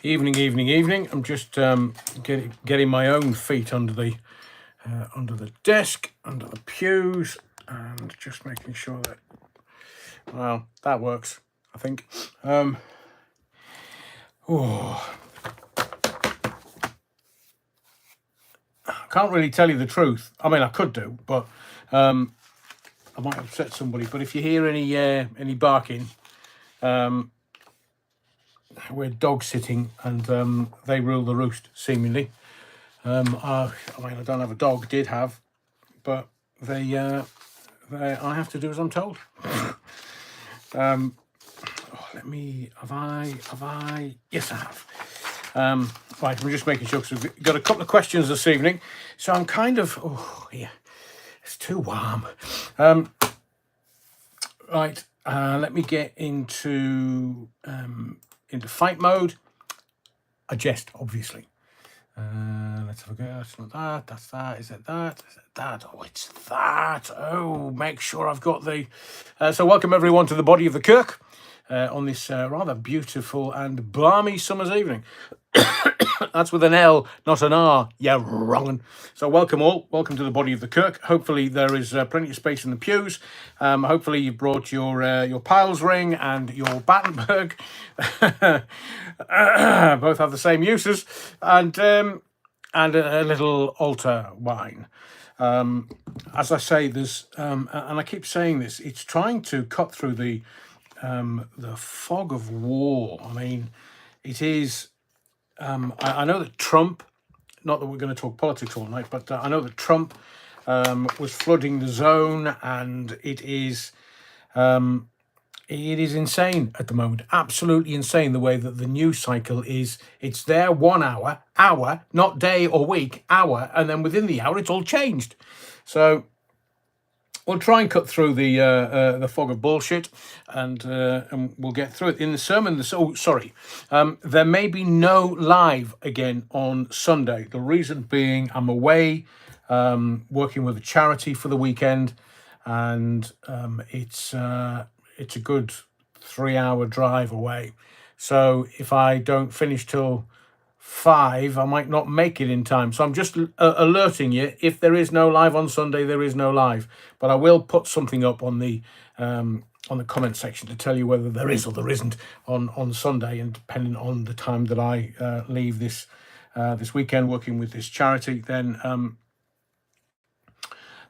Evening. I'm just getting my own feet under the desk, under the pews, and just making sure that, well, that works, I think. I can't really tell you the truth. I mean, I could do, but I might upset somebody. But if you hear any barking, we're dog sitting, and they rule the roost, seemingly. I mean, I don't have a dog. Did have, but I have to do as I'm told. Let me. Have I? Yes, I have. Right, I'm just making sure because we've got a couple of questions this evening. So I'm kind of. Oh, yeah, it's too warm. Right, let me get into fight mode. I jest, obviously. Let's have a go. It's not that. That's that. Is it that? Is it that? Oh, it's that. Oh, make sure I've got the. So welcome everyone to the Body of the Kirk on this rather beautiful and balmy summer's evening. That's with an L, not an R. Yeah, wrong. So welcome all. Welcome to the Body of the Kirk. Hopefully there is plenty of space in the pews. Hopefully you've brought your Piles ring and your Battenberg. Both have the same uses, and a little altar wine. As I say, there's and I keep saying this. It's trying to cut through the fog of war. I mean, it is. I know that Trump, not that we're going to talk politics all night, but I know that Trump was flooding the zone, and it is insane at the moment. Absolutely insane the way that the news cycle is. It's there 1 hour, not day or week, hour, and then within the hour it's all changed. So we'll try and cut through the fog of bullshit, and we'll get through it. In the sermon, there may be no live again on Sunday. The reason being, I'm away working with a charity for the weekend, and it's a good 3-hour drive away. So if I don't finish till 5, I might not make it in time. So I'm just alerting you. If there is no live on Sunday, there is no live. But I will put something up on the comment section to tell you whether there is or there isn't on Sunday, and depending on the time that I leave this weekend working with this charity, then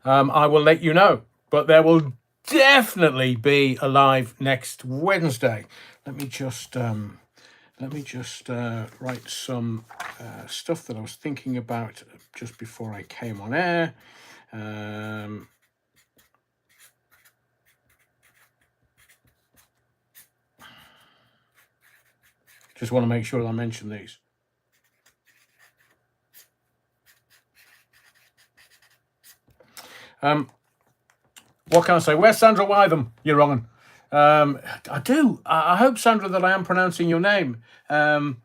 I will let you know. But there will definitely be a live next Wednesday. Let me just write some stuff that I was thinking about just before I came on air. Just want to make sure that I mention these. What can I say? Where's Sandra Wytham? You're wrong. I do. I hope, Sandra, that I am pronouncing your name. Oh,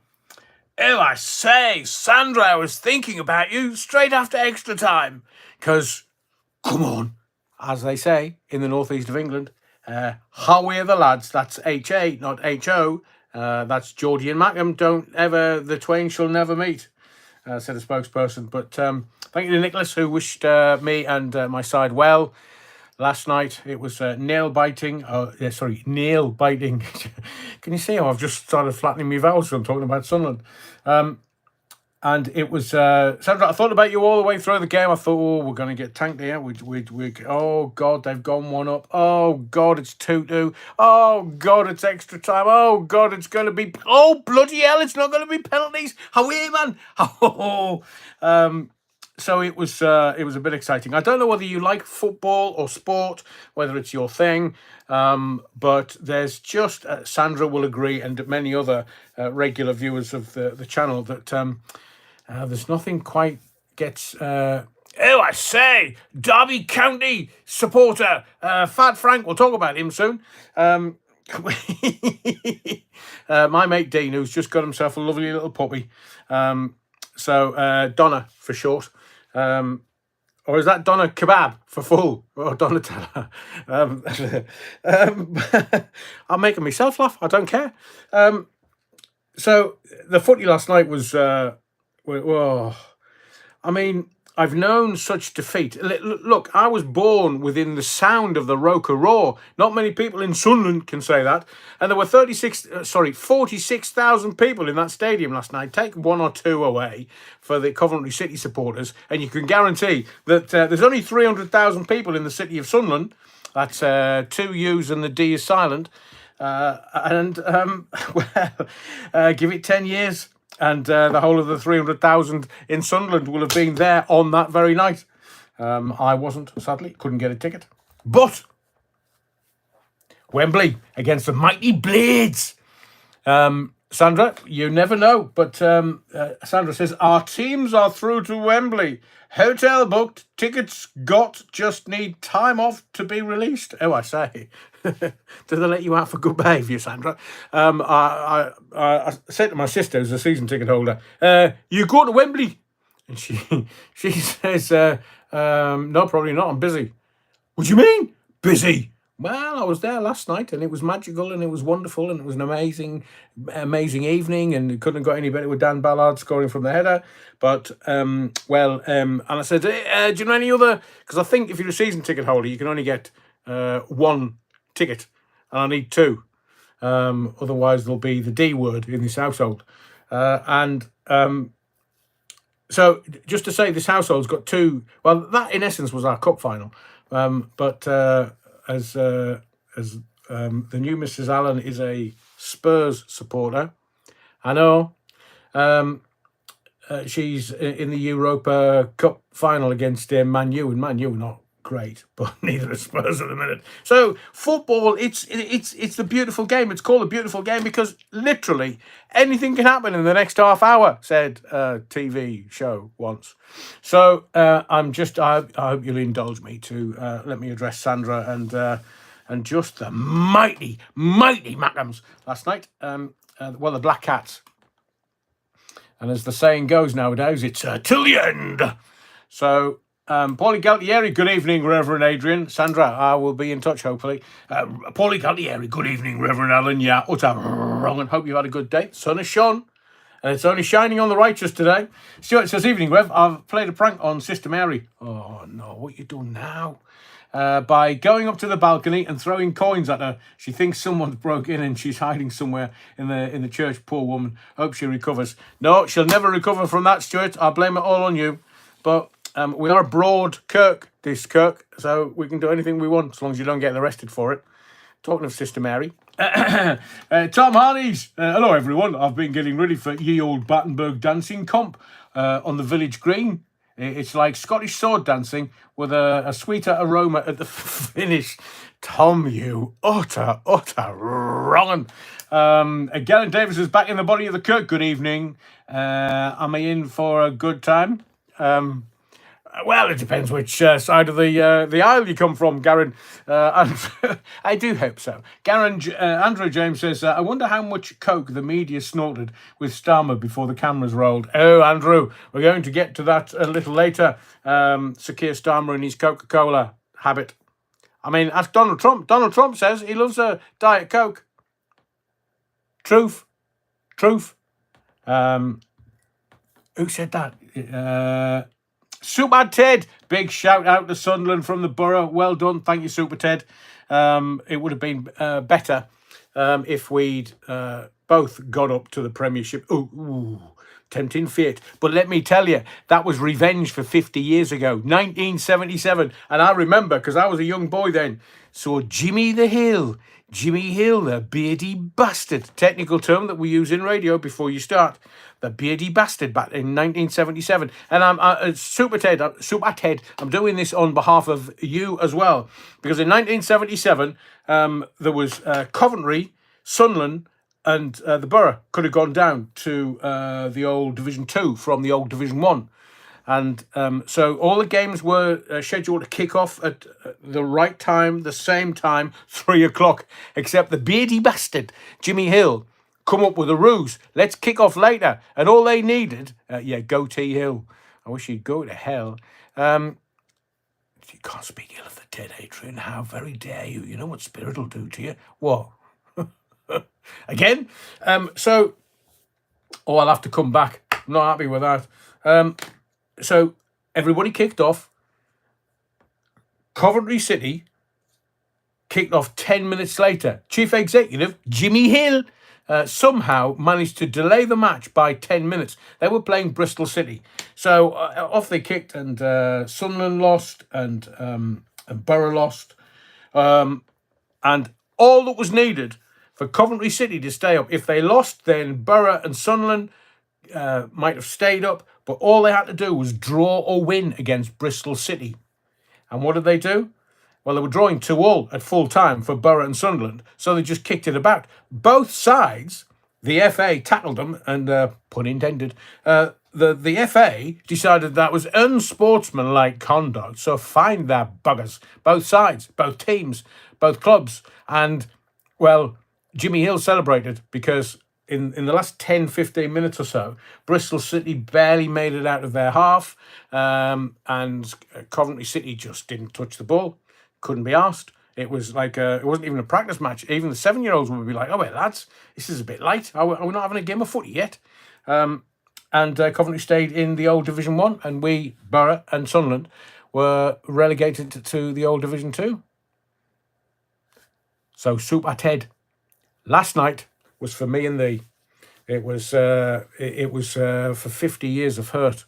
I say, Sandra, I was thinking about you straight after extra time. Because, come on, as they say in the northeast of England, how are the lads? That's H-A, not H-O. That's Geordie and Mackham. The twain shall never meet, said a spokesperson. But thank you to Nicholas, who wished me and my side well. Last night it was nail biting. Nail biting. Can you see how I've just started flattening my vowels when I'm talking about Sunderland? And it was Sandra. I thought about you all the way through the game. I thought, oh, we're going to get tanked here. Oh God, they've gone 1-up. Oh God, it's 2-2. Oh God, it's extra time. Oh God, it's going to be. Oh bloody hell, it's not going to be penalties. How are you, man? So it was a bit exciting. I don't know whether you like football or sport, whether it's your thing, but there's just Sandra will agree, and many other regular viewers of the channel, that there's nothing quite gets. Oh, I say, Derby County supporter, Fat Frank. We'll talk about him soon. My mate Dean, who's just got himself a lovely little puppy. So Donna for short. Or is that Donna Kebab for full? Or Donatella? I'm making myself laugh. I don't care. So the footy last night was, well, I mean, I've known such defeat. Look, I was born within the sound of the Roker roar. Not many people in Sunderland can say that. And there were 46,000 people in that stadium last night. Take one or two away for the Coventry City supporters, and you can guarantee that there's only 300,000 people in the city of Sunderland. That's two U's and the D is silent. Give it 10 years. And the whole of the 300,000 in Sunderland will have been there on that very night. I wasn't, sadly, couldn't get a ticket. But Wembley against the mighty Blades. Sandra, you never know, but Sandra says, our teams are through to Wembley. Hotel booked, tickets got, just need time off to be released. Oh, I say. Do they let you out for good behaviour, Sandra? I said to my sister, who's a season ticket holder, you go to Wembley? And she says, no, probably not, I'm busy. What do you mean, busy? Well, I was there last night and it was magical and it was wonderful and it was an amazing evening, and it couldn't have got any better with Dan Ballard scoring from the header. But, and I said, do you know any other? Because I think if you're a season ticket holder, you can only get one ticket, and I need two. Otherwise, there'll be the D word in this household. So just to say, this household's got two. Well, that in essence was our cup final. But as the new Mrs. Allen is a Spurs supporter, I know. She's in the Europa Cup final against Man U, and Man U are not great, but neither are Spurs at the minute. So football, it's the beautiful game. It's called a beautiful game because literally anything can happen in the next half hour, said a TV show once. So I hope you'll indulge me to let me address Sandra and just the mighty Mackhams last night. The Black Cats. And as the saying goes nowadays, it's till the end. So, Paulie Galtieri, good evening, Reverend Adrian. Sandra, I will be in touch, hopefully. Paulie Galtieri, good evening, Reverend Alan. Yeah, utter wrong, and hope you've had a good day. The sun has shone, and it's only shining on the righteous today. Stuart says, evening, Rev. I've played a prank on Sister Mary. Oh, no, what you doing now? By going up to the balcony and throwing coins at her. She thinks someone's broke in and she's hiding somewhere in the church. Poor woman. Hope she recovers. No, she'll never recover from that, Stuart. I blame it all on you. But we are a broad Kirk, so we can do anything we want as long as you don't get arrested for it. Talking of Sister Mary. Tom Harneys. Hello, everyone. I've been getting ready for ye old Battenberg dancing comp on the village green. It's like Scottish sword dancing with a sweeter aroma at the finish. Tom, you utter wrong. Garen Davis is back in the body of the Kirk. Good evening. Am I in for a good time? Well, it depends which side of the aisle you come from, Garen. I do hope so. Andrew James says, I wonder how much coke the media snorted with Starmer before the cameras rolled. Oh, Andrew, we're going to get to that a little later. Sir Keir Starmer and his Coca-Cola habit. I mean, ask Donald Trump. Donald Trump says he loves a Diet Coke. Truth. Who said that? Super Ted, big shout out to Sunderland from the borough. Well done, thank you, Super Ted. It would have been better if we'd both got up to the Premiership. Ooh, tempting fate. But let me tell you, that was revenge for 50 years ago, 1977. And I remember, because I was a young boy then, saw Jimmy Hill, the beardy bastard, technical term that we use in radio before you start. The beardy bastard back in 1977. And I'm Super Ted, I'm doing this on behalf of you as well. Because in 1977, there was Coventry, Sunderland, and the Borough could have gone down to the old Division 2 from the old Division 1. And so all the games were scheduled to kick off at the right time, the same time, 3 o'clock, except the beardy bastard, Jimmy Hill, come up with a ruse. Let's kick off later. And all they needed, Goatee Hill. I wish he'd go to hell. You can't speak ill of the dead, Adrian. How very dare you? You know what spirit will do to you. What? Again? So Oh, I'll have to come back. I'm not happy with that. So everybody kicked off. Coventry City kicked off 10 minutes later. Chief Executive Jimmy Hill somehow managed to delay the match by 10 minutes. They were playing Bristol City. So off they kicked, and Sunderland lost, and Borough lost. And all that was needed for Coventry City to stay up, if they lost, then Borough and Sunderland might have stayed up, but all they had to do was draw or win against Bristol City. And what did they do? Well, they were drawing 2-2 at full time for Borough and Sunderland, so they just kicked it about. Both sides, the FA tackled them, and pun intended, the FA decided that was unsportsmanlike conduct, so fined their buggers. Both sides, both teams, both clubs. And, well, Jimmy Hill celebrated because in the last 10, 15 minutes or so, Bristol City barely made it out of their half, and Coventry City just didn't touch the ball. Couldn't be asked. It was like it wasn't even a practice match. Even the 7-year-olds would be like, "Oh wait, lads, this is a bit late. Are we not having a game of footy yet?" And Coventry stayed in the old Division 1, and we, Borough and Sunderland, were relegated to the old Division 2. So soup at head. Last night was for me and thee. It was for 50 years of hurt.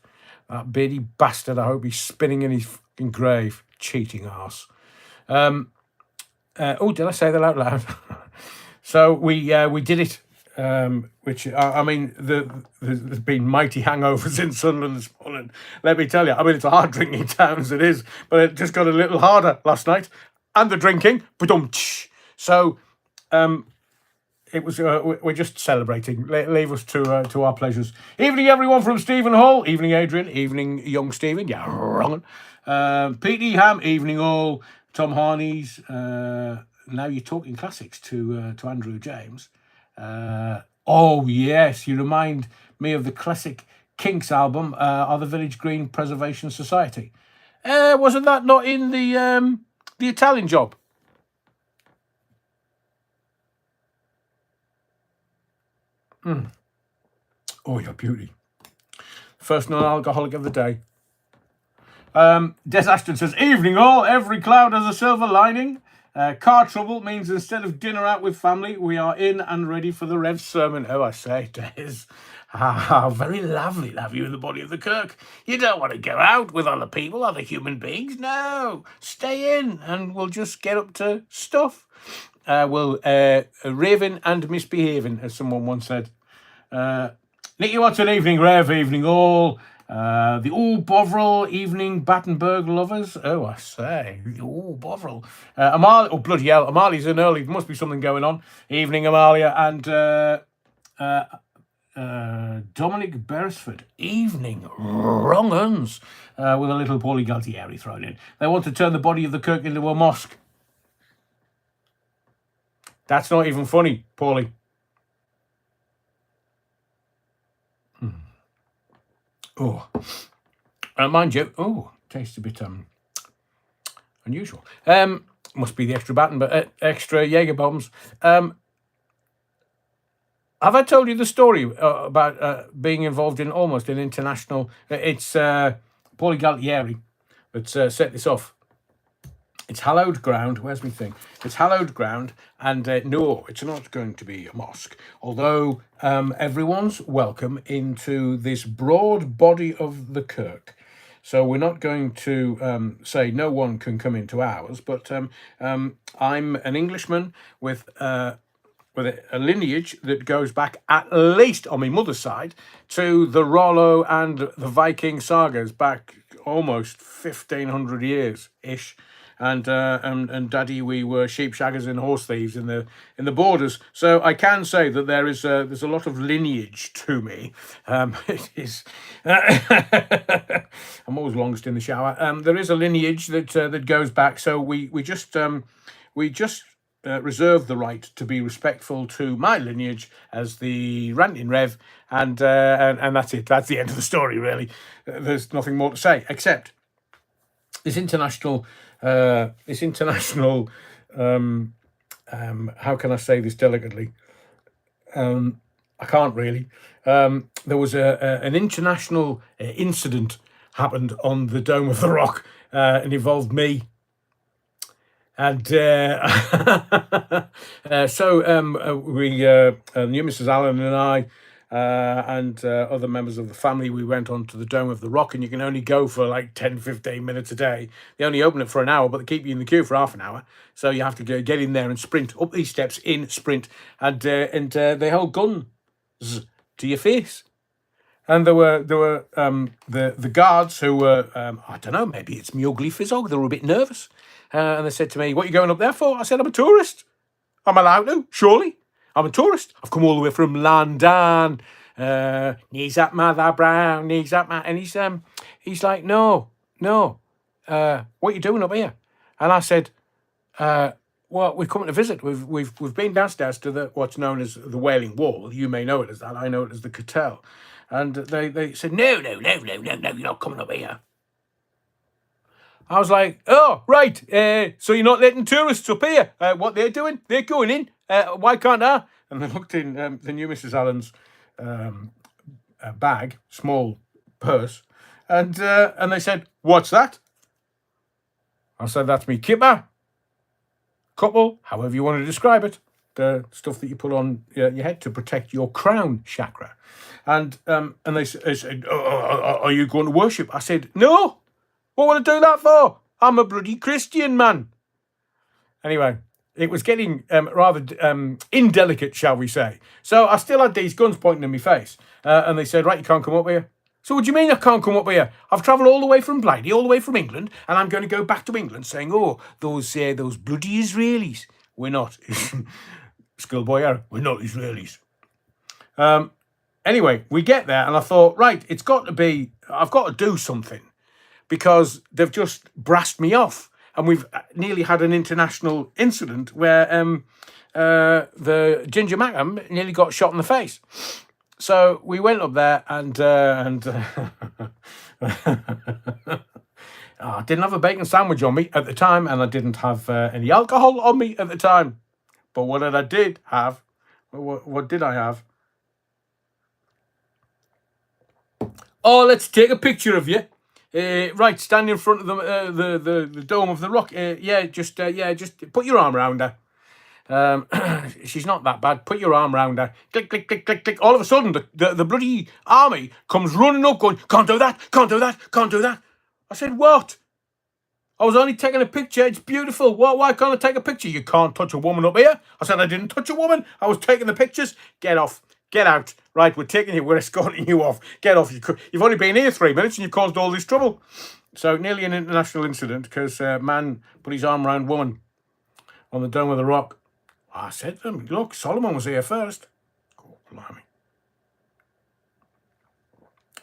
That beardy bastard, I hope he's spinning in his fucking grave. Cheating arse. Did I say that out loud? So we did it. Which I mean, there's been mighty hangovers in Sunderland this morning. Let me tell you. I mean, it's a hard drinking town as it is, but it just got a little harder last night. And the drinking, so it was. We're just celebrating. Leave us to our pleasures. Evening, everyone from Stephen Hall. Evening, Adrian. Evening, young Stephen. Yeah, wrong. Pete Ham. Evening, all. Tom Harney's. Now you're talking classics to Andrew James. Oh yes, you remind me of the classic Kinks album, "Are the Village Green Preservation Society." Wasn't that not in the Italian Job? Oh, your beauty. First non-alcoholic of the day. Des Ashton says, "Evening all, every cloud has a silver lining. Car trouble means instead of dinner out with family, we are in and ready for the Rev sermon." Oh, I say, Des. Very lovely to have you in the body of the kirk. You don't want to go out with other people, other human beings. No, stay in and we'll just get up to stuff. We'll raving and misbehaving, as someone once said. Nicky Watson, evening Rev, evening all. The Bovril evening Battenberg lovers. Oh, I say, Bovril. Amalia, oh bloody hell, Amalia's in early. There must be something going on. Evening, Amalia, and Dominic Beresford. Evening, wrong uns, with a little Paulie Galtieri thrown in. They want to turn the body of the kirk into a mosque. That's not even funny, Paulie. Oh, mind you, tastes a bit unusual. Must be the extra baton, but extra Jaeger bombs. Have I told you the story about being involved in almost an international? It's Paulie Galtieri that set this off. It's hallowed ground. Where's my thing? It's hallowed ground, and no, it's not going to be a mosque. Although everyone's welcome into this broad body of the kirk. So we're not going to say no one can come into ours, but I'm an Englishman with a lineage that goes back, at least on my mother's side, to the Rollo and the Viking sagas, back almost 1,500 years-ish. And Daddy, we were sheep shaggers and horse thieves in the borders. So I can say that there's a lot of lineage to me. It is. I'm always longest in the shower. There is a lineage that goes back. So we just reserve the right to be respectful to my lineage as the ranting Rev, and that's it. That's the end of the story. Really, there's nothing more to say except this international. How can I say this delicately? I I can't really. There was an international incident happened on the Dome of the Rock, and involved me. And we, new Mrs. Allen and I, and other members of the family, we went on to the Dome of the Rock, and you can only go for like 10, 15 minutes a day. They only open it for an hour, but they keep you in the queue for half an hour. So you have to get in there and sprint up these steps in sprint, and they hold guns to your face. And there were the guards who were, I don't know, maybe it's me ugly fizzog. They were a bit nervous, and they said to me, "What are you going up there for?" I said, "I'm a tourist. I'm allowed to, surely. I'm a tourist. I've come all the way from London. Knees up, Mother Brown, knees up, man." And he's like, "No, no. What are you doing up here?" And I said, "Well, we've come to visit. We've been downstairs to the what's known as the Wailing Wall. You may know it as that. I know it as the Cattell." And they said, no, you're not coming up here. I was like, "Oh, right. So you're not letting tourists up here? What they're doing? They're going in. Why can't I?" And they looked in the new Mrs. Allen's bag, small purse, and they said, "What's that?" I said, "That's me kipper. Couple, however you want to describe it. The stuff that you put on your head to protect your crown chakra." And they said, "Are you going to worship?" I said, "No. What would I do that for? I'm a bloody Christian, man." Anyway, it was getting rather indelicate, shall we say. So I still had these guns pointing in my face. And they said, "Right, you can't come up here." So what do you mean I can't come up here? I've travelled all the way from Blighty, all the way from England, and I'm going to go back to England saying, "Oh, those bloody Israelis." We're not. Schoolboy error. We're not Israelis. Anyway, we get there, and I thought, right, I've got to do something, because they've just brassed me off, and we've nearly had an international incident where the Ginger Mackham nearly got shot in the face. So we went up there, and I didn't have a bacon sandwich on me at the time, and I didn't have any alcohol on me at the time. But what I did have? What did I have? "Oh, let's take a picture of you. Right, stand in front of the Dome of the Rock. Just put your arm around her. She's not that bad. Put your arm around her. Click, click, click, click, click." All of a sudden, the bloody army comes running up, going, "Can't do that, can't do that, can't do that." I said, "What? I was only taking a picture. It's beautiful. Why can't I take a picture?" "You can't touch a woman up here." I said, "I didn't touch a woman. I was taking the pictures." "Get off. Get out. Right, we're escorting you off. Get off. You've only been here 3 minutes and you've caused all this trouble." So nearly an international incident because man put his arm around woman on the Dome of the Rock. I said to them, "Look, Solomon was here first." Oh, blimey.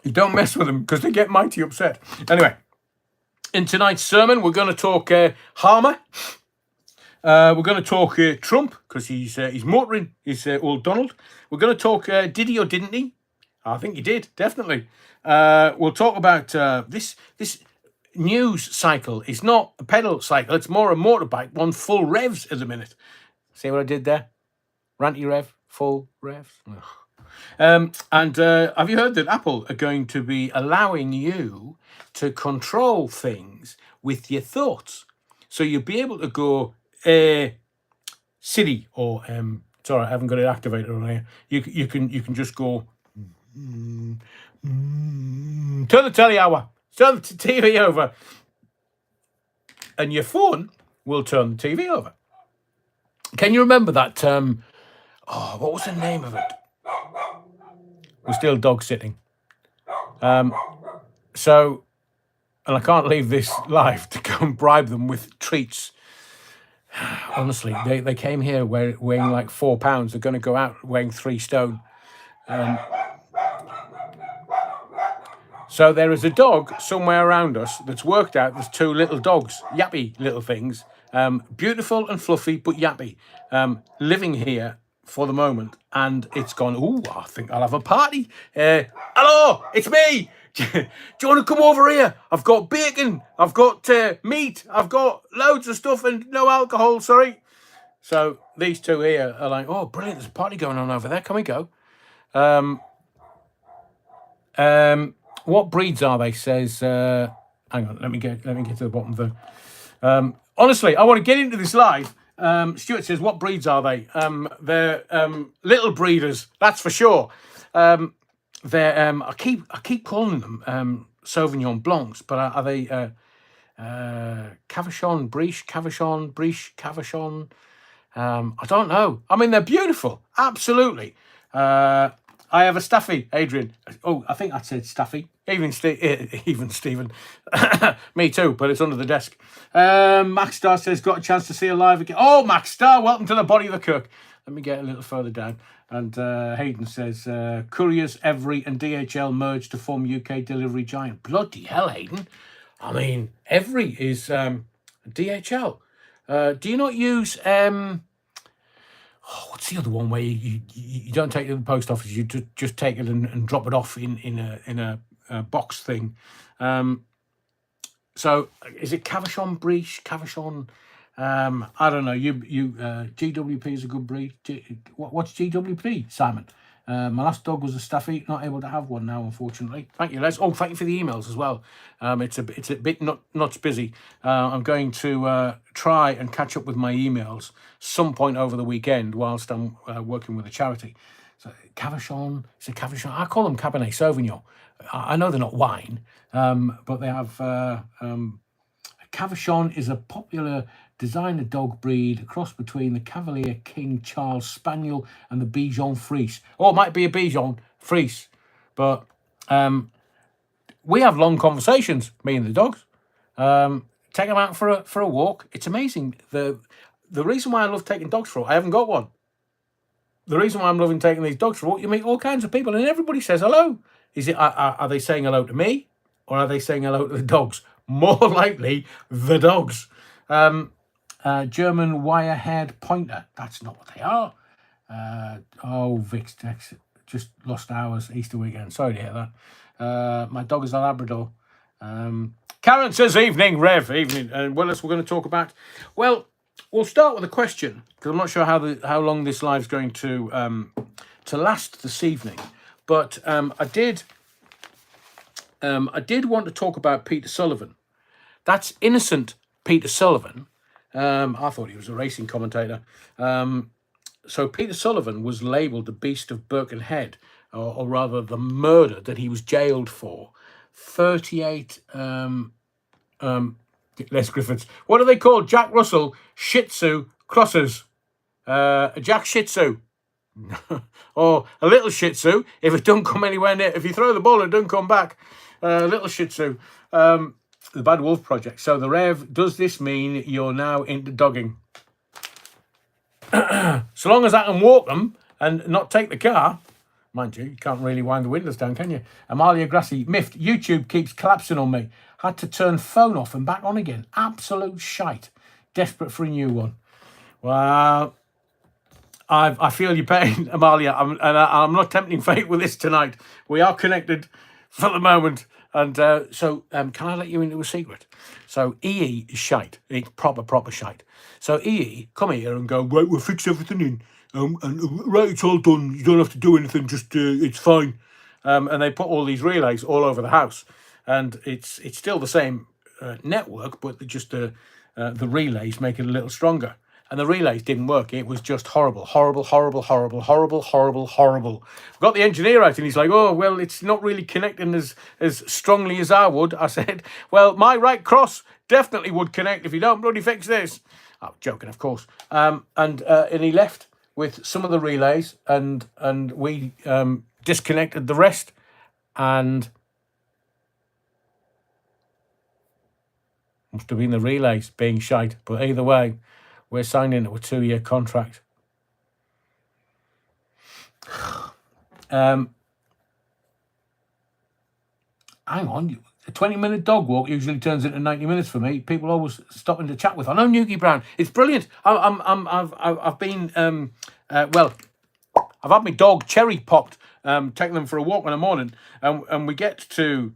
You don't mess with them because they get mighty upset. Anyway, in tonight's sermon, we're going to talk Harmer. We're going to talk Trump because he's motoring. He's old Donald. We're going to talk did he or didn't he? I think he did, definitely. We'll talk about this news cycle. It's not a pedal cycle. It's more a motorbike, one full revs at the minute. See what I did there? Ranty rev, full revs. And have you heard that Apple are going to be allowing you to control things with your thoughts? So you'll be able to go Siri or sorry, I haven't got it activated on here. You can just go turn the telly over, turn the TV over, and your phone will turn the TV over. Can you remember that? What was the name of it? We're still dog sitting. So, and I can't leave this live to go and bribe them with treats. Honestly, they came here weighing like 4 pounds. They're going to go out weighing 3 stone. So there is a dog somewhere around us that's worked out. There's 2 little dogs, yappy little things, beautiful and fluffy, but yappy, living here for the moment. And it's gone, "Ooh, I think I'll have a party. Hello, it's me. Do you want to come over here? I've got bacon, I've got meat, I've got loads of stuff and no alcohol, sorry." So these 2 here are like, "Oh, brilliant, there's a party going on over there. Can we go?" What breeds are they? Says, hang on, let me get to the bottom of the. Honestly, I want to get into this live. Stuart says, what breeds are they? They're little breeders, that's for sure. They're I keep calling them Sauvignon Blancs, but are they Cavachon, Briche, Cavachon? I don't know. I mean, they're beautiful, absolutely. I have a Staffy, Adrian. Oh, I think I said Staffy. Even Stephen. Me too, but it's under the desk. Max Star says, got a chance to see her live again. Oh, Max Star, welcome to the Body of the Cook. Let me get a little further down. And Hayden says, Couriers, Every and DHL merged to form UK delivery giant. Bloody hell, Hayden. I mean, Every is DHL. Do you not use... what's the other one where you don't take it to the post office, you just take it and drop it off in a box thing. So is it Cavachon, Briche, Cavachon? I don't know. GWP is a good breed. What's GWP, Simon? My last dog was a Staffy. Not able to have one now, unfortunately. Thank you, Les. Oh, thank you for the emails as well. It's a bit not busy. I'm going to try and catch up with my emails some point over the weekend whilst I'm working with a charity. So Cavachon, it's a Cavachon. I call them Cabernet Sauvignon. I know they're not wine, but they have Cavachon is a popular designer dog breed, a cross between the Cavalier King Charles Spaniel and the Bichon Frise. Oh, it might be a Bichon Frise, but we have long conversations, me and the dogs. Take them out for a walk. It's amazing. The reason why I love taking dogs for a walk, I haven't got one. The reason why I'm loving taking these dogs for a walk, you meet all kinds of people, and everybody says hello. Is it? Are they saying hello to me, or are they saying hello to the dogs? More likely, the dogs. German wire-haired pointer. That's not what they are. Vix just lost hours Easter weekend. Sorry to hear that. My dog is a Labrador. Karen says, evening, Rev. Evening. And Willis, we're going to talk about... Well, we'll start with a question, because I'm not sure how long this live's going to last this evening. But I did want to talk about Peter Sullivan. That's innocent Peter Sullivan. I thought he was a racing commentator. So Peter Sullivan was labelled the Beast of Birkenhead, or rather the murder that he was jailed for. 38 Les Griffiths. What are they called? Jack Russell Shih Tzu crosses. A Jack Shih Tzu. Or a little Shih Tzu if it don't come anywhere near. If you throw the ball, it don't come back. Little Shih Tzu. The Bad Wolf Project. So the Rev, does this mean you're now into dogging? So long as I can walk them and not take the car. Mind you can't really wind the windows down, can you? Amalia Grassi, miffed. YouTube keeps collapsing on me. Had to turn phone off and back on again. Absolute shite. Desperate for a new one. Well, I feel your pain, Amalia. I'm not tempting fate with this tonight. We are connected for the moment. And so can I let you into a secret? So EE is shite. It's proper shite. So EE come here and go, right, we'll fix everything in. And right, it's all done. You don't have to do anything. Just it's fine. And they put all these relays all over the house, and it's still the same network, but just the relays make it a little stronger. And the relays didn't work. It was just horrible. We've got the engineer out, and he's like, oh, well, it's not really connecting as strongly as I would. I said, well, my right cross definitely would connect if you don't bloody fix this. I'm joking, of course. And he left with some of the relays, and we disconnected the rest, and must have been the relays being shite. But either way, we're signed into a 2-year contract. Hang on, a 20-minute dog walk usually turns into 90 minutes for me. People always stopping to chat with. I know Nuki Brown. It's brilliant. I've been I've had my dog cherry popped, taking them for a walk in the morning, and we get to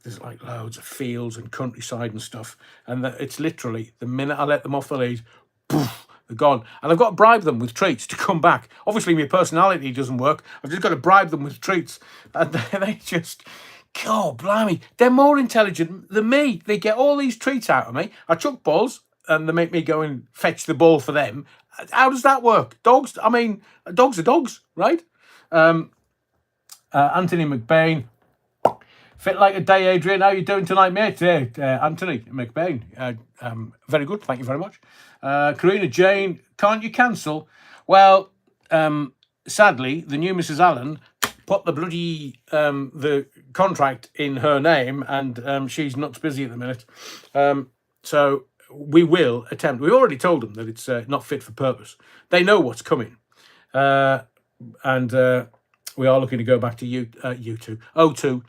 there's like loads of fields and countryside and stuff, and it's literally the minute I let them off the lead, poof, They're gone. And I've got to bribe them with treats to come back. Obviously, my personality doesn't work. I've just got to bribe them with treats. And they just, God, blimey, they're more intelligent than me. They get all these treats out of me. I chuck balls and they make me go and fetch the ball for them. How does that work? Dogs, I mean, dogs are dogs, right? Anthony McBain. Fit like a day, Adrian. How you doing tonight, mate? Anthony McBain. Very good. Thank you very much. Karina Jane. Can't you cancel? Well, sadly, the new Mrs. Allen put the bloody the contract in her name, and she's nuts busy at the minute. So we will attempt. We already told them that it's not fit for purpose. They know what's coming, and we are looking to go back to U2, O2.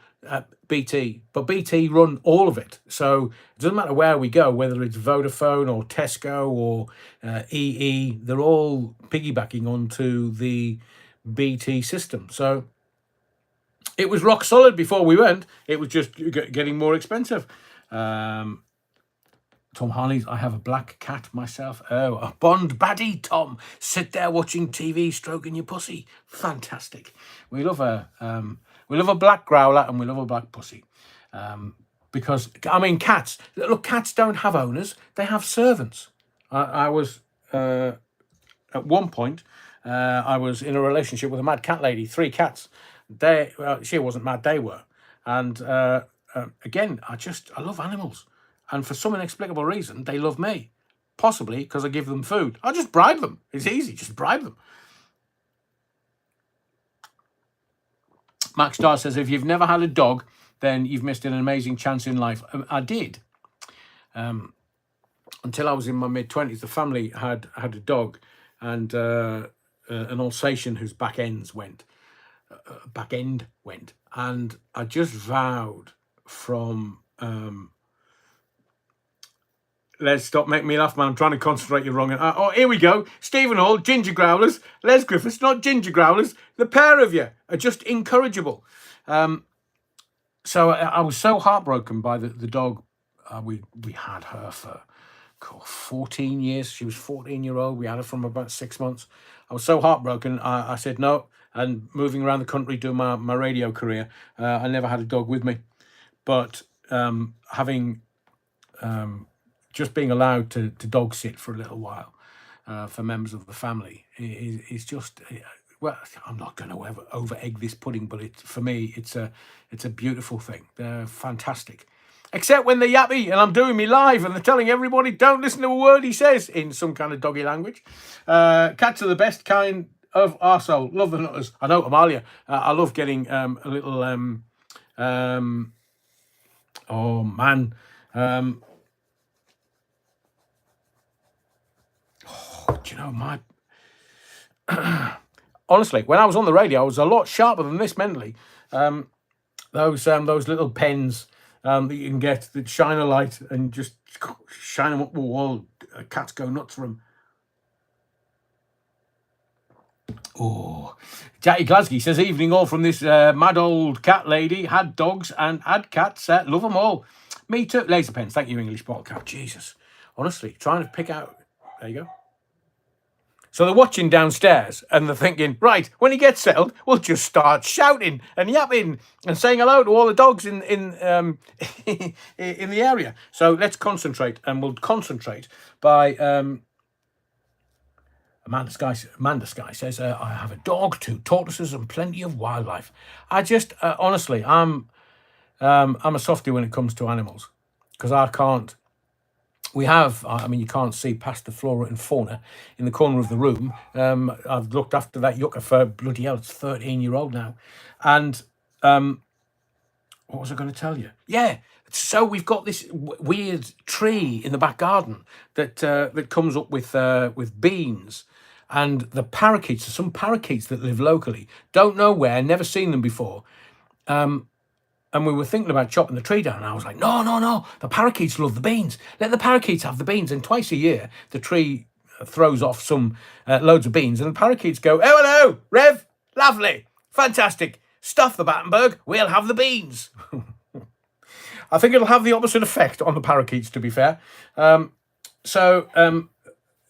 BT, but BT run all of it, so it doesn't matter where we go, whether it's Vodafone or Tesco or EE, they're all piggybacking onto the BT system. So it was rock solid before we went. It was just getting more expensive. Tom Harley's, I have a black cat myself. Oh, a Bond baddie, Tom. Sit there watching TV, stroking your pussy. Fantastic. We love a black growler and we love a black pussy. Because, I mean, cats. Look, cats don't have owners. They have servants. I was, at one point, I was in a relationship with a mad cat lady, 3 cats. She wasn't mad, they were. And again, I love animals. And for some inexplicable reason, they love me. Possibly because I give them food. I just bribe them. It's easy, just bribe them. Max Starr says, if you've never had a dog, then you've missed an amazing chance in life. I did. Until I was in my mid-20s, the family had a dog and an Alsatian whose back end went. And I just vowed from... let's stop making me laugh, man. I'm trying to concentrate. You're wrong. Oh, here we go. Stephen Hall, Ginger Growlers. Les Griffiths, not Ginger Growlers. The pair of you are just incorrigible. So I was so heartbroken by the dog. We had her for 14 years. She was 14-year-old. We had her from about 6 months. I was so heartbroken. I said no. And moving around the country doing my radio career, I never had a dog with me. But having... just being allowed to dog sit for a little while for members of the family is just, well, I'm not going to ever over egg this pudding, but for me it's a beautiful thing. They're fantastic, except when they're yappy and I'm doing me live and they're telling everybody don't listen to a word he says in some kind of doggy language. Cats are the best kind of arsehole. Love the nutters. I know, Amalia. I love getting a little oh man. Do you know, honestly, when I was on the radio, I was a lot sharper than this mentally. Those little pens that you can get that shine a light and just shine them up the wall. Cats go nuts for them. Oh, Jackie Glasgow says, evening all from this mad old cat lady. Had dogs and had cats. Love them all. Me too. Laser pens. Thank you, English bottle cap. Jesus. Honestly, trying to pick out... There you go. So they're watching downstairs and they're thinking, right, when he gets settled, we'll just start shouting and yapping and saying hello to all the dogs in in the area. So let's concentrate, and we'll concentrate by Amanda Sky says, I have a dog, 2 tortoises and plenty of wildlife. I just honestly, I'm a softie when it comes to animals because I can't. We have, I mean, you can't see past the flora and fauna in the corner of the room. I've looked after that yucca for bloody hell, it's 13-year-old now. And what was I going to tell you? Yeah, so we've got this weird tree in the back garden that comes up with beans. And the parakeets, some parakeets that live locally, don't know where, never seen them before. And we were thinking about chopping the tree down. And I was like, no. The parakeets love the beans. Let the parakeets have the beans. And twice a year, the tree throws off some loads of beans. And the parakeets go, oh, hello, Rev. Lovely. Fantastic. Stuff the Battenberg. We'll have the beans. I think it'll have the opposite effect on the parakeets, to be fair. So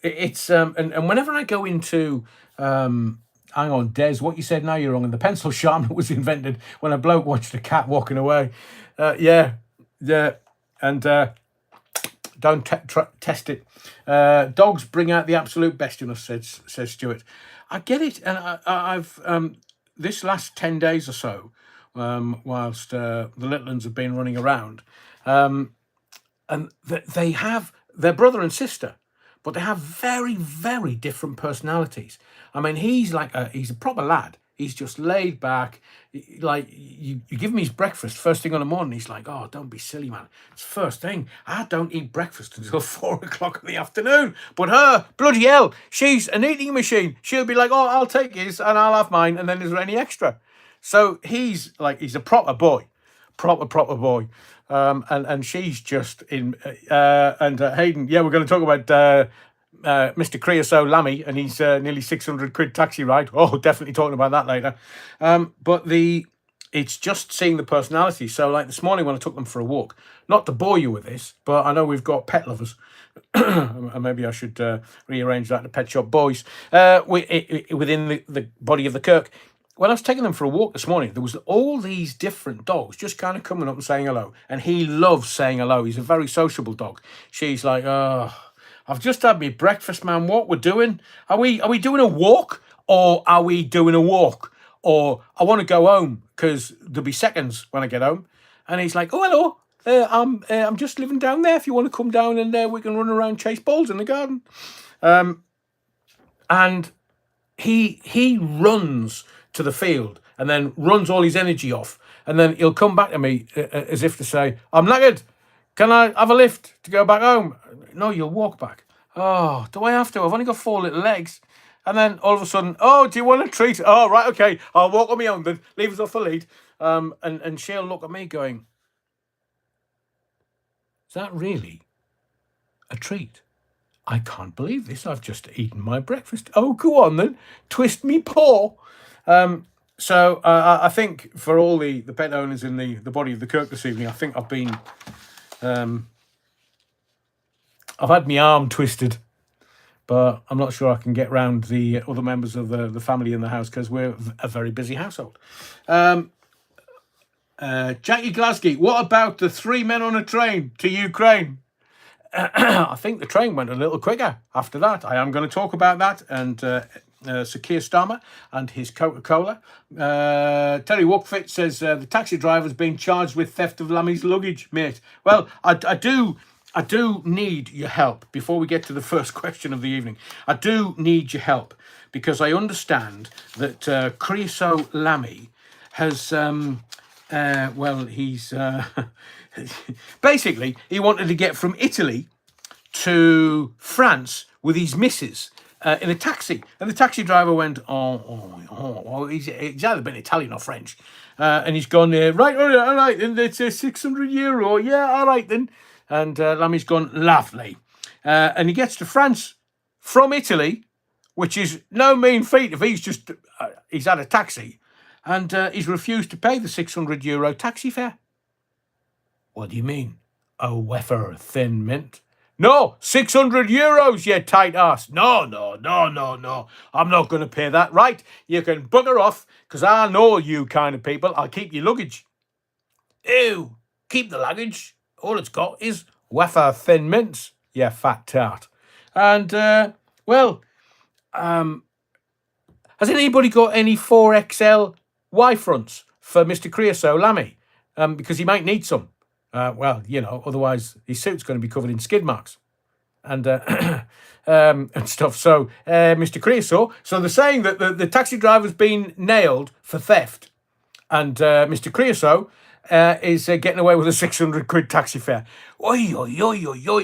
it's and whenever I go into hang on, Des, what you said now you're wrong. And the pencil sharpener was invented when a bloke watched a cat walking away. Yeah, yeah, and don't test it. Dogs bring out the absolute best in us, says Stuart. I get it, and I've this last 10 days or so, whilst the little ones have been running around, and they have their brother and sister, but they have very, very different personalities. I mean, he's a proper lad. He's just laid back. Like, you give him his breakfast first thing on the morning. He's like, oh, don't be silly, man. It's first thing. I don't eat breakfast until 4 o'clock in the afternoon. But her, bloody hell, she's an eating machine. She'll be like, oh, I'll take his and I'll have mine. And then is there any extra? So he's a proper boy, proper boy. And she's just in, and Hayden, yeah, we're going to talk about Mr. Creosote Lammy and he's nearly 600 quid taxi ride. Oh, definitely talking about that later. But it's just seeing the personality. So like this morning when I took them for a walk, not to bore you with this, but I know we've got pet lovers. And maybe I should rearrange that to Pet Shop Boys within the body of the Kirk. When I was taking them for a walk this morning, there was all these different dogs just kind of coming up and saying hello. And he loves saying hello. He's a very sociable dog. She's like, oh, I've just had my breakfast, man. What we're doing? Are we doing a walk or are we doing a walk? Or I want to go home because there'll be seconds when I get home. And he's like, oh, hello. I'm just living down there. If you want to come down and we can run around, chase balls in the garden. And he runs to the field and then runs all his energy off. And then he'll come back to me as if to say, I'm knackered. Can I have a lift to go back home? No, you'll walk back. Oh, do I have to? I've only got 4 little legs. And then all of a sudden, oh, do you want a treat? Oh, right, okay. I'll walk on my own then. Leave us off the lead. And she'll look at me going, is that really a treat? I can't believe this. I've just eaten my breakfast. Oh, go on then. Twist me paw. So I think for all the pet owners in the body of the Kirk this evening, I think I've been... I've had my arm twisted, but I'm not sure I can get round the other members of the family in the house because we're a very busy household. Jackie Glasgow, what about the 3 men on a train to Ukraine? I think the train went a little quicker after that. I am going to talk about that and Sir Keir Starmer and his Coca-Cola. Terry Walkfit says the taxi driver's been charged with theft of Lammy's luggage, mate. Well, I do need your help before we get to the first question of the evening. I do need your help because I understand that Creosote Lammy has, he's basically he wanted to get from Italy to France with his missus in a taxi, and the taxi driver went, he's either been Italian or French, and he's gone, right, all right, and it's €600, yeah, all right then. And Lammy's gone, lovely. And he gets to France from Italy, which is no mean feat if he's had a taxi, and he's refused to pay the €600 taxi fare. What do you mean? A wafer thin mint? No, €600, you tight ass. No. I'm not going to pay that. Right, you can bugger off, because I know you kind of people. I'll keep your luggage. Ew, keep the luggage. All it's got is wafer thin mints, you fat tart. And, has anybody got any 4XL Y-fronts for Mr. Creosote Lammy? Because he might need some. Otherwise his suit's going to be covered in skid marks and stuff. So, Mr. Creosote, so they're saying that the taxi driver's been nailed for theft, and Mr. Creosote is getting away with a 600 quid taxi fare. Oi.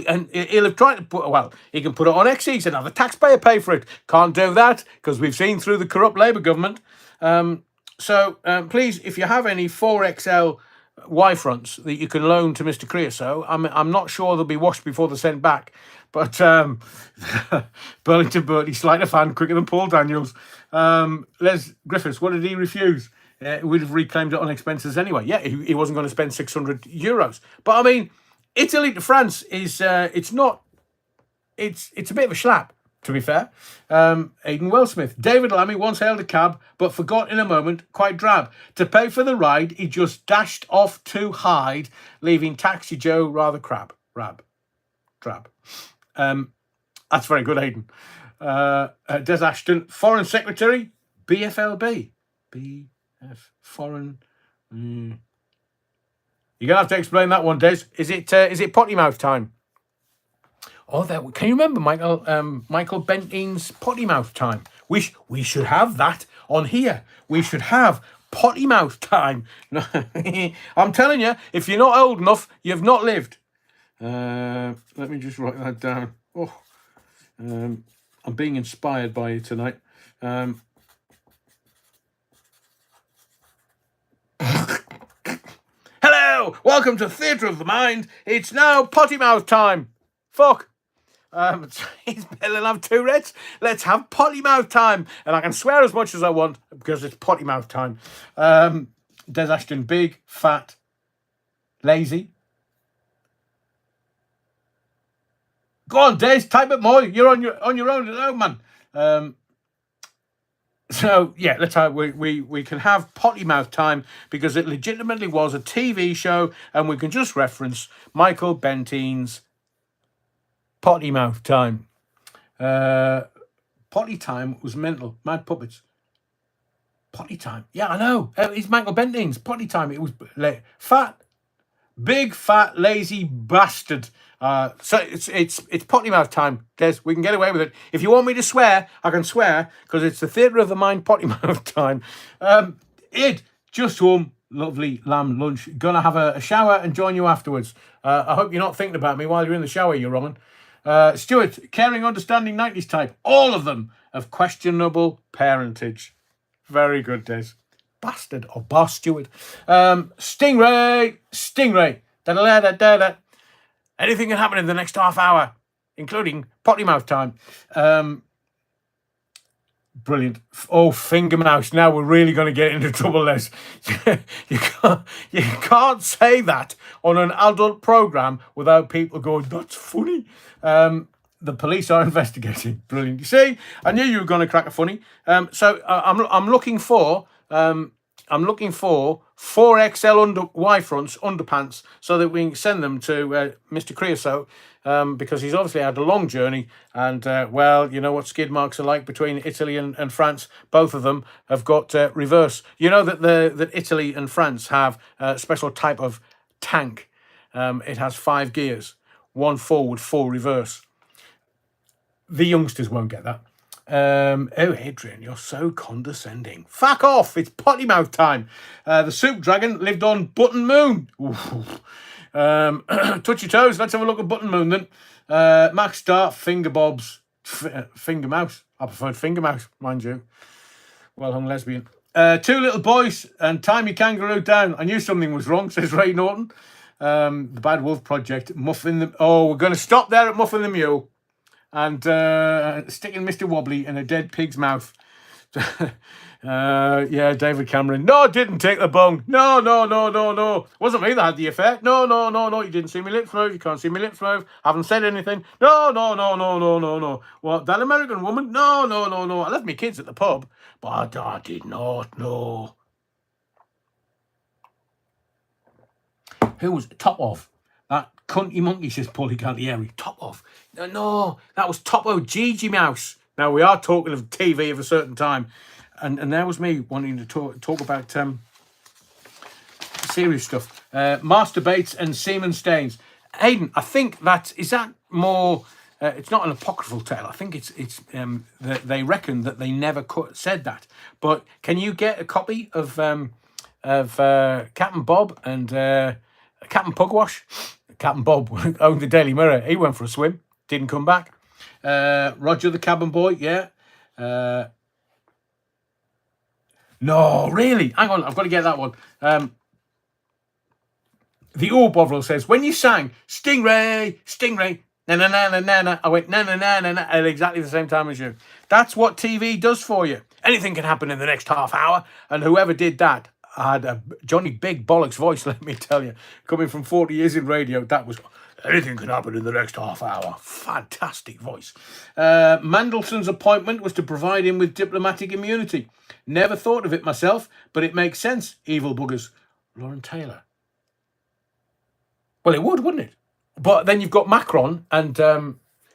And he'll have tried to he can put it on Xe's and have the taxpayer pay for it. Can't do that because we've seen through the corrupt Labour government. So please, if you have any 4XL Y-fronts that you can loan to Mr. Creosote, I'm not sure they'll be washed before they're sent back. But Burlington Bertie, sleight of hand, quicker than Paul Daniels. Les Griffiths, what did he refuse? We'd have reclaimed it on expenses anyway. Yeah, he wasn't going to spend €600. But I mean, Italy to France is it's a bit of a schlap. to be fair. Aidan Wellsmith. David Lammy once hailed a cab, but forgot in a moment, quite drab. To pay for the ride, he just dashed off to hide, leaving Taxi Joe rather drab. That's very good, Aidan. Des Ashton, Foreign Secretary, BFLB. BF, Foreign... You're going to have to explain that one, Des. Is it potty mouth time? Oh, can you remember Michael Bentine's potty mouth time? We should have that on here. We should have potty mouth time. I'm telling you, if you're not old enough, you've not lived. Let me just write that down. Oh, I'm being inspired by you tonight. Hello, welcome to Theatre of the Mind. It's now potty mouth time. Fuck. He's better than have two Reds. Let's have potty mouth time. And I can swear as much as I want because it's potty mouth time. Des Ashton, big, fat, lazy. Go on, Des, type it more. You're on your own alone, man. So yeah, let's have we can have potty mouth time because it legitimately was a TV show, and we can just reference Michael Bentine's potty mouth time. Potty time was mental. Mad Puppets. Potty time. Yeah, I know. It's Michael Bentine's potty time. It was fat, big, fat, lazy bastard. So it's potty mouth time, Des. We can get away with it. If you want me to swear, I can swear because it's the Theatre of the Mind potty mouth time. Id, just home, lovely lamb lunch. Gonna have a shower and join you afterwards. I hope you're not thinking about me while you're in the shower, you wrongin'. Stuart, caring, understanding 90s type. All of them of questionable parentage. Very good, Des. Bastard or boss, Stuart. Stingray. Da-da-da-da-da. Anything can happen in the next half hour, including potty mouth time. Brilliant. Oh, finger mouse. Now we're really going to get into trouble, Les. you can't say that on an adult program without people going, that's funny. The police are investigating. Brilliant. You see, I knew you were going to crack a funny. So I'm looking for 4XL Y-fronts, underpants, so that we can send them to Mr. Creosote, because he's obviously had a long journey, and, well, you know what skid marks are like between Italy and France. Both of them have got reverse. You know that Italy and France have a special type of tank. It has 5 gears, 1 forward, 4 reverse. The youngsters won't get that. Oh, Adrian, you're so condescending. Fuck off, it's potty mouth time. The soup dragon lived on Button Moon. Touch your toes, let's have a look at Button Moon then. Max Star, Finger Bobs, Finger Mouse. I preferred Finger Mouse, mind you. Well hung lesbian. 2 little boys and time your kangaroo down. I knew something was wrong, says Ray Norton. The Bad Wolf Project, Muffin the... Oh, we're going to stop there at Muffin the Mule. And sticking Mr. Wobbly in a dead pig's mouth. Yeah, David Cameron. No, didn't take the bung. No. Wasn't me that had the affair. No. You didn't see me lips move. You can't see me lips move. Haven't said anything. No. What, that American woman? No. I left my kids at the pub, but I did not know. Who was top of? That cunty monkey, says Paulie Cantieri. Top of. No, that was Topo Gigi Mouse. Now, we are talking of TV of a certain time. And there was me wanting to talk about serious stuff. Masturbates and semen stains. Aidan, I think is that more... it's not an apocryphal tale. I think it's they reckon that they never said that. But can you get a copy of Captain Bob and Captain Pugwash? Captain Bob owned the Daily Mirror. He went for a swim, didn't come back. Roger the Cabin Boy, yeah. No, really? Hang on, I've got to get that one. The All Bovril says, when you sang Stingray, na, I went na, at exactly the same time as you. That's what TV does for you. Anything can happen in the next half hour, and whoever did that had a Johnny Big Bollocks voice, let me tell you. Coming from 40 years in radio, that was Anything can happen in the next half hour. Fantastic voice. Mandelson's appointment was to provide him with diplomatic immunity. Never thought of it myself, but it makes sense. Evil buggers. Lauren Taylor. Well, it would, wouldn't it? But then you've got Macron, and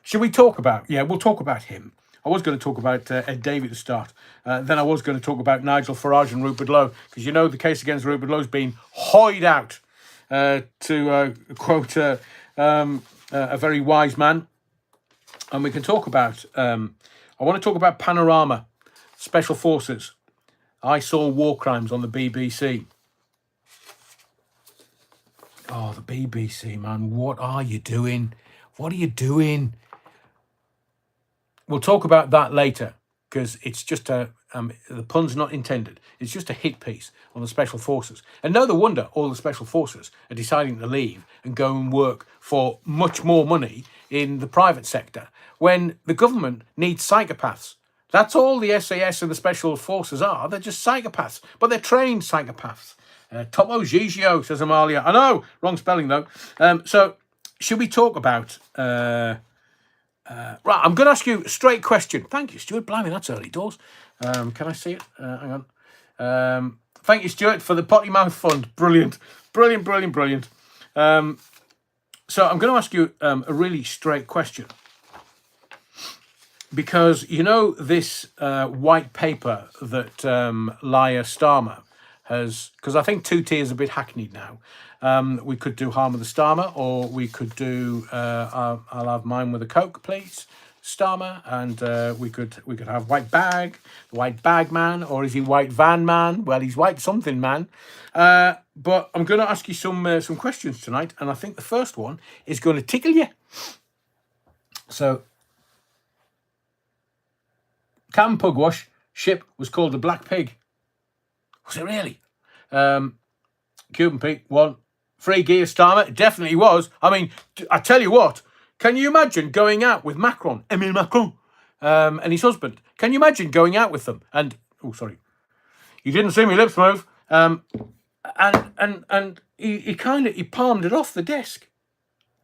should we talk about? Yeah, we'll talk about him. I was going to talk about Ed Davey to start. Then I was going to talk about Nigel Farage and Rupert Lowe, because you know the case against Rupert Lowe's been hoyed out, to quote a very wise man. And we can talk about, I want to talk about Panorama, Special Forces. I saw war crimes on the BBC. Oh, the BBC, man. What are you doing? What are you doing? We'll talk about that later, because it's just the pun's not intended. It's just a hit piece on the Special Forces. And no wonder all the Special Forces are deciding to leave and go and work for much more money in the private sector, when the government needs psychopaths. That's all the SAS and the Special Forces are. They're just psychopaths, but they're trained psychopaths. Topo Gigio, says Amalia. I know, wrong spelling though. So, should we talk about... right, I'm going to ask you a straight question. Thank you, Stuart. Blimey, that's early doors. Can I see it? Hang on. Thank you, Stuart, for the Potty Mouth Fund. Brilliant. Brilliant, brilliant, brilliant. So I'm going to ask you a really straight question. Because, you know, this white paper that Laia Starmer has... Because I think 2T is a bit hackneyed now. We could do Harm with the Starmer, or we could do I'll have mine with a Coke, please, Starmer, and we could have White Bag, the White Bag Man, or is he White Van Man? Well, he's White something man. But I'm going to ask you some questions tonight, and I think the first one is going to tickle you. So, Cam Pugwash ship was called the Black Pig. Was it really? Cuban Pete 1. Free gear Starmer, it definitely was. I mean, I tell you what, can you imagine going out with Macron, Emile Macron, and his husband? Can you imagine going out with them? And, oh, sorry, you didn't see me lips move. And he palmed it off the desk.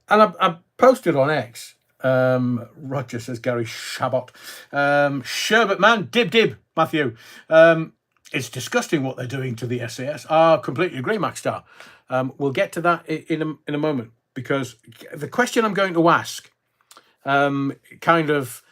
And I posted on X. Roger, says Gary Shabot. Sherbet man, dib, Matthew. It's disgusting what they're doing to the SAS. I completely agree, Max Star. We'll get to that in a moment, because the question I'm going to ask kind of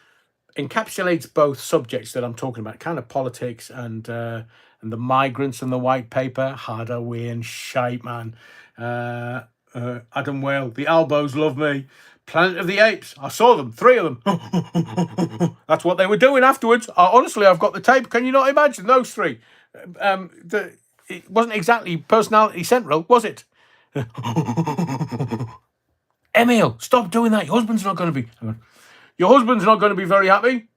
encapsulates both subjects that I'm talking about, kind of politics and the migrants and the white paper. Harder way and shite, man. Adam Whale, the Albos love me. Planet of the Apes, I saw them, 3 of them. That's what they were doing afterwards. Honestly, I've got the tape. Can you not imagine those 3? It wasn't exactly personality central, was it? Emil, stop doing that. Your husband's not going to be... Your husband's not going to be very happy.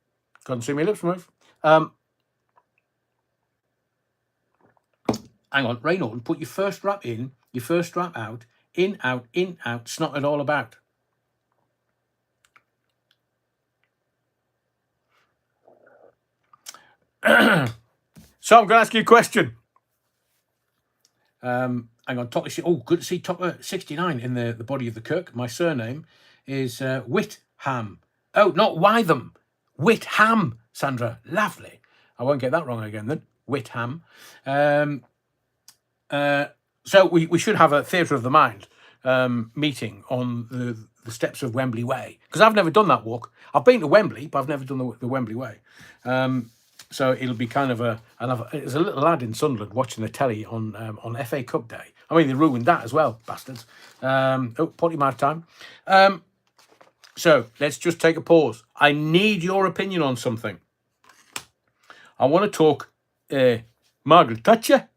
Can't see my lips move. Hang on, Ray Norton, put your first rap in, your first rap out, in, out, snot it all about. So I'm going to ask you a question. Hang on, Topper. Oh, good to see Topper 69 in the body of the Kirk. My surname is Whitham. Oh, not Wytham. Whitham, Sandra. Lovely. I won't get that wrong again then. Whitham. So we should have a Theatre of the Mind meeting on the steps of Wembley Way, because I've never done that walk. I've been to Wembley, but I've never done the Wembley Way. So it'll be kind of there's a little lad in Sunderland watching the telly on FA Cup Day. I mean, they ruined that as well, bastards. Potty mouth time. So let's just take a pause. I need your opinion on something. I want to talk Margaret Thatcher,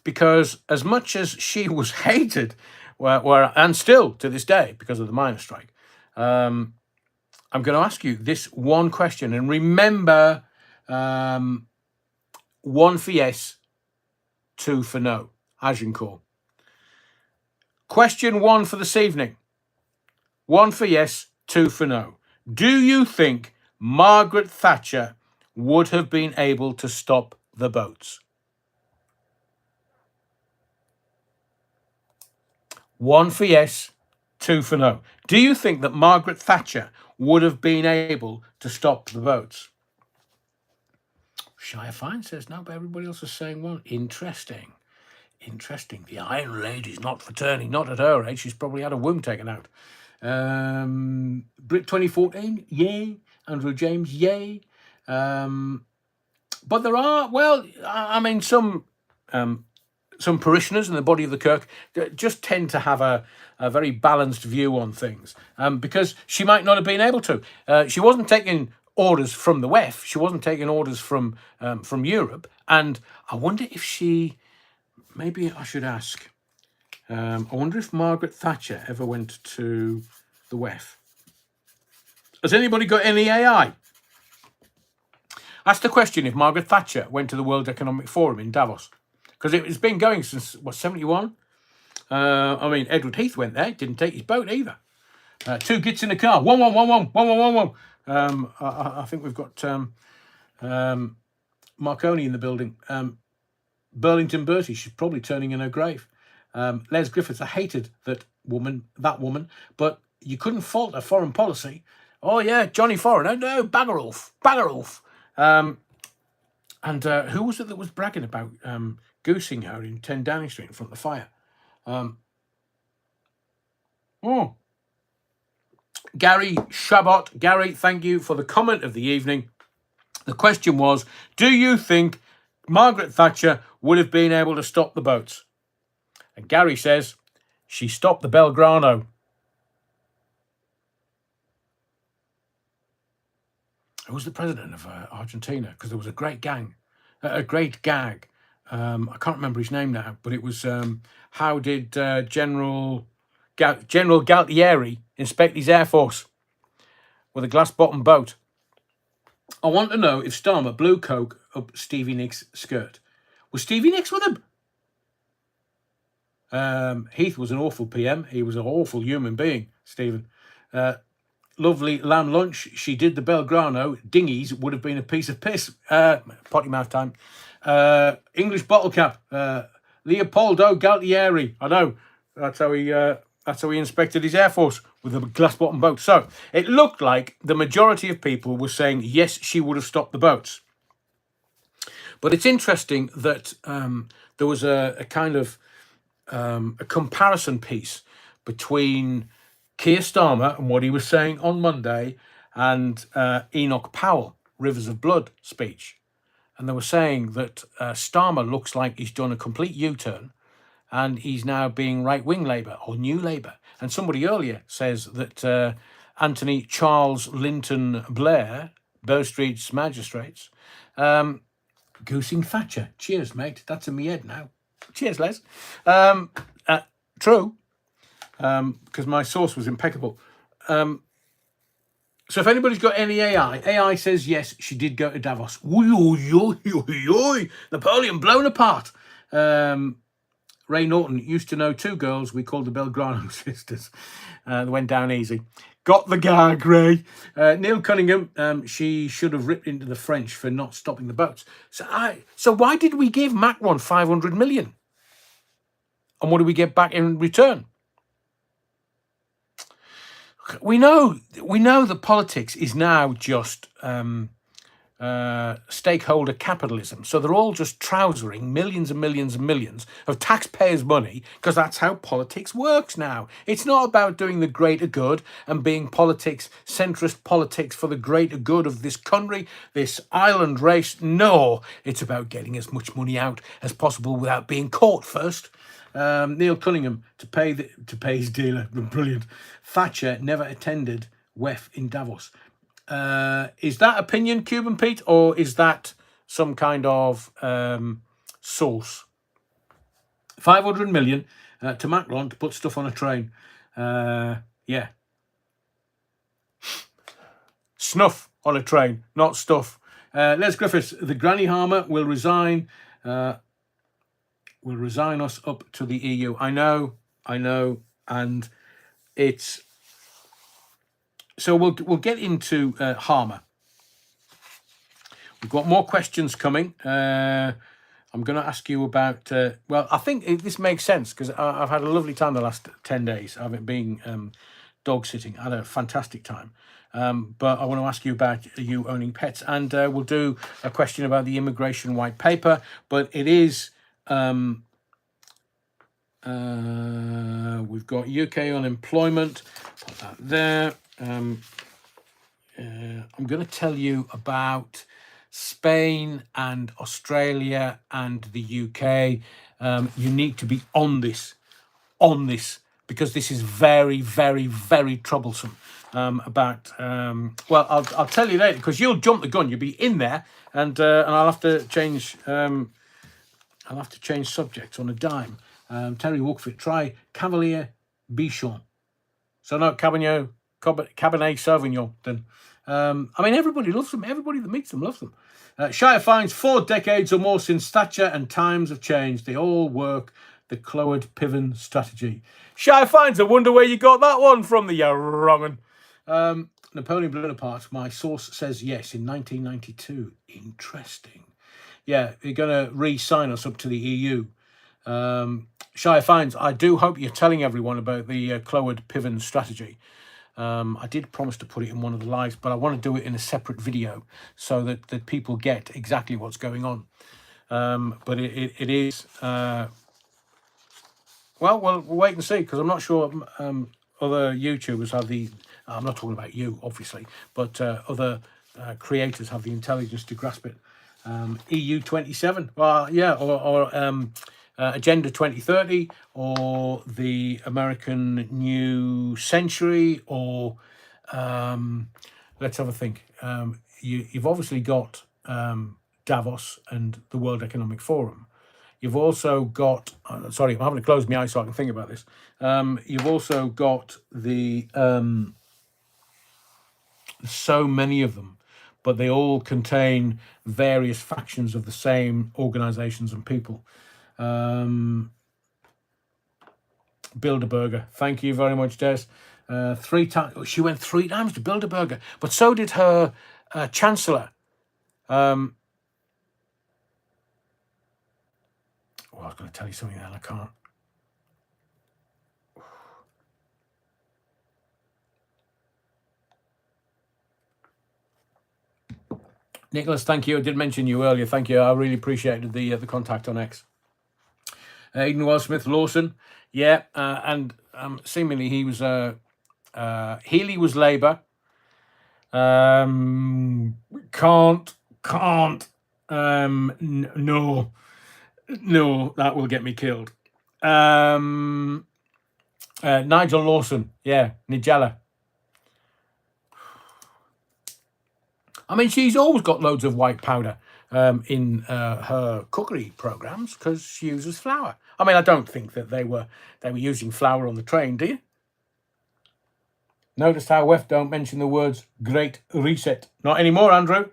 because as much as she was hated, and still to this day because of the miners' strike, I'm going to ask you this one question, and remember. 1 for yes, 2 for no. Agincourt. Question 1 for this evening. 1 for yes, 2 for no. Do you think Margaret Thatcher would have been able to stop the boats? 1 for yes, 2 for no. Do you think that Margaret Thatcher would have been able to stop the votes? Shire Fine says no, but everybody else is saying one. Interesting. The Iron Lady's not for turning. Not at her age. She's probably had a womb taken out. Brit 2014, yay. Andrew James, yay. But there are, well, I mean, some parishioners in the body of the kirk just tend to have a very balanced view on things, because she might not have been able to. She wasn't taking orders from the WEF. She wasn't taking orders from Europe. And I wonder if she, maybe I should ask, I wonder if Margaret Thatcher ever went to the WEF. Has anybody got any AI? Ask the question if Margaret Thatcher went to the World Economic Forum in Davos. Because it's been going since, 71? I mean, Edward Heath went there, didn't take his boat either. 2 gits in the car, 111111111. I think we've got Marconi in the building. Burlington Bertie, she's probably turning in her grave. Les Griffiths, I hated that woman, but you couldn't fault her foreign policy. Oh yeah, Johnny Foreigner, no, Baggerolf. And who was it that was bragging about goosing her in 10 Downing Street in front of the fire? Gary Shabot. Gary, thank you for the comment of the evening. The question was, do you think Margaret Thatcher would have been able to stop the boats? And Gary says, she stopped the Belgrano. Who was the president of Argentina? Because there was a great gag. I can't remember his name now, but it was, how did General Galtieri inspect his Air Force with a glass-bottom boat? I want to know if Starmer blew coke up Stevie Nicks' skirt. Was Stevie Nicks with him? Heath was an awful PM. He was an awful human being, Stephen. Lovely lamb lunch. She did the Belgrano. Dinghies would have been a piece of piss. Potty mouth time. English bottle cap. Leopoldo Galtieri. I know. That's how he inspected his Air Force, with a glass bottom boat. So it looked like the majority of people were saying yes, she would have stopped the boats. But it's interesting that there was a kind of a comparison piece between Keir Starmer and what he was saying on Monday and Enoch Powell, Rivers of Blood speech. And they were saying that Starmer looks like he's done a complete U-turn and he's now being right-wing Labour or New Labour. And somebody earlier says that Anthony Charles Linton Blair, Bow Street's magistrates, goosing Thatcher. Cheers, mate. That's in my head now. Cheers, Les. True. Because my source was impeccable. So if anybody's got any AI says yes, she did go to Davos. Napoleon blown apart. Ray Norton used to know 2 girls we called the Belgrano sisters. They went down easy. Got the gag, Ray. Neil Cunningham, she should have ripped into the French for not stopping the boats. So why did we give Macron 500 million? And what do we get back in return? We know that politics is now just stakeholder capitalism. So they're all just trousering millions and millions and millions of taxpayers' money, because that's how politics works now. It's not about doing the greater good and being centrist politics for the greater good of this country, this island race. No, it's about getting as much money out as possible without being caught first. Neil Cunningham, to pay his dealer. Brilliant. Thatcher never attended WEF in Davos. Is that opinion, Cuban Pete, or is that some kind of source? 500 million to Macron to put stuff on a train. Yeah. Snuff on a train, not stuff. Les Griffiths, the Granny Harmer will resign. Will resign us up to the EU. I know, and it's so we'll get into Harmer. We've got more questions coming. I I'm going to ask you about, well, I think this makes sense because I've had a lovely time the last 10 days. I've been dog sitting. I had a fantastic time. But I want to ask you about you owning pets. And we'll do a question about the immigration white paper. But it is, we've got UK unemployment. Put that there. I'm going to tell you about Spain and Australia and the UK. You need to be on this, because this is very, very, very troublesome. Well, I'll tell you later, because you'll jump the gun. You'll be in there, and I'll have to change. I'll have to change subjects on a dime. Terry Wookford, try Cavalier Bichon. So not Cabernet Sauvignon. Then, I mean, everybody loves them. Everybody that meets them loves them. Shire finds 4 decades or more since stature and times have changed. They all work the Clywed Piven strategy. Shire finds, I wonder where you got that one from, the wrong one. Napoleon Bonaparte, my source says yes, in 1992. Interesting. Yeah, you're going to re-sign us up to the EU. Shire finds, I do hope you're telling everyone about the Clywed Piven strategy. I did promise to put it in one of the lives, but I want to do it in a separate video so that people get exactly what's going on. But it is, well, we'll wait and see, because I'm not sure other YouTubers have the, I'm not talking about you, obviously, but other creators have the intelligence to grasp it. EU 27, well, yeah, or Agenda 2030, or the American New Century, or let's have a think. You've obviously got Davos and the World Economic Forum. You've also got, sorry, I'm having to close my eyes so I can think about this. You've also got the, so many of them, but they all contain various factions of the same organizations and people. Bilderberger, thank you very much, Des. 3 times, she went 3 times to Bilderberger, but so did her chancellor. Well, I was going to tell you something and I can't. Nicholas, thank you. I did mention you earlier. Thank you. I really appreciated the contact on X. Aidan Wildsmith Lawson, yeah, and seemingly he was Healy was Labour. Can't. No, that will get me killed. Nigel Lawson, yeah, Nigella. I mean, she's always got loads of white powder in her cookery programs because she uses flour. I mean, I don't think that they were using flour on the train, do you? Notice how WEF don't mention the words Great Reset. Not anymore, Andrew.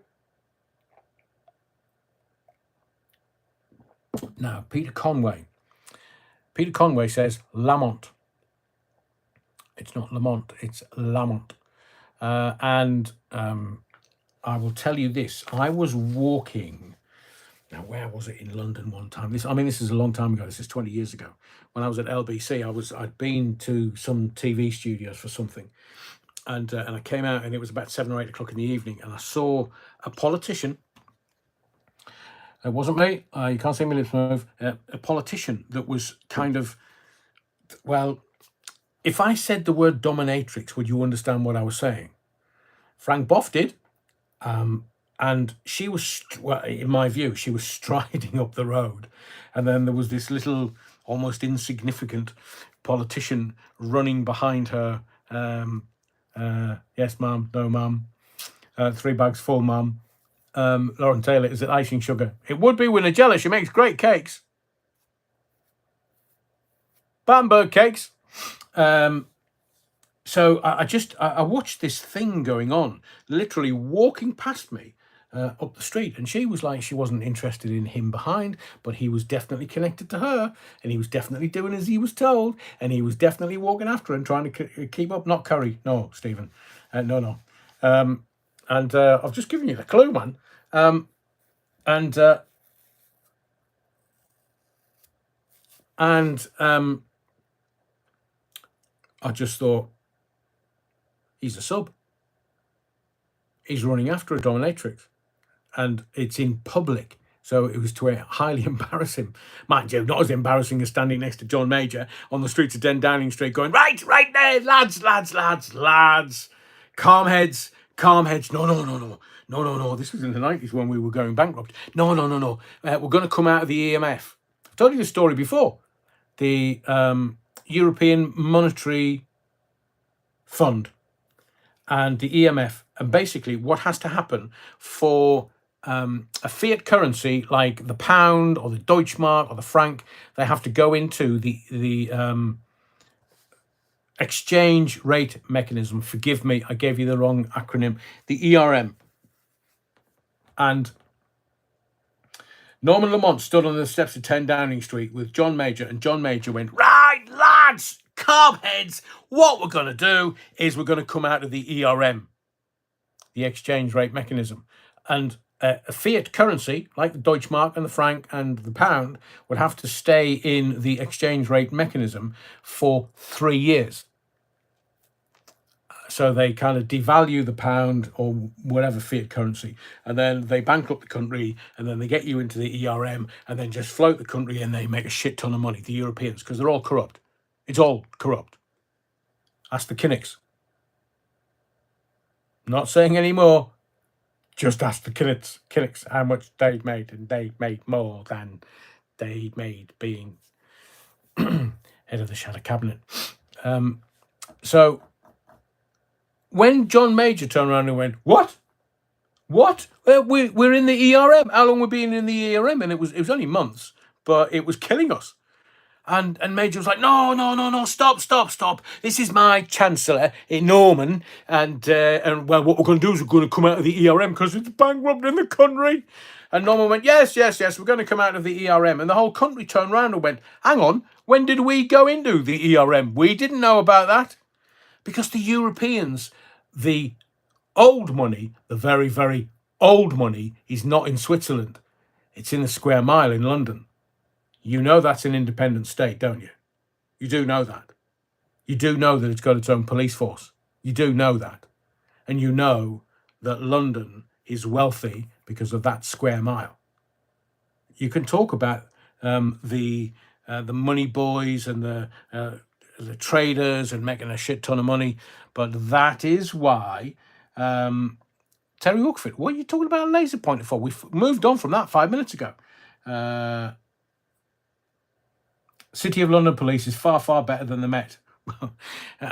Now, Peter Conway. Peter Conway says Lamont. It's not Lamont, it's Lamont. And I will tell you this. I was walking. Now, where was it in London one time? This is a long time ago. This is 20 years ago. When I was at LBC, I'd been to some TV studios for something. And I came out, and it was about 7 or 8 o'clock in the evening, and I saw a politician. It wasn't me. You can't see my lips move. A politician that was kind of, well, if I said the word dominatrix, would you understand what I was saying? Frank Boff did. And she was, well, in my view, she was striding up the road. And then there was this little, almost insignificant politician running behind her. Yes, ma'am. No, ma'am. 3 bags full, ma'am. Lauren Taylor, is it icing sugar? It would be with Nigella. She makes great cakes. Bamberg cakes. So I watched this thing going on, literally walking past me up the street. And she was like, she wasn't interested in him behind, but he was definitely connected to her. And he was definitely doing as he was told. And he was definitely walking after her and trying to keep up. Not Curry. No, Stephen. No. And I've just given you the clue, man. And And I just thought, he's a sub. He's running after a dominatrix. And it's in public. So it was to highly embarrass him. Mind you, not as embarrassing as standing next to John Major on the streets of 10 Downing Street going, right there, lads. Calm heads. No. This was in the 90s when we were going bankrupt. No. We're going to come out of the EMF. I've told you this story before. The European Monetary Fund and the EMF. And basically what has to happen for a fiat currency like the pound or the Deutschmark or the franc, they have to go into the exchange rate mechanism. Forgive me, I gave you the wrong acronym. The ERM. And Norman Lamont stood on the steps of 10 Downing Street with John Major, and John Major went, right, lads, calm heads. What we're going to do is we're going to come out of the ERM, the exchange rate mechanism. And a fiat currency like the Deutschmark and the franc and the pound would have to stay in the exchange rate mechanism for 3 years. So they kind of devalue the pound or whatever fiat currency, and then they bankrupt the country, and then they get you into the ERM, and then just float the country, and they make a shit ton of money, the Europeans, because they're all corrupt. It's all corrupt. Ask the Kinnicks. Not saying any more. Just ask the Kinnicks how much they made, and they made more than they made being head of the Shadow Cabinet. So when John Major turned around and went, what? We're in the ERM. How long we've been in the ERM? And it was only months, but it was killing us. And Major was like, no, stop. This is my Chancellor in Norman. And well, what we're going to do is we're going to come out of the ERM because it's bankrupt in the country. And Norman went, yes, we're going to come out of the ERM. And the whole country turned around and went, hang on, when did we go into the ERM? We didn't know about that. Because the Europeans, the old money, the very, very old money, is not in Switzerland. It's in the square mile in London. You know that's an independent state, don't you? You do know that. You do know that it's got its own police force. You do know that. And you know that London is wealthy because of that square mile. You can talk about the money boys and the traders and making a shit ton of money, but that is why Terry Wookford, what are you talking about a laser pointer for? We've moved on from that 5 minutes ago. City of London police is far better than the Met.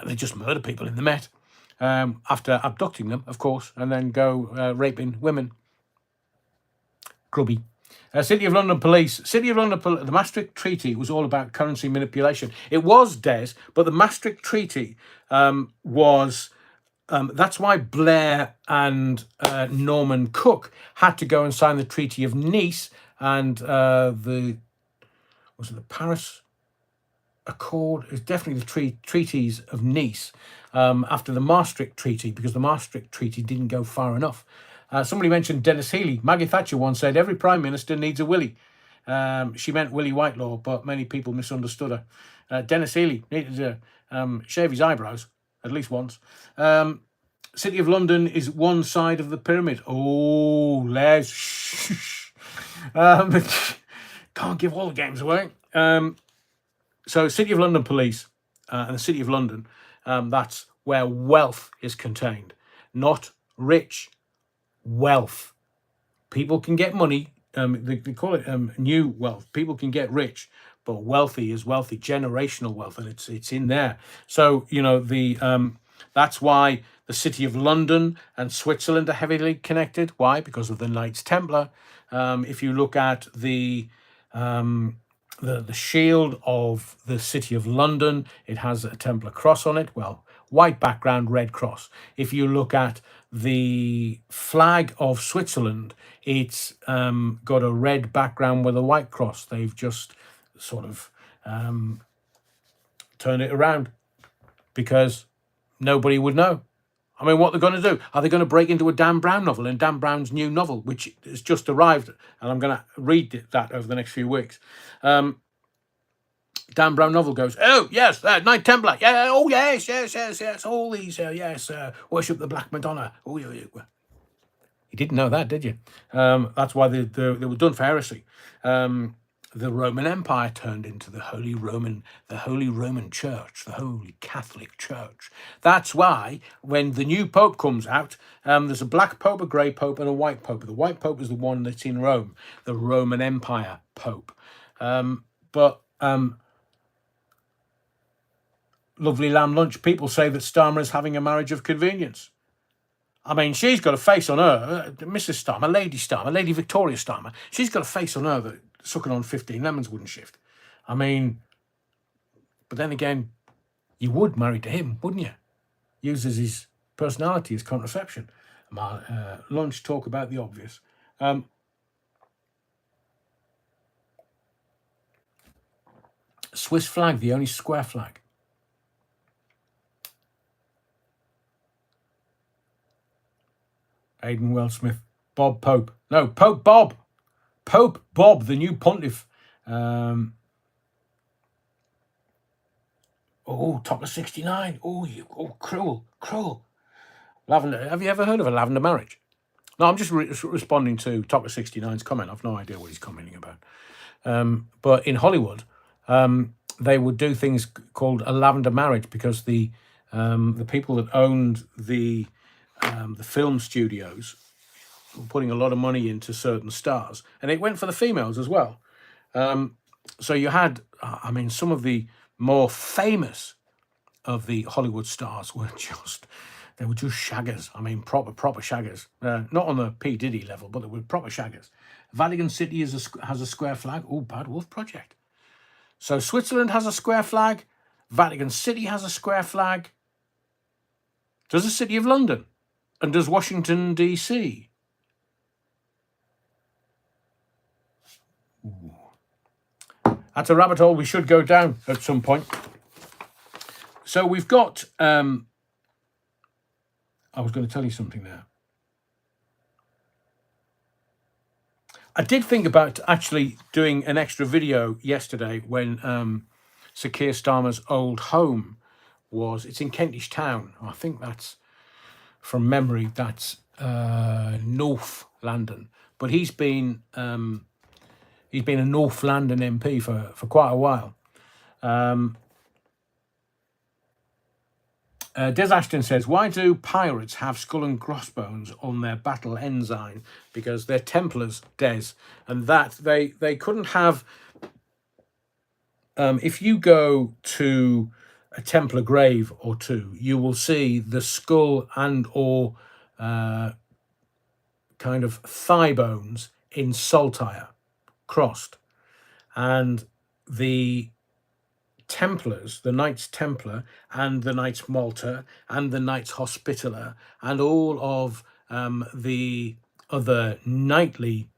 They just murder people in the Met after abducting them, of course, and then go raping women. Grubby. City of London police. The Maastricht Treaty was all about currency manipulation. It was, Des, but the Maastricht Treaty was... that's why Blair and Norman Cook had to go and sign the Treaty of Nice and the Paris Accord? It's definitely the treaties of Nice after the Maastricht Treaty, because the Maastricht Treaty didn't go far enough. Somebody mentioned Dennis Healey. Maggie Thatcher once said, every Prime Minister needs a Willie. She meant Willie Whitelaw, but many people misunderstood her. Dennis Healey needed to shave his eyebrows, at least once. City of London is one side of the pyramid. Oh, Les. Shh. Can't give all the games away. So City of London police and the City of London, that's where wealth is contained. Not rich, wealth. People can get money. They call it new wealth. People can get rich, but wealthy is wealthy, generational wealth, and it's in there. So, you know, that's why the City of London and Switzerland are heavily connected. Why? Because of the Knights Templar. If you look at the shield of the City of London, it has a Templar cross on it. Well, white background, red cross. If you look at the flag of Switzerland, it's got a red background with a white cross. They've just sort of turned it around because nobody would know. I mean, what they're going to do? Are they going to break into a Dan Brown novel, and Dan Brown's new novel, which has just arrived, and I'm going to read that over the next few weeks. Dan Brown novel goes, oh, yes, Knight Templar. Yeah, oh, yes. All these, yes, worship the Black Madonna. Oh, yeah. You didn't know that, did you? That's why they were done for heresy. The Roman Empire turned into the Holy Roman Church, the Holy Catholic Church. That's why when the new Pope comes out, there's a black Pope, a grey Pope, and a white Pope. The white Pope is the one that's in Rome, the Roman Empire Pope. Lovely Lamb Lunch, people say that Starmer is having a marriage of convenience. I mean, she's got a face on her, Mrs. Starmer, Lady Victoria Starmer. She's got a face on her that sucking on 15 lemons wouldn't shift. I mean, but then again, you would marry to him, wouldn't you? Uses his personality as contraception. Lunch talk about the obvious. Swiss flag, the only square flag. Aidan Wellsmith, Bob Pope. No, Pope Bob. Pope Bob, the new pontiff. Oh, top of 69. Oh, cruel. Lavender. Have you ever heard of a lavender marriage? No, I'm just responding to top of 69's comment. I've no idea what he's commenting about. But in Hollywood, they would do things called a lavender marriage because the people that owned the film studios were putting a lot of money into certain stars, and it went for the females as well. So you had, I mean, some of the more famous of the Hollywood stars were just shaggers. I mean, proper shaggers. Not on the P. Diddy level, but they were proper shaggers. Vatican City has a square flag. Oh, Bad Wolf Project. So Switzerland has a square flag. Vatican City has a square flag. Does the City of London? And does Washington, D.C.? Ooh. That's a rabbit hole we should go down at some point. So we've got... I was going to tell you something there. I did think about actually doing an extra video yesterday when Sir Keir Starmer's old home was... It's in Kentish Town. I think that's... From memory, that's North London, but he's been a North London MP for quite a while. Des Ashton says, why do pirates have skull and crossbones on their battle ensign? Because they're Templars, Des, and that they couldn't have. If you go to a Templar grave or two, you will see the skull and or kind of thigh bones in saltire, crossed. And the Templars, the Knights Templar and the Knights Malta and the Knights Hospitaller and all of the other knightly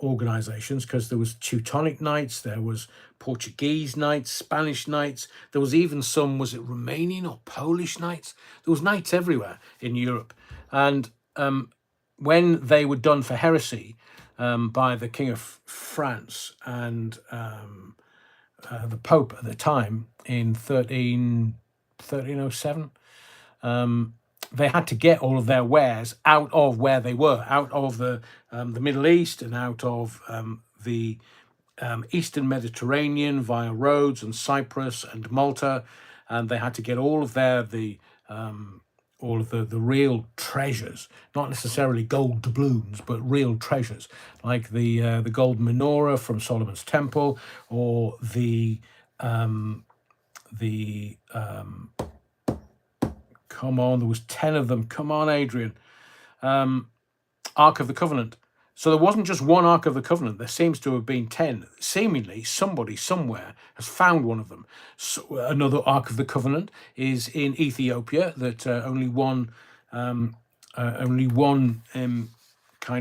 organizations, because there was Teutonic Knights, there was Portuguese Knights, Spanish Knights, there was even some, was it Romanian or Polish Knights? There was knights everywhere in Europe. And when they were done for heresy by the King of France and the Pope at the time in 1307, they had to get all of their wares out of where they were, out of the Middle East and out of the Eastern Mediterranean via Rhodes and Cyprus and Malta, and they had to get all of the real treasures, not necessarily gold doubloons, but real treasures like the gold menorah from Solomon's Temple, or the come on, there was 10 of them. Come on, Adrian. Ark of the Covenant. So there wasn't just one Ark of the Covenant. There seems to have been 10. Seemingly, somebody somewhere has found one of them. So another Ark of the Covenant is in Ethiopia that only one kind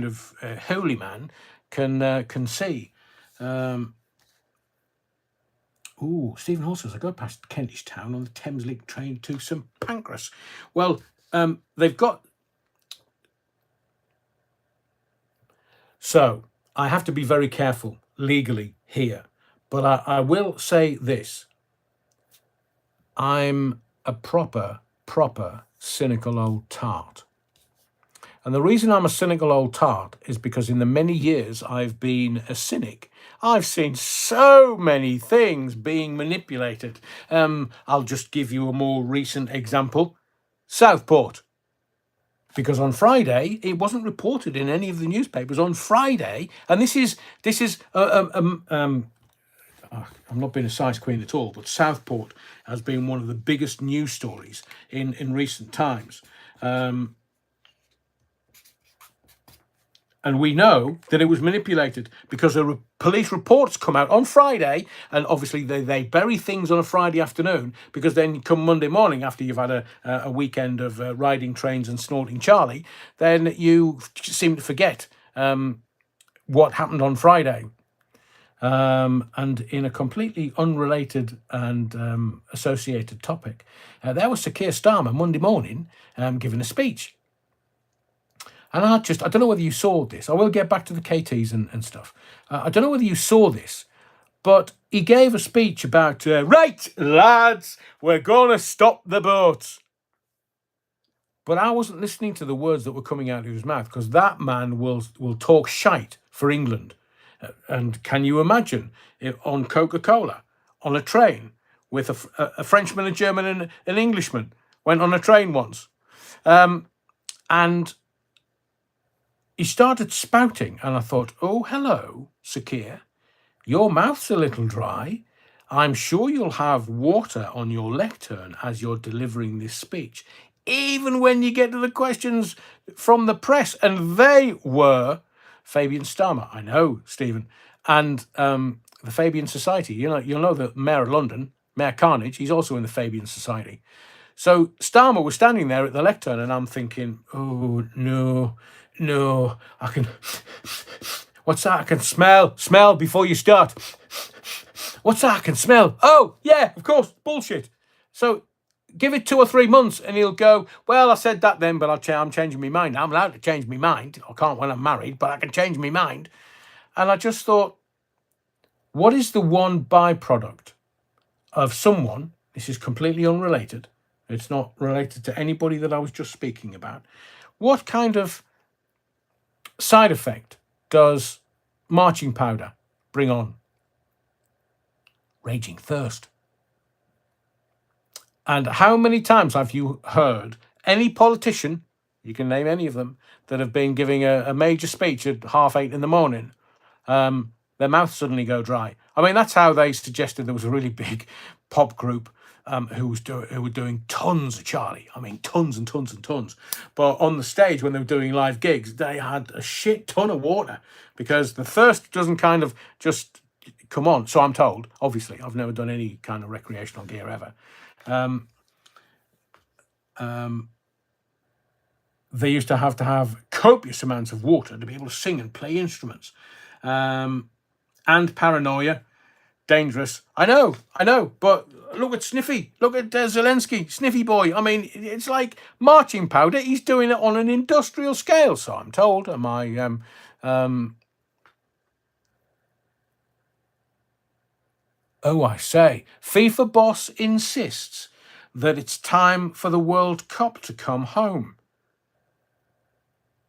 of holy man can see. Stephen Hall says, I go past Kentish Town on the Thameslink train to St Pancras. Well, they've got... So, I have to be very careful legally here. But I will say this. I'm a proper cynical old tart. And the reason I'm a cynical old tart is because in the many years I've been a cynic, I've seen so many things being manipulated. I'll just give you a more recent example. Southport. Because on Friday, it wasn't reported in any of the newspapers on Friday. And this is I'm not being a size queen at all, but Southport has been one of the biggest news stories in recent times. And we know that it was manipulated because police reports come out on Friday, and obviously they bury things on a Friday afternoon, because then come Monday morning, after you've had a weekend of riding trains and snorting Charlie, then you seem to forget what happened on Friday. And in a completely unrelated and associated topic, there was Sir Keir Starmer Monday morning giving a speech. And I don't know whether you saw this. I will get back to the KTs and stuff. I don't know whether you saw this, but he gave a speech about, right, lads, we're going to stop the boats. But I wasn't listening to the words that were coming out of his mouth, because that man will talk shite for England. And can you imagine if on Coca-Cola, on a train, with a Frenchman, a German, and an Englishman went on a train once, and he started spouting, and I thought, oh, hello, Sir Keir, your mouth's a little dry. I'm sure you'll have water on your lectern as you're delivering this speech, even when you get to the questions from the press. And they were Fabian Starmer, I know, Stephen, and the Fabian Society. You'll know the Mayor of London, Mayor Carnage, he's also in the Fabian Society. So Starmer was standing there at the lectern, and I'm thinking, oh, no, I can... What's that? I can smell before you start. What's that? I can smell. Oh, yeah, of course, bullshit. So give it 2 or 3 months and he'll go, well, I said that then, but I'm changing my mind. I'm allowed to change my mind. I can't when I'm married, but I can change my mind. And I just thought, what is the one byproduct of someone, this is completely unrelated, it's not related to anybody that I was just speaking about, what kind of side effect does marching powder bring on? Raging thirst. And how many times have you heard any politician, you can name any of them, that have been giving a major speech at 8:30 in the morning, their mouth suddenly go dry? I mean, that's how they suggested there was a really big pop group who were doing tons of Charlie. I mean, tons and tons and tons. But on the stage, when they were doing live gigs, they had a shit ton of water, because the thirst doesn't kind of just come on. So I'm told. Obviously, I've never done any kind of recreational gear ever. They used to have copious amounts of water to be able to sing and play instruments. And paranoia, dangerous. I know, but look at Sniffy. Look at Zelensky, Sniffy boy. I mean, it's like marching powder. He's doing it on an industrial scale, so I'm told. Oh, I say, FIFA boss insists that it's time for the World Cup to come home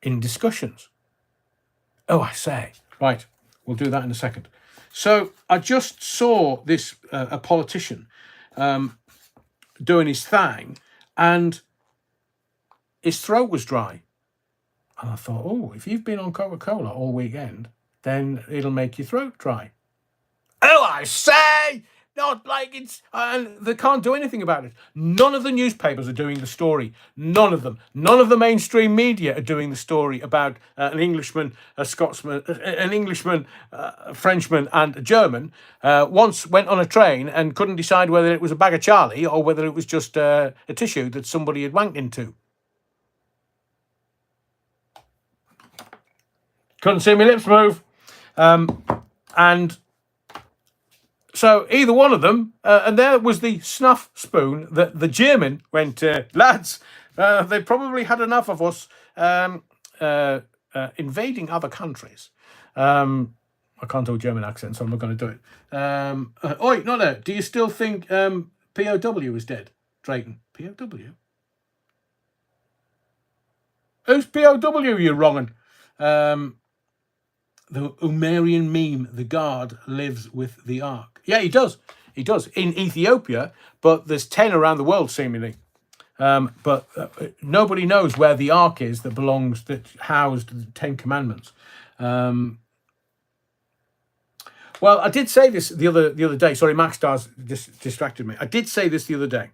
in discussions. Oh, I say. Right, we'll do that in a second. So I just saw this, a politician doing his thing, and his throat was dry. And I thought, oh, if you've been on Coca-Cola all weekend, then it'll make your throat dry. Oh, I say! Not like it's... And they can't do anything about it. None of the newspapers are doing the story. None of them. None of the mainstream media are doing the story about an Englishman, a Scotsman, a Frenchman, and a German once went on a train and couldn't decide whether it was a bag of Charlie or whether it was just a tissue that somebody had wanked into. Couldn't see my lips move. And... so either one of them, and there was the snuff spoon that the German went, lads, they probably had enough of us invading other countries. I can't do a German accent, so I'm not going to do it. Oi, not there. Do you still think POW is dead? Drayton. POW? Who's POW, you wrongin'? The Umerian meme, the guard lives with the ark. Yeah, he does. He does. In Ethiopia, but there's 10 around the world, seemingly. But nobody knows where the ark is that housed the 10 Commandments. Well, I did say this the other day. Sorry, Max Stars distracted me. I did say this the other day.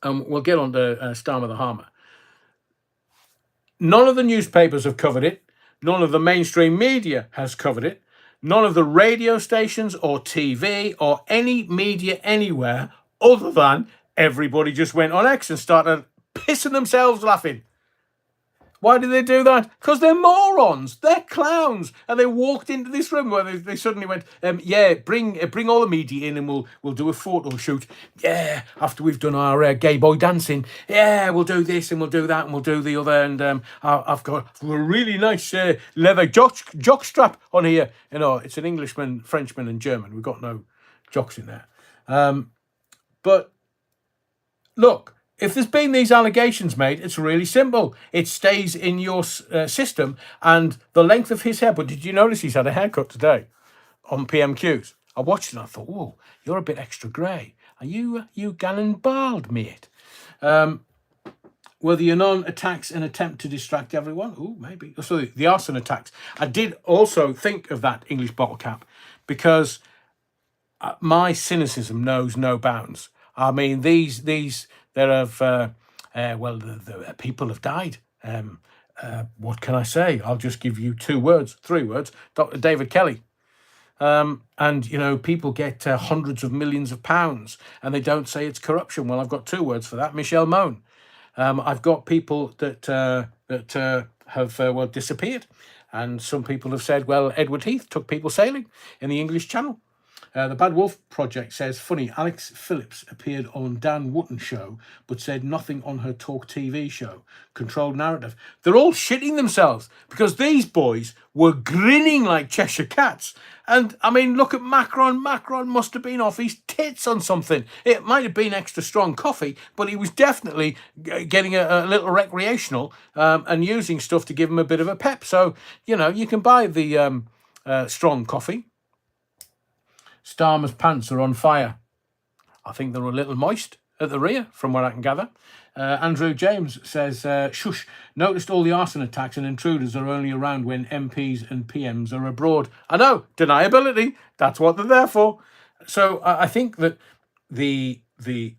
We'll get on to Starmer the Harmer. None of the newspapers have covered it. None of the mainstream media has covered it. None of the radio stations or TV or any media anywhere other than everybody just went on X and started pissing themselves laughing. Why did they do that? Because they're morons. They're clowns. And they walked into this room where they suddenly went, yeah, bring all the media in and we'll do a photo shoot. Yeah, after we've done our gay boy dancing. Yeah, we'll do this and we'll do that and we'll do the other. And I've got a really nice leather jock strap on here. You know, it's an Englishman, Frenchman and German. We've got no jocks in there. But look, if there's been these allegations made, it's really simple. It stays in your system and the length of his hair. But did you notice he's had a haircut today on PMQs? I watched it and I thought, whoa, you're a bit extra grey. Are you gone bald, mate? Were the Anon attacks an attempt to distract everyone? Oh, maybe. So the arson attacks. I did also think of that English bottle cap because my cynicism knows no bounds. I mean, there have, the people have died. What can I say? I'll just give you 3 words. Dr. David Kelly. And, you know, people get hundreds of millions of pounds and they don't say it's corruption. Well, I've got 2 words for that. Michelle Mone. I've got people that have disappeared. And some people have said, well, Edward Heath took people sailing in the English Channel. The Bad Wolf Project says, funny, Alex Phillips appeared on Dan Wootton's show, but said nothing on her Talk TV show. Controlled narrative. They're all shitting themselves because these boys were grinning like Cheshire Cats. And, I mean, look at Macron. Macron must have been off his tits on something. It might have been extra strong coffee, but he was definitely getting a little recreational and using stuff to give him a bit of a pep. So, you know, you can buy the strong coffee. Starmer's pants are on fire. I think they're a little moist at the rear, from what I can gather. Andrew James says, shush, noticed all the arson attacks and intruders are only around when MPs and PMs are abroad. I know, deniability, that's what they're there for. So I think that the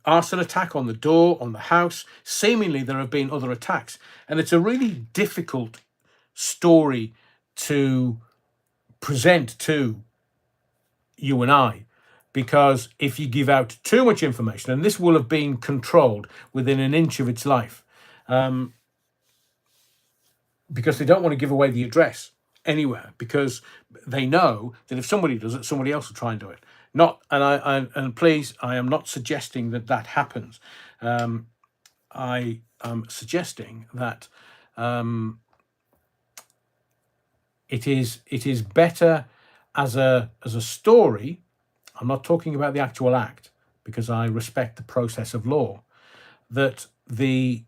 arson attack on the door, on the house, seemingly there have been other attacks. And it's a really difficult story to present to you and I, because if you give out too much information, and this will have been controlled within an inch of its life, because they don't want to give away the address anywhere, because they know that if somebody does it, somebody else will try and do it. And please, I am not suggesting that happens. I am suggesting that it is better as a story. I'm not talking about the actual act because I respect the process of law, that the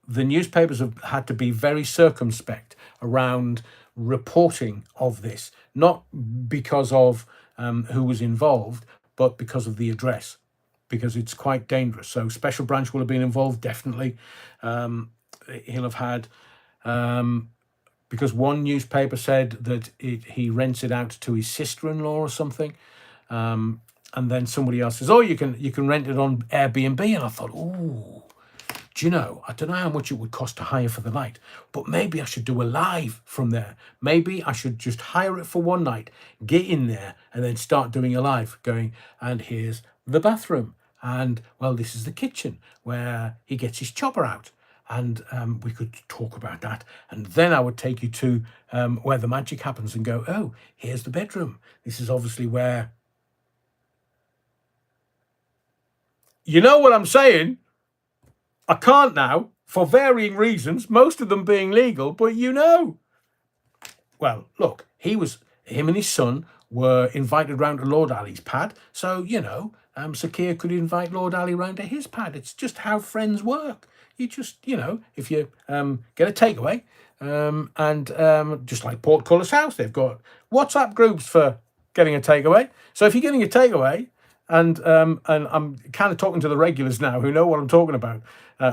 newspapers have had to be very circumspect around reporting of this, not because of who was involved, but because of the address, because it's quite dangerous. So Special Branch will have been involved, definitely. He'll have had... because one newspaper said that he rents it out to his sister-in-law or something, and then somebody else says, "Oh, you can rent it on Airbnb." And I thought, "Oh, do you know? I don't know how much it would cost to hire for the night, but maybe I should do a live from there. Maybe I should just hire it for one night, get in there, and then start doing a live, going, and here's the bathroom, and well, this is the kitchen where he gets his chopper out." And we could talk about that. And then I would take you to where the magic happens and go, oh, here's the bedroom. This is obviously where... You know what I'm saying? I can't now, for varying reasons, most of them being legal, but you know. Well, look, he was... him and his son were invited round to Lord Ali's pad. So, Sir Keir could invite Lord Ali round to his pad. It's just how friends work. You just, if you get a takeaway, and just like Portcullis House, they've got WhatsApp groups for getting a takeaway. So if you're getting a takeaway, and I'm kind of talking to the regulars now who know what I'm talking about,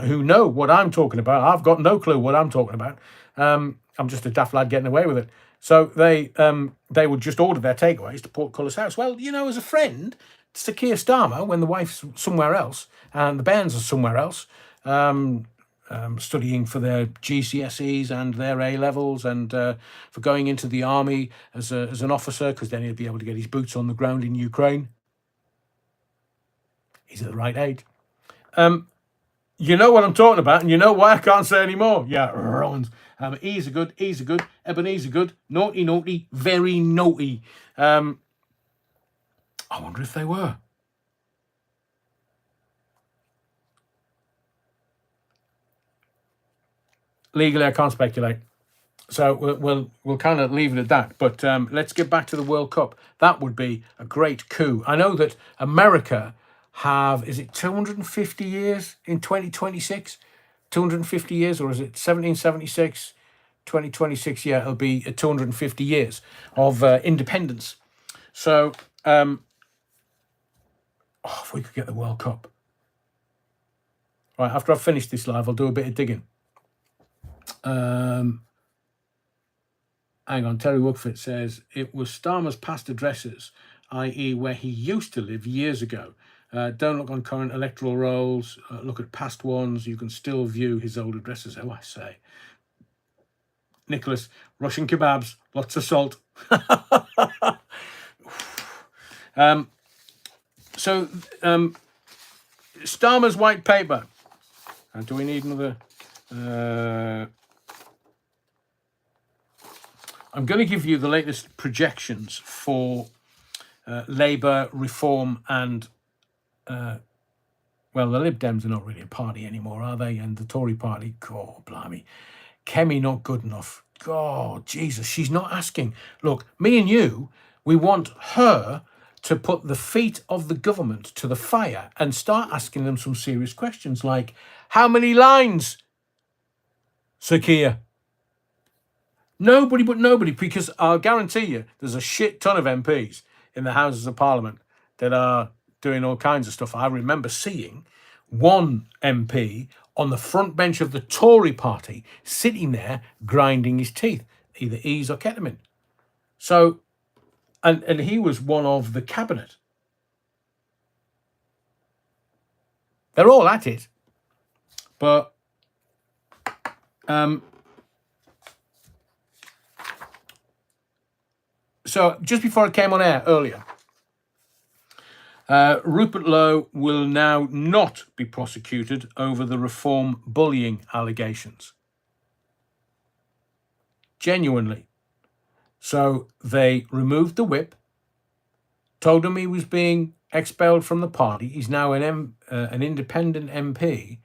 who know what I'm talking about. I've got no clue what I'm talking about. I'm just a daft lad getting away with it. So they would just order their takeaways to Portcullis House. Well, as a friend, Sir Keir Starmer, when the wife's somewhere else and the bairns are somewhere else, studying for their GCSEs and their A levels, and for going into the army as an officer, because then he'll be able to get his boots on the ground in Ukraine. He's at the right age. You know what I'm talking about, and you know why I can't say any more. Yeah, Rollins. E's are good, Ebenezer good, naughty, very naughty. I wonder if they were. Legally, I can't speculate. So we'll kind of leave it at that. But let's get back to the World Cup. That would be a great coup. I know that America is it 250 years in 2026? 250 years, or is it 1776? 2026, yeah, it'll be 250 years of independence. So, if we could get the World Cup. Right, after I've finished this live, I'll do a bit of digging. Hang on, Terry Woodford says, it was Starmer's past addresses, i.e. where he used to live years ago. Don't look on current electoral rolls, look at past ones. You can still view his old addresses. Oh, I say. Nicholas, Russian kebabs, lots of salt. So, Starmer's white paper. Do we need another? I'm going to give you the latest projections for Labour, Reform, and well, the Lib Dems are not really a party anymore, are they? And the Tory party, God, blimey. Kemi not good enough. God, Jesus, she's not asking. Look, me and you, we want her to put the feet of the government to the fire and start asking them some serious questions like, how many lines, Sir Keir? Nobody, because I'll guarantee you there's a shit ton of MPs in the Houses of Parliament that are doing all kinds of stuff. I remember seeing one MP on the front bench of the Tory party sitting there grinding his teeth, either ease or ketamine. So, and he was one of the cabinet. They're all at it. But so just before I came on air earlier, Rupert Lowe will now not be prosecuted over the Reform bullying allegations. Genuinely. So they removed the whip, told him he was being expelled from the party. He's now an independent MP.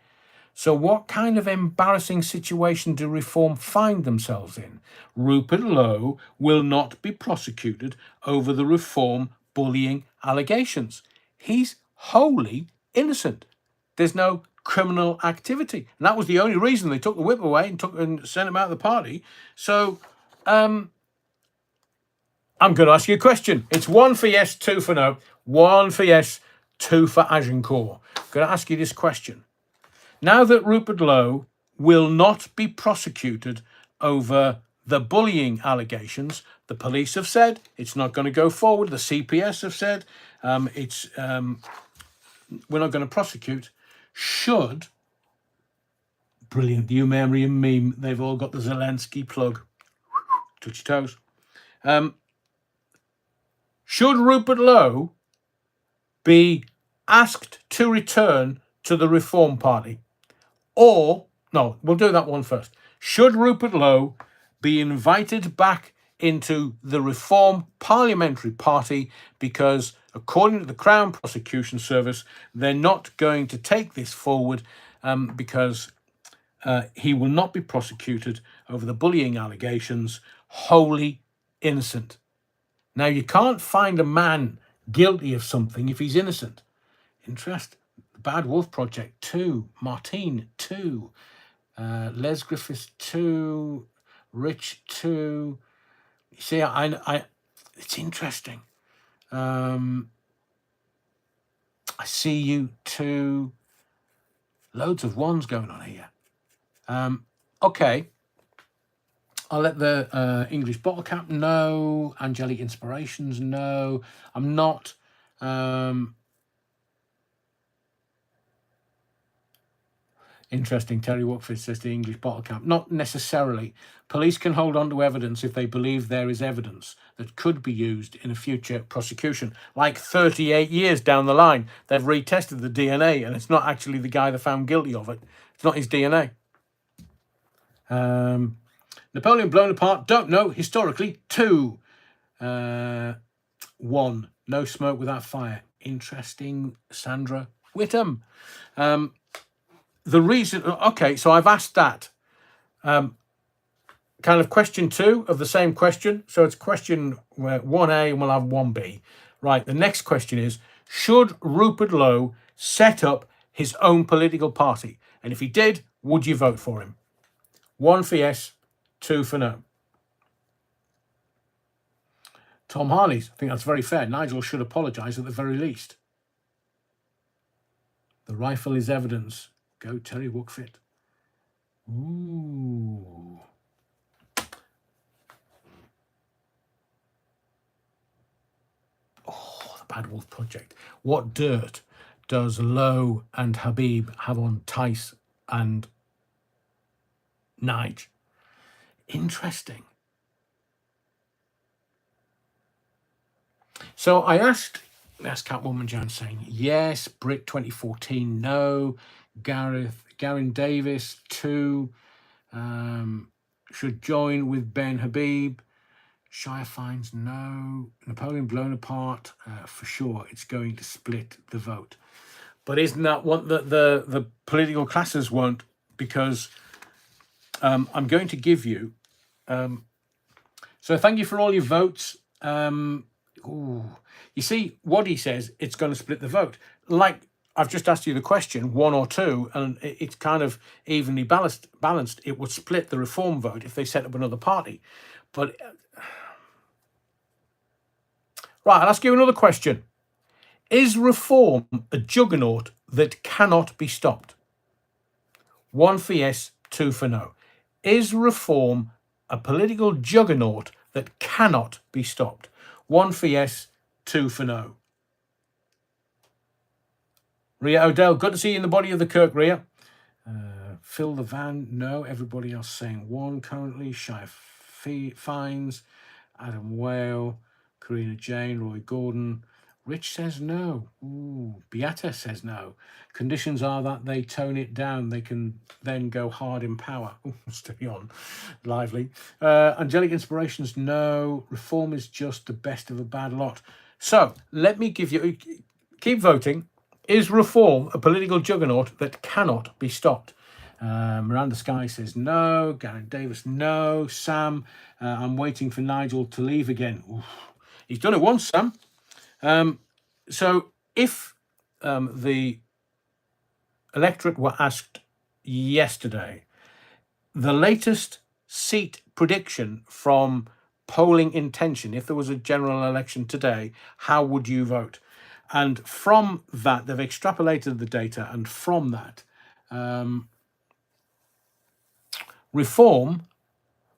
So what kind of embarrassing situation do Reform find themselves in? Rupert Lowe will not be prosecuted over the Reform bullying allegations. He's wholly innocent. There's no criminal activity. And that was the only reason they took the whip away and sent him out of the party. So I'm going to ask you a question. It's 1 for yes, 2 for no. 1 for yes, 2 for Agincourt. I'm going to ask you this question. Now that Rupert Lowe will not be prosecuted over the bullying allegations, the police have said it's not going to go forward. The CPS have said we're not going to prosecute. Should, brilliant, the Umarian meme, they've all got the Zelensky plug. Touch your toes. Should Rupert Lowe be asked to return to the Reform Party? Or, no, we'll do that one first. Should Rupert Lowe be invited back into the Reform Parliamentary Party because, according to the Crown Prosecution Service, they're not going to take this forward because he will not be prosecuted over the bullying allegations, wholly innocent. Now, you can't find a man guilty of something if he's innocent. Interest. The Bad Wolf Project, 2. Martine, 2. Les Griffiths, 2. Rich, 2. You see, it's interesting. I see you, 2. Loads of ones going on here. Okay. I'll let the English Bottle Cap know. Angelic Inspirations know. I'm not. Interesting. Terry Woodford says the English Bottle Cap. Not necessarily. Police can hold on to evidence if they believe there is evidence that could be used in a future prosecution. Like 38 years down the line, they've retested the DNA and it's not actually the guy they found guilty of it. It's not his DNA. Napoleon blown apart, don't know, historically, 2. 1, no smoke without fire. Interesting, Sandra Whittam. The reason, okay, so I've asked that. Kind of question 2 of the same question. So it's question 1A and we'll have 1B. Right, the next question is, should Rupert Lowe set up his own political party? And if he did, would you vote for him? 1 for yes, 2 for no. Tom Harley's, I think that's very fair. Nigel should apologise at the very least. The rifle is evidence. Go Terry Wookfit. Ooh. Oh, the Bad Wolf Project. What dirt does Lowe and Habib have on Tice and Nige? Interesting. So I asked, that's Catwoman Jones saying yes. Brick 2014, no. Garen Davis, 2. Should join with Ben Habib. Shire Fines, no. Napoleon blown apart, for sure. It's going to split the vote. But isn't that what the political classes won't? Because I'm going to give you. So thank you for all your votes. You see, what he says, it's going to split the vote. Like, I've just asked you the question, 1 or 2, and it's kind of evenly balanced. It would split the Reform vote if they set up another party. But, right, I'll ask you another question. Is Reform a juggernaut that cannot be stopped? 1 for yes, 2 for no. Is Reform a political juggernaut that cannot be stopped? 1 for yes, 2 for no. Rhea Odell, good to see you in the body of the Kirk, Rhea. Phil the Van, no. Everybody else saying 1 currently. Shire Fines, Adam Whale, Karina Jane, Roy Gordon. Rich says no. Ooh, Beata says no. Conditions are that they tone it down. They can then go hard in power. Ooh, stay on. Lively. Angelic Inspirations, no. Reform is just the best of a bad lot. So, let me give you... Keep voting. Is Reform a political juggernaut that cannot be stopped? Miranda Sky says no. Garen Davis, no. Sam, I'm waiting for Nigel to leave again. Oof. He's done it once, Sam. So if the electorate were asked yesterday, the latest seat prediction from polling intention, if there was a general election today, how would you vote? And from that, they've extrapolated the data, and from that, Reform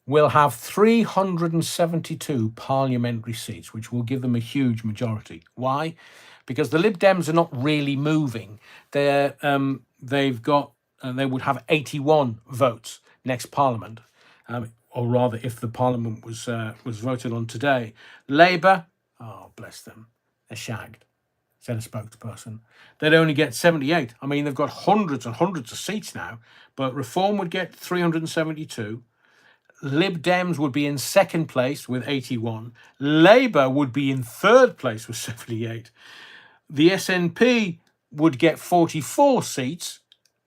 will have 372 parliamentary seats, which will give them a huge majority. Why? Because the Lib Dems are not really moving. They would have 81 votes next Parliament, or rather, if the Parliament was voted on today. Labour, oh bless them, they're shagged. Said a spokesperson. They'd only get 78. I mean, they've got hundreds and hundreds of seats now, but Reform would get 372. Lib Dems would be in second place with 81. Labour would be in third place with 78. The SNP would get 44 seats,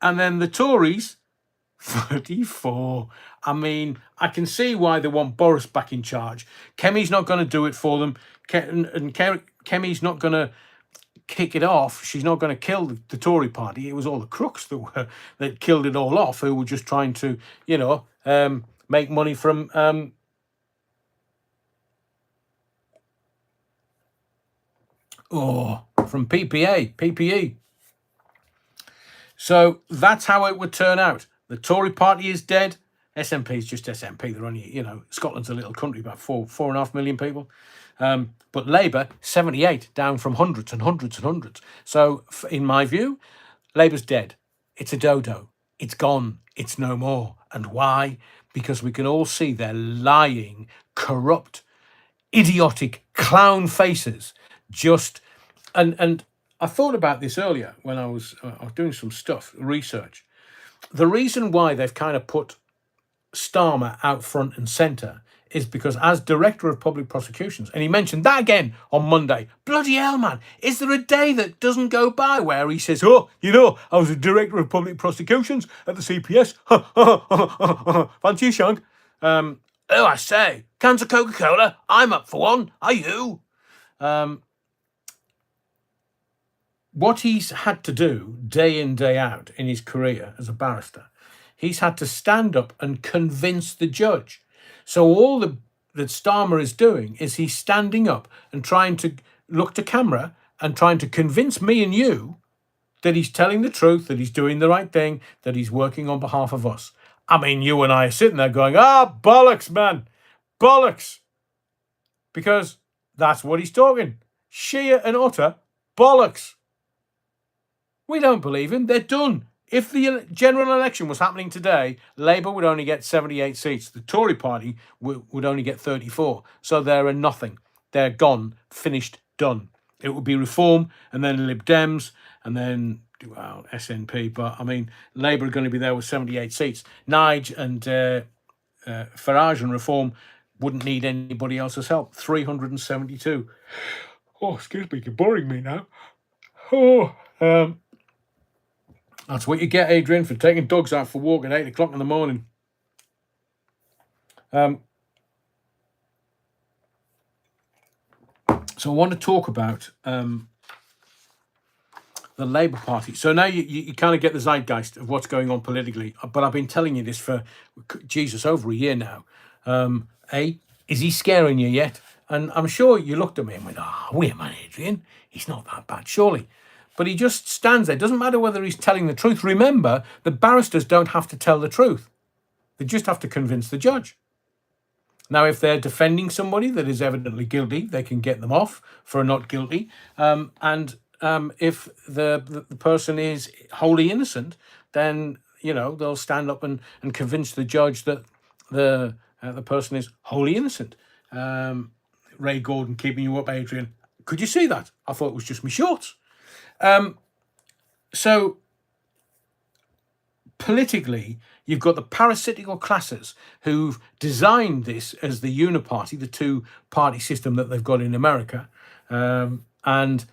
and then the Tories 34. I mean, I can see why they want Boris back in charge. Kemi's not going to do it for them. Kemi's not going to kick it off. She's not going to kill the Tory party. It was all the crooks that killed it all off, who were just trying to, make money from from PPE. So that's how it would turn out. The Tory party is dead. SNP is just SNP. They're only, Scotland's a little country, about 4.5 million people. But Labour, 78, down from hundreds and hundreds and hundreds. So in my view, Labour's dead. It's a dodo. It's gone. It's no more. And why? Because we can all see their lying, corrupt, idiotic clown faces. And I thought about this earlier when I was doing some research. The reason why they've kind of put Starmer out front and centre is because as Director of Public Prosecutions, and he mentioned that again on Monday, bloody hell, man, is there a day that doesn't go by where he says, I was a Director of Public Prosecutions at the CPS. Fancy a shunk? I say, cans of Coca-Cola, I'm up for one. Are you? What he's had to do day in, day out in his career as a barrister, he's had to stand up and convince the judge. So all that Starmer is doing is he's standing up and trying to look to camera and trying to convince me and you that he's telling the truth, that he's doing the right thing, that he's working on behalf of us. I mean, you and I are sitting there going, bollocks, man, bollocks. Because that's what he's talking. Sheer and utter bollocks. We don't believe him. They're done. If the general election was happening today, Labour would only get 78 seats. The Tory party would only get 34. So they're a nothing. They're gone, finished, done. It would be Reform and then Lib Dems and then SNP. But, I mean, Labour are going to be there with 78 seats. Nige and Farage and Reform wouldn't need anybody else's help. 372. Oh, excuse me, you're boring me now. That's what you get, Adrian, for taking dogs out for a walk at 8 o'clock in the morning. So I want to talk about the Labour Party. So now you kind of get the zeitgeist of what's going on politically. But I've been telling you this for, over a year now. Is he scaring you yet? And I'm sure you looked at me and went, wait a minute, Adrian, he's not that bad, surely. But he just stands there. It doesn't matter whether he's telling the truth. Remember, the barristers don't have to tell the truth. They just have to convince the judge. Now, if they're defending somebody that is evidently guilty, they can get them off for not guilty. And if the person is wholly innocent, then, they'll stand up and convince the judge that the person is wholly innocent. Ray Gordon keeping you up, Adrian. Could you see that? I thought it was just my shorts. So politically, you've got the parasitical classes who've designed this as the uniparty, the two-party system that they've got in America, and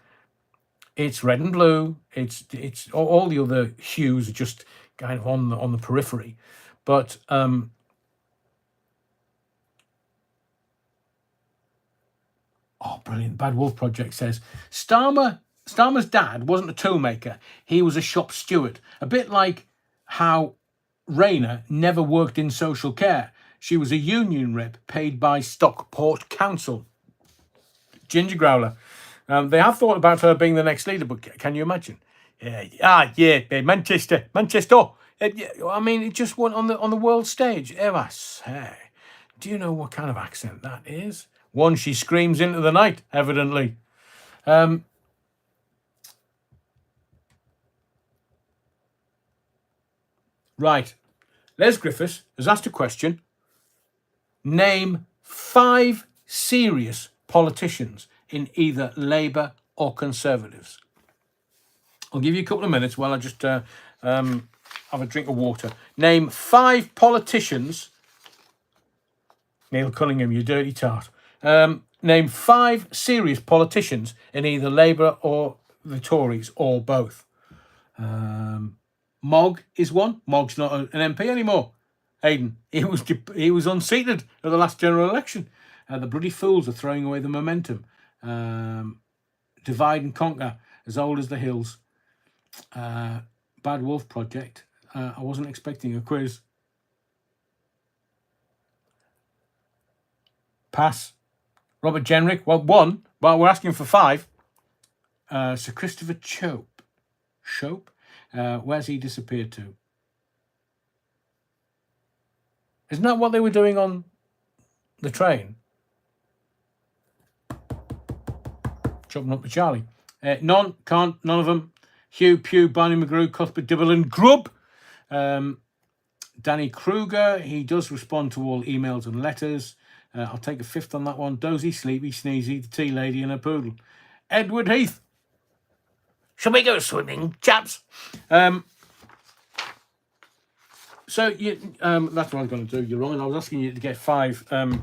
it's red and blue. It's all the other hues are just kind of on the periphery, but brilliant! Bad Wolf Project says Starmer's dad wasn't a toolmaker. He was a shop steward. A bit like how Rayner never worked in social care. She was a union rep paid by Stockport Council. Ginger Growler. They have thought about her being the next leader, but can you imagine? Manchester. I mean, it just went on the world stage. Ever say, do you know what kind of accent that is? One she screams into the night, evidently. Right. Les Griffiths has asked a question. Name 5 serious politicians in either Labour or Conservatives. I'll give you a couple of minutes while I just have a drink of water. Name 5 politicians. Neil Cunningham, you dirty tart. Name 5 serious politicians in either Labour or the Tories or both. Mog is one. Mog's not an MP anymore. Aidan, he was unseated at the last general election. The bloody fools are throwing away the momentum. Divide and conquer, as old as the hills. Bad Wolf Project. I wasn't expecting a quiz. Pass. Robert Jenrick. Well, 1. Well, we're asking for 5. Sir Christopher Chope. Where's he disappeared to? Isn't that what they were doing on the train? Chopping up the Charlie. None of them. Hugh Pugh, Barney McGrew, Cuthbert Dibble and Grub. Danny Kruger, he does respond to all emails and letters. I'll take a 5th on that one. Dozy, Sleepy, Sneezy, the Tea Lady and a Poodle. Edward Heath. Shall we go swimming, chaps? So you, that's what I'm going to do. You're wrong. I was asking you to get 5. God,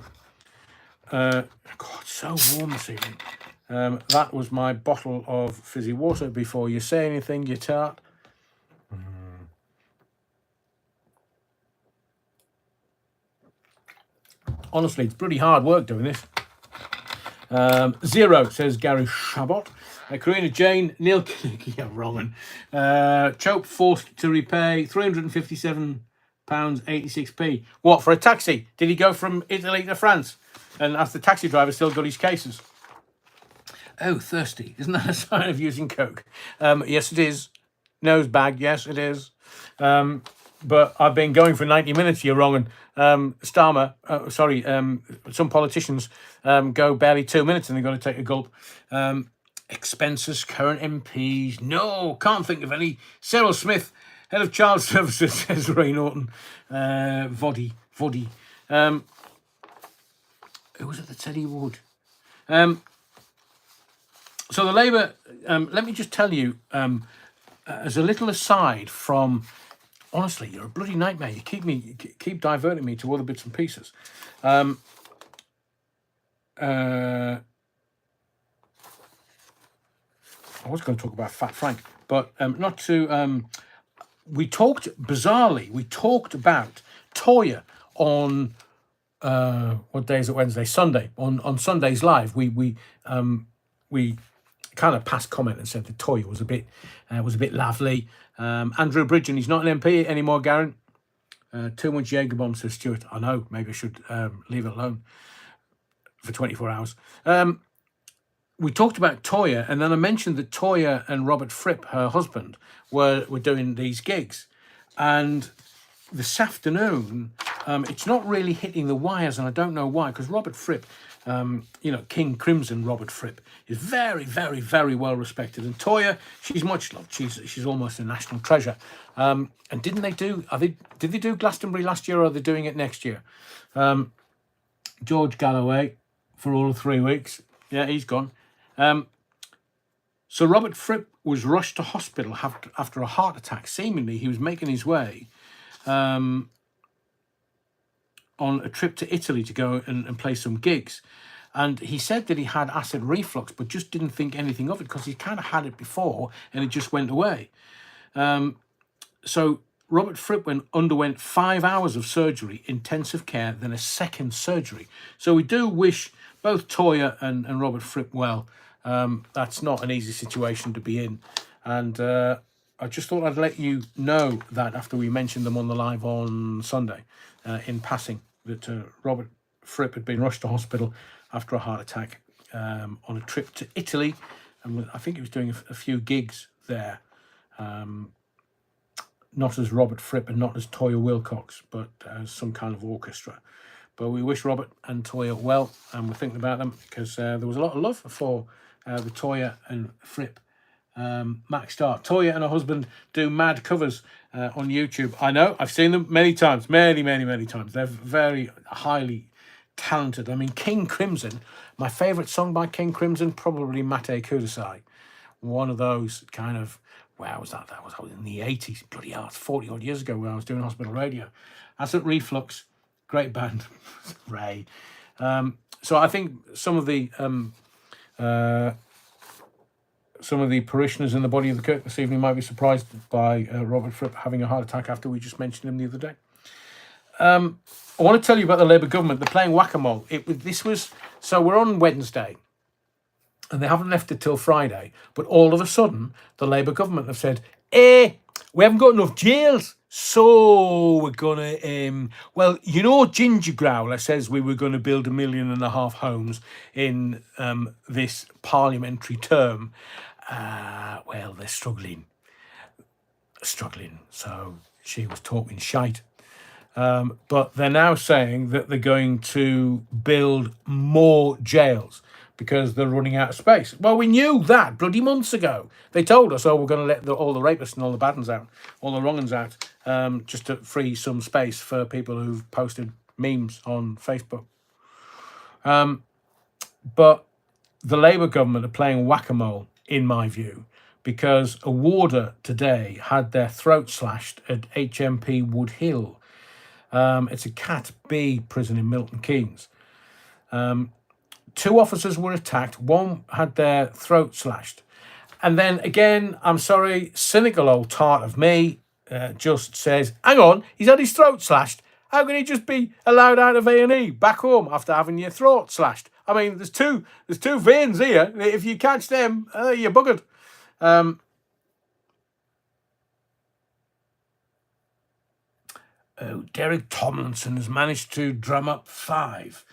it's so warm this evening. That was my bottle of fizzy water. Before you say anything, you tart. Honestly, it's pretty hard work doing this. 0, says Gary Shabot. Karina Jane, Neil yeah, wrong. Chope forced to repay £357.86. What, for a taxi? Did he go from Italy to France? And has the taxi driver still got his cases? Oh, thirsty. Isn't that a sign of using Coke? Yes, it is. Nose bag, yes, it is. But I've been going for 90 minutes, you're wrong. And some politicians go barely 2 minutes and they've got to take a gulp. Expenses, current MPs. No, can't think of any. Cyril Smith, Head of Child Services, says Ray Norton. Voddy. Who was it that said he would? So the Labour, let me just tell you, as a little aside from, honestly, you're a bloody nightmare. You keep diverting me to other bits and pieces. I was going to talk about Fat Frank, but not to. We talked about Toyah on what day is it? Wednesday, Sunday. On Sunday's live, we kind of passed comment and said that Toyah was a bit lovely. Andrew Bridgen, he's not an MP anymore, Garen. Too much Jaeger bomb, says Stuart. I know, maybe I should leave it alone for 24 hours. We talked about Toyah, and then I mentioned that Toyah and Robert Fripp, her husband, were doing these gigs. And this afternoon, it's not really hitting the wires, and I don't know why, because Robert Fripp, King Crimson Robert Fripp, is very, very, very well respected. And Toyah, she's much loved. She's almost a national treasure. And did they do Glastonbury last year, or are they doing it next year? George Galloway for all of 3 weeks. Yeah, he's gone. So Robert Fripp was rushed to hospital after a heart attack. Seemingly, he was making his way on a trip to Italy to go and play some gigs. And he said that he had acid reflux, but just didn't think anything of it because he kind of had it before and it just went away. So Robert Fripp underwent 5 hours of surgery, intensive care, then a second surgery. So we do wish both Toyah and Robert Fripp well. That's not an easy situation to be in. And I just thought I'd let you know that after we mentioned them on the live on Sunday, in passing, that Robert Fripp had been rushed to hospital after a heart attack on a trip to Italy. And I think he was doing a few gigs there. Not as Robert Fripp and not as Toyah Wilcox, but as some kind of orchestra. But we wish Robert and Toyah well, and we're thinking about them because there was a lot of love for the Toyah and Fripp Mac Start. Toyah and her husband do mad covers on YouTube. I know, I've seen them many times, many times. They're very highly talented. I mean, King Crimson, my favourite song by King Crimson, probably Mate Kudasai. One of those kind of, where was that? That was in the 80s, bloody hell, 40 odd years ago when I was doing hospital radio. Acid Reflux, great band, Ray. So I think some of the some of the parishioners in the body of the kirk this evening might be surprised by Robert Fripp having a heart attack after we just mentioned him the other day. I want to tell you about the Labour government. They're playing whack-a-mole. So we're on Wednesday, and they haven't left it till Friday. But all of a sudden, the Labour government have said, we haven't got enough jails. So we're going to, Ginger Growler says we were going to build 1.5 million homes in this parliamentary term. They're struggling. So she was talking shite. But they're now saying that they're going to build more jails because they're running out of space. Well, we knew that bloody months ago. They told us, we're going to let all the rapists and all the bad ones out, all the wrong ones out, just to free some space for people who've posted memes on Facebook. But the Labour government are playing whack-a-mole, in my view, because a warder today had their throat slashed at HMP Wood Hill. It's a Cat B prison in Milton Keynes. 2 officers were attacked. 1 had their throat slashed. And then again, I'm sorry, cynical old tart of me just says, hang on, he's had his throat slashed. How can he just be allowed out of A&E back home after having your throat slashed? I mean, there's two veins here. If you catch them, you're buggered. Derek Tomlinson has managed to drum up 5.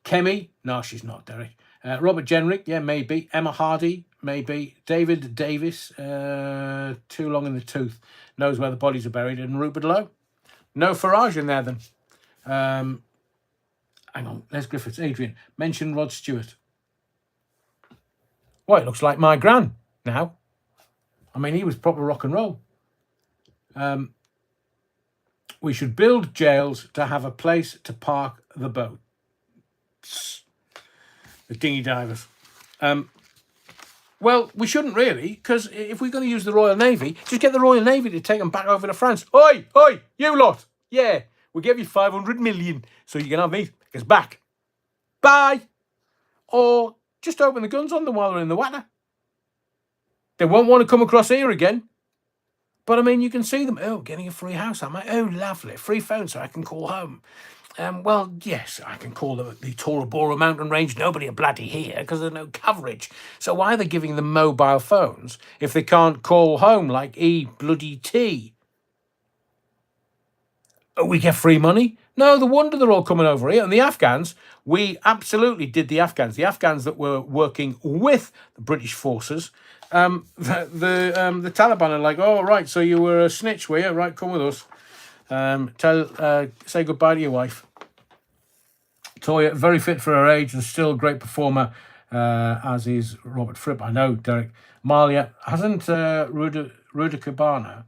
Kemi, no, she's not, Derek. Robert Jenrick, yeah, maybe. Emma Hardy, maybe. David Davis, too long in the tooth, knows where the bodies are buried. And Rupert Lowe. No Farage in there, then. Hang on, Les Griffiths. Adrian, mention Rod Stewart. Well, it looks like my gran now. I mean, he was proper rock and roll. We should build jails to have a place to park the boats. The dinghy divers. Well, we shouldn't really, because if we're going to use the Royal Navy, just get the Royal Navy to take them back over to France. Oi, you lot. Yeah, we'll give you 500 million so you can have these us back. Bye. Or just open the guns on them while they're in the water. They won't want to come across here again. But, I mean, you can see them. Oh, getting a free house. I'm like, oh, lovely. Free phone so I can call home. Well, yes, I can call the Tora Bora mountain range. Nobody will bloody hear because there's no coverage. So why are they giving them mobile phones if they can't call home like E-bloody-T? Oh, we get free money? No, the wonder they're all coming over here. And the Afghans, we absolutely did the Afghans. The Afghans that were working with the British forces. The Taliban are like, oh, right, so you were a snitch, were you? Right, come with us. Say goodbye to your wife. Toya, very fit for her age and still a great performer, as is Robert Fripp. I know, Derek. Malia, hasn't Ruda Cabana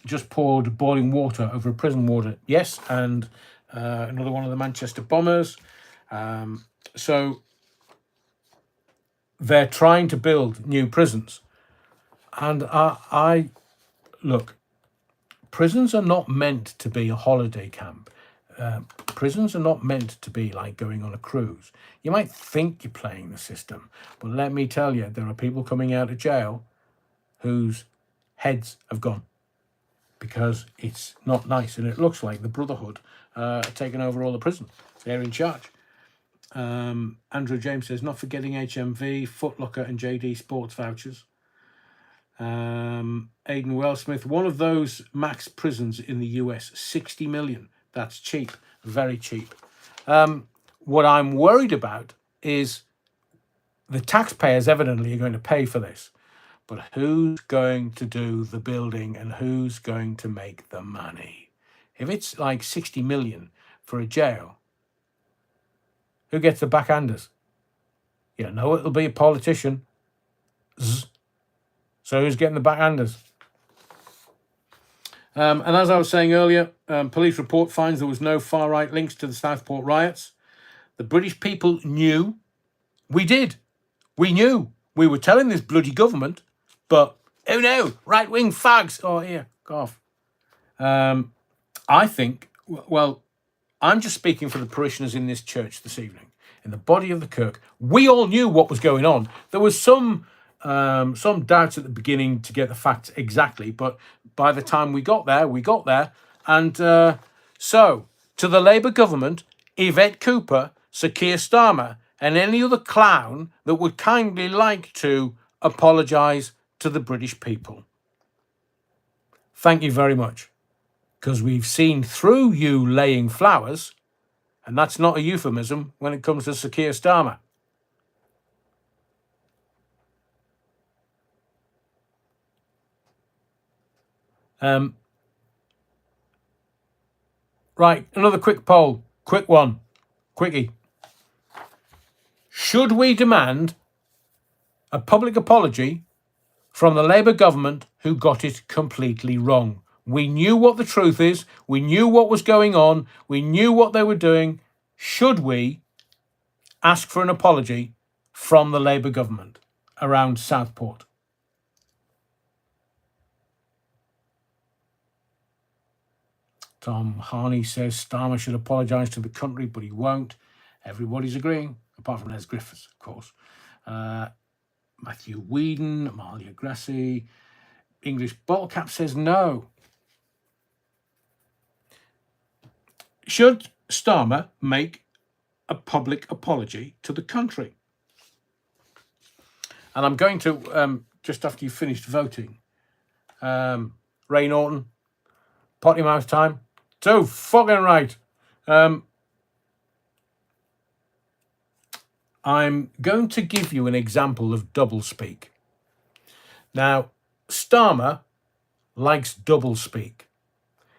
just poured boiling water over a prison warder? Yes, and another one of the Manchester bombers. So they're trying to build new prisons. And I look, prisons are not meant to be a holiday camp. Prisons are not meant to be like going on a cruise. You might think you're playing the system, but let me tell you, there are people coming out of jail whose heads have gone because it's not nice, and it looks like the Brotherhood are taking over all the prison. They're in charge. Andrew James says, not forgetting HMV, Foot Locker and JD Sports vouchers. Aidan Wellsmith, one of those max prisons in the US, 60 million. That's cheap, very cheap. What I'm worried about is the taxpayers evidently are going to pay for this. But who's going to do the building and who's going to make the money? If it's like 60 million for a jail, who gets the backhanders? You know it'll be a politician. So who's getting the backhanders? And as I was saying earlier, police report finds there was no far-right links to the Southport riots. The British people knew. We did. We knew. We were telling this bloody government, but, oh no, right-wing fags. Oh, here, go off. I think, well, I'm just speaking for the parishioners in this church this evening. In the body of the kirk, we all knew what was going on. There was some some doubts at the beginning to get the facts exactly, but by the time we got there. And so, to the Labour government, Yvette Cooper, Sir Keir Starmer, and any other clown that would kindly like to apologise to the British people. Thank you very much, because we've seen through you laying flowers, and that's not a euphemism when it comes to Sir Keir Starmer. Right, another quick poll. Quick one. Quickie. Should we demand a public apology from the Labour government who got it completely wrong? We knew what the truth is. We knew what was going on. We knew what they were doing. Should we ask for an apology from the Labour government around Southport? Tom Harney says Starmer should apologise to the country, but he won't. Everybody's agreeing, apart from Les Griffiths, of course. Matthew Whedon, Amalia Grassi. English Ballcap says no. Should Starmer make a public apology to the country? And I'm going to, just after you've finished voting, Ray Norton, potty mouth time. So fucking right. I'm going to give you an example of doublespeak. Now, Starmer likes doublespeak.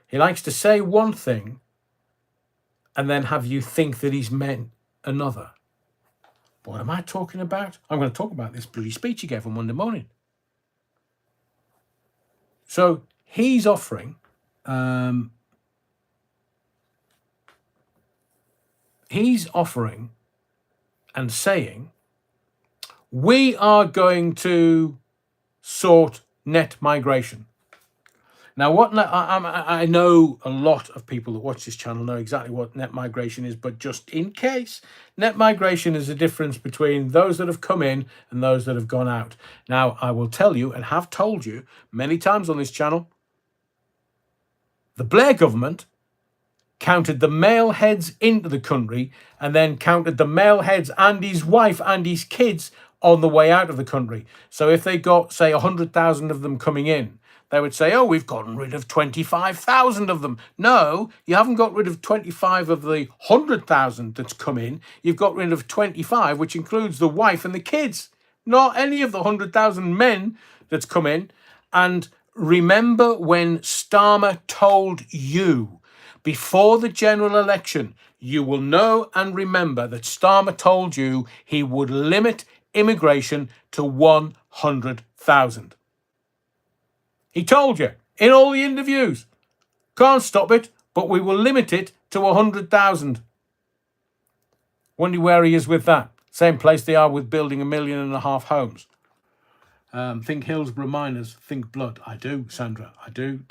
He likes to say one thing and then have you think that he's meant another. What am I talking about? I'm going to talk about this bloody speech he gave on Monday morning. So he's offering, and saying, we are going to sort net migration. Now, I know a lot of people that watch this channel know exactly what net migration is, but just in case, net migration is the difference between those that have come in and those that have gone out. Now, I will tell you, and have told you many times on this channel, the Blair government counted the male heads into the country and then counted the male heads and his wife and his kids on the way out of the country. So if they got, say, 100,000 of them coming in, they would say, oh, we've gotten rid of 25,000 of them. No, you haven't got rid of 25 of the 100,000 that's come in. You've got rid of 25, which includes the wife and the kids, not any of the 100,000 men that's come in. And remember when Starmer told you before the general election, you will know and remember that Starmer told you he would limit immigration to 100,000. He told you in all the interviews, can't stop it, but we will limit it to 100,000. Wonder where he is with that. Same place they are with building 1.5 million homes. Think Hillsborough miners, think blood. I do, Sandra. I do.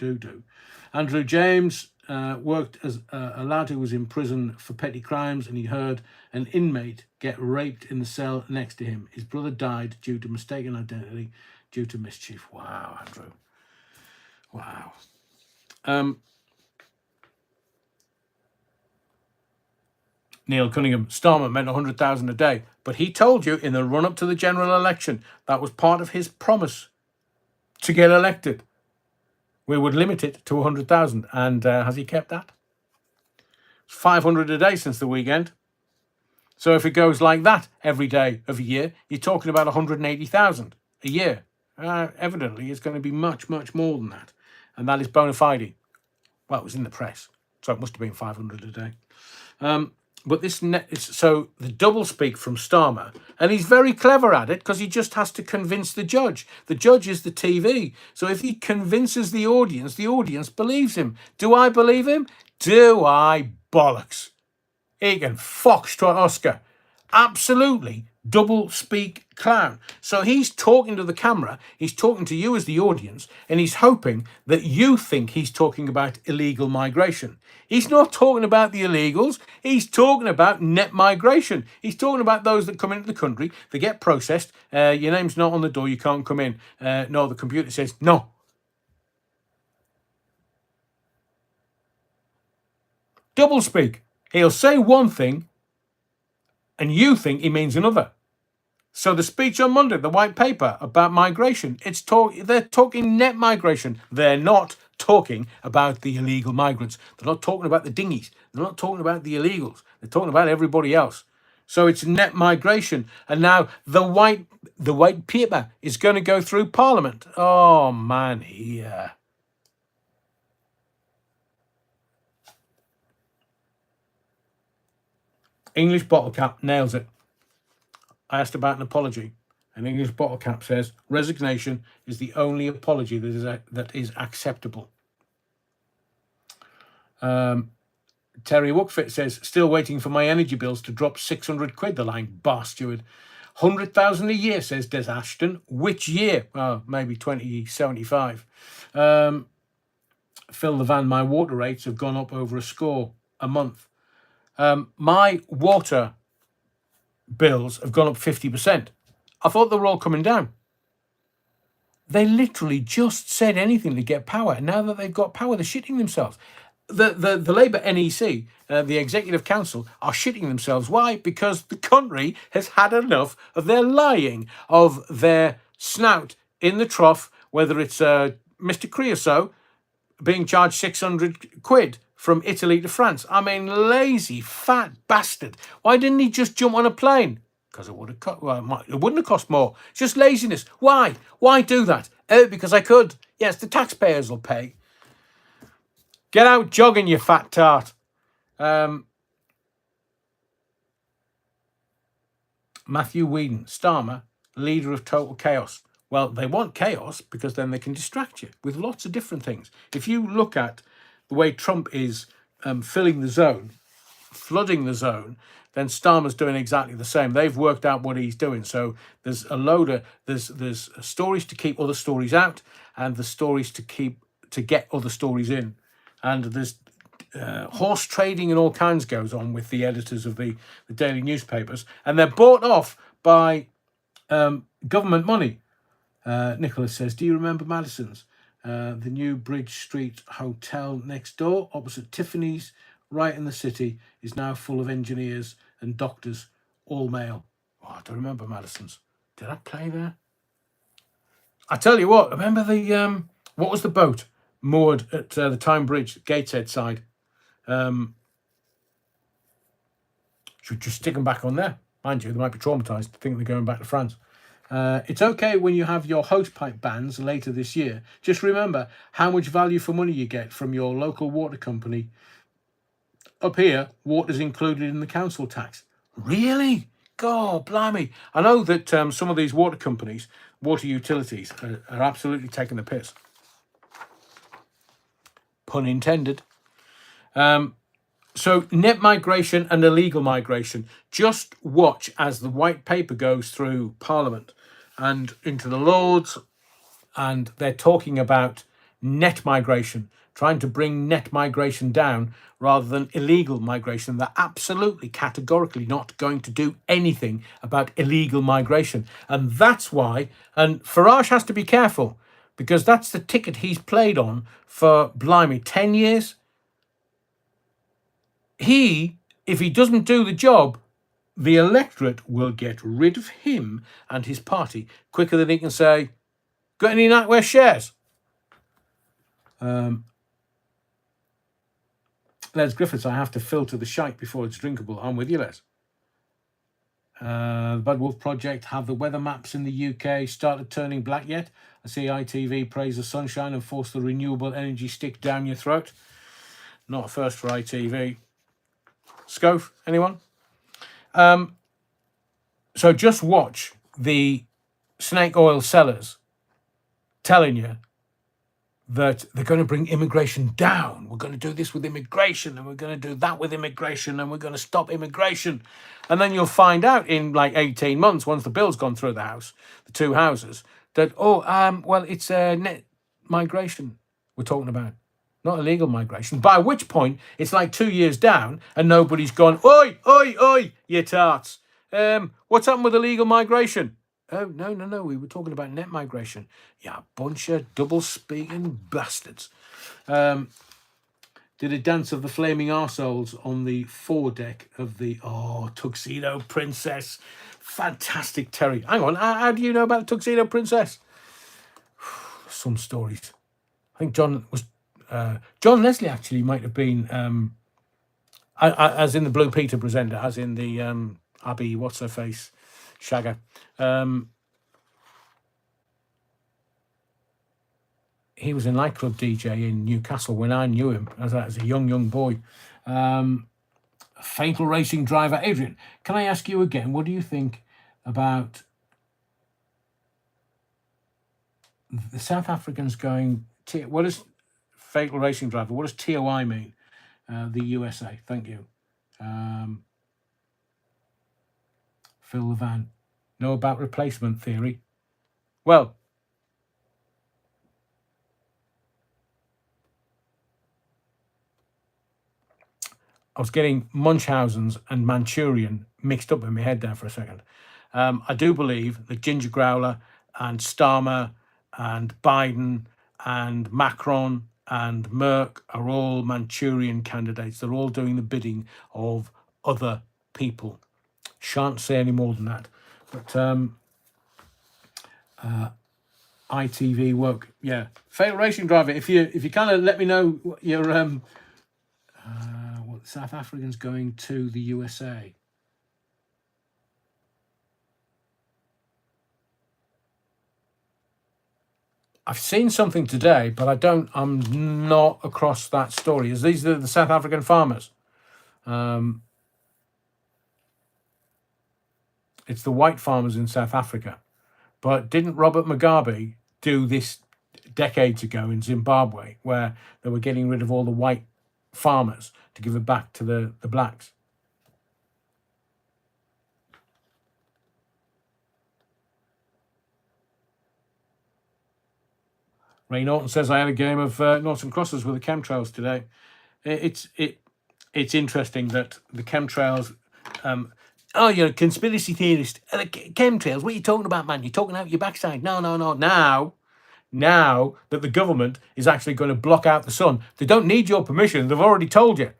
Andrew James worked as a lad who was in prison for petty crimes, and he heard an inmate get raped in the cell next to him. His brother died due to mistaken identity, due to mischief. Wow, Andrew. Wow. Neil Cunningham, Starmer meant 100,000 a day, but he told you in the run-up to the general election that was part of his promise to get elected. We would limit it to 100,000, and has he kept that? It's 500 a day since the weekend. So if it goes like that every day of a year, you're talking about 180,000 a year. Evidently, it's going to be much, much more than that. And that is bona fide. Well, it was in the press, so it must have been 500 a day. But this so the doublespeak from Starmer, and he's very clever at it because he just has to convince the judge. The judge is the TV. So if he convinces the audience believes him. Do I believe him? Do I bollocks? He can foxtrot Oscar. Absolutely double speak clown. So he's talking to the camera, he's talking to you as the audience, and he's hoping that you think he's talking about illegal migration. He's not talking about the illegals, he's talking about net migration. He's talking about those that come into the country, they get processed, your name's not on the door, you can't come in. No, the computer says no. Double speak. He'll say one thing and you think he means another. So the speech on Monday, the white paper about migration, they're talking net migration. They're not talking about the illegal migrants. They're not talking about the dinghies. They're not talking about the illegals. They're talking about everybody else. So it's net migration. And now the white paper is going to go through Parliament. Oh, man, yeah. English bottle cap nails it. I asked about an apology. An English bottle cap says resignation is the only apology that is acceptable. Terry Wookfit says, still waiting for my energy bills to drop 600 quid, the lying bar steward. 100,000 a year, says Des Ashton. Which year? Well, maybe 2075. Phil Levan, my water rates have gone up over a score a month. My water bills have gone up 50%. I thought they were all coming down. They literally just said anything to get power. And now that they've got power, they're shitting themselves. The Labour NEC, the Executive Council, are shitting themselves. Why? Because the country has had enough of their lying, of their snout in the trough, whether it's Mr. Creosote being charged 600 quid from Italy to France. I mean, lazy, fat bastard. Why didn't he just jump on a plane? Because it would have it wouldn't have cost more. It's just laziness. Why? Why do that? Because I could. Yes, the taxpayers will pay. Get out jogging, you fat tart. Matthew Whedon, Starmer, leader of total chaos. Well, they want chaos because then they can distract you with lots of different things. If you look at the way Trump is filling the zone, flooding the zone, then Starmer's doing exactly the same. They've worked out what he's doing. So there's a load of there's stories to keep other stories out, and the stories to get other stories in, and there's horse trading and all kinds goes on with the editors of the daily newspapers, and they're bought off by government money. Nicholas says, do you remember Madison's? The new Bridge Street Hotel next door, opposite Tiffany's, right in the city, is now full of engineers and doctors, all male. Oh, I don't remember Madison's. Did I play there? I tell you what, remember the, what was the boat moored at the Tyne Bridge, Gateshead side? Should just stick them back on there. Mind you, they might be traumatised to think they're going back to France. It's okay when you have your hosepipe bans later this year. Just remember how much value for money you get from your local water company. Up here, water's included in the council tax. Really? God, blimey. I know that some of these water companies, water utilities, are absolutely taking the piss. Pun intended. So net migration and illegal migration. Just watch as the white paper goes through Parliament and into the Lords, and they're talking about net migration, trying to bring net migration down rather than illegal migration. They're absolutely categorically not going to do anything about illegal migration. And that's why, and Farage has to be careful, because that's the ticket he's played on for, blimey, 10 years. If he doesn't do the job, the electorate will get rid of him and his party quicker than he can say, got any NatWest shares? Les Griffiths, I have to filter the shite before it's drinkable. I'm with you, Les. The Bad Wolf Project, have the weather maps in the UK started turning black yet? I see ITV praise the sunshine and force the renewable energy stick down your throat. Not a first for ITV. Scove, anyone? So just watch the snake oil sellers telling you that they're going to bring immigration down. We're going to do this with immigration, and we're going to do that with immigration, and we're going to stop immigration. And then you'll find out in like 18 months, once the bill's gone through the House, the two houses, that, well, it's net migration we're talking about, not illegal migration. By which point, it's like 2 years down, and nobody's gone, oi, oi, oi, you tarts. What's happened with illegal migration? Oh, no, we were talking about net migration. Yeah, bunch of double-speaking bastards. Did a dance of the flaming arseholes on the foredeck of the, Tuxedo Princess. Fantastic, Terry. Hang on, how do you know about Tuxedo Princess? Some stories. I think John Leslie actually might have been, as in the Blue Peter presenter, as in the Abby, what's her face, Shagger. He was a nightclub DJ in Newcastle when I knew him as a young boy. Fatal racing driver, Adrian. Can I ask you again, what do you think about the South Africans going... what is fatal racing driver? What does TOI mean? The USA. Thank you. Phil Levan. Know about replacement theory? Well, I was getting Munchausen's and Manchurian mixed up in my head there for a second. I do believe that Ginger Growler and Starmer and Biden and Macron and Merck are all Manchurian candidates. They're all doing the bidding of other people. Shan't say any more than that. But ITV work, yeah. Fatal racing driver. If you kind of let me know what your what South Africans going to the USA. I've seen something today, but I'm not across that story. Is these the South African farmers? It's the white farmers in South Africa. But didn't Robert Mugabe do this decades ago in Zimbabwe, where they were getting rid of all the white farmers to give it back to the blacks? Ray Norton says, I had a game of noughts and crosses with the chemtrails today. It's interesting that the chemtrails... you're a conspiracy theorist. Chemtrails, what are you talking about, man? You're talking out your backside. No. Now that the government is actually going to block out the sun, they don't need your permission. They've already told you.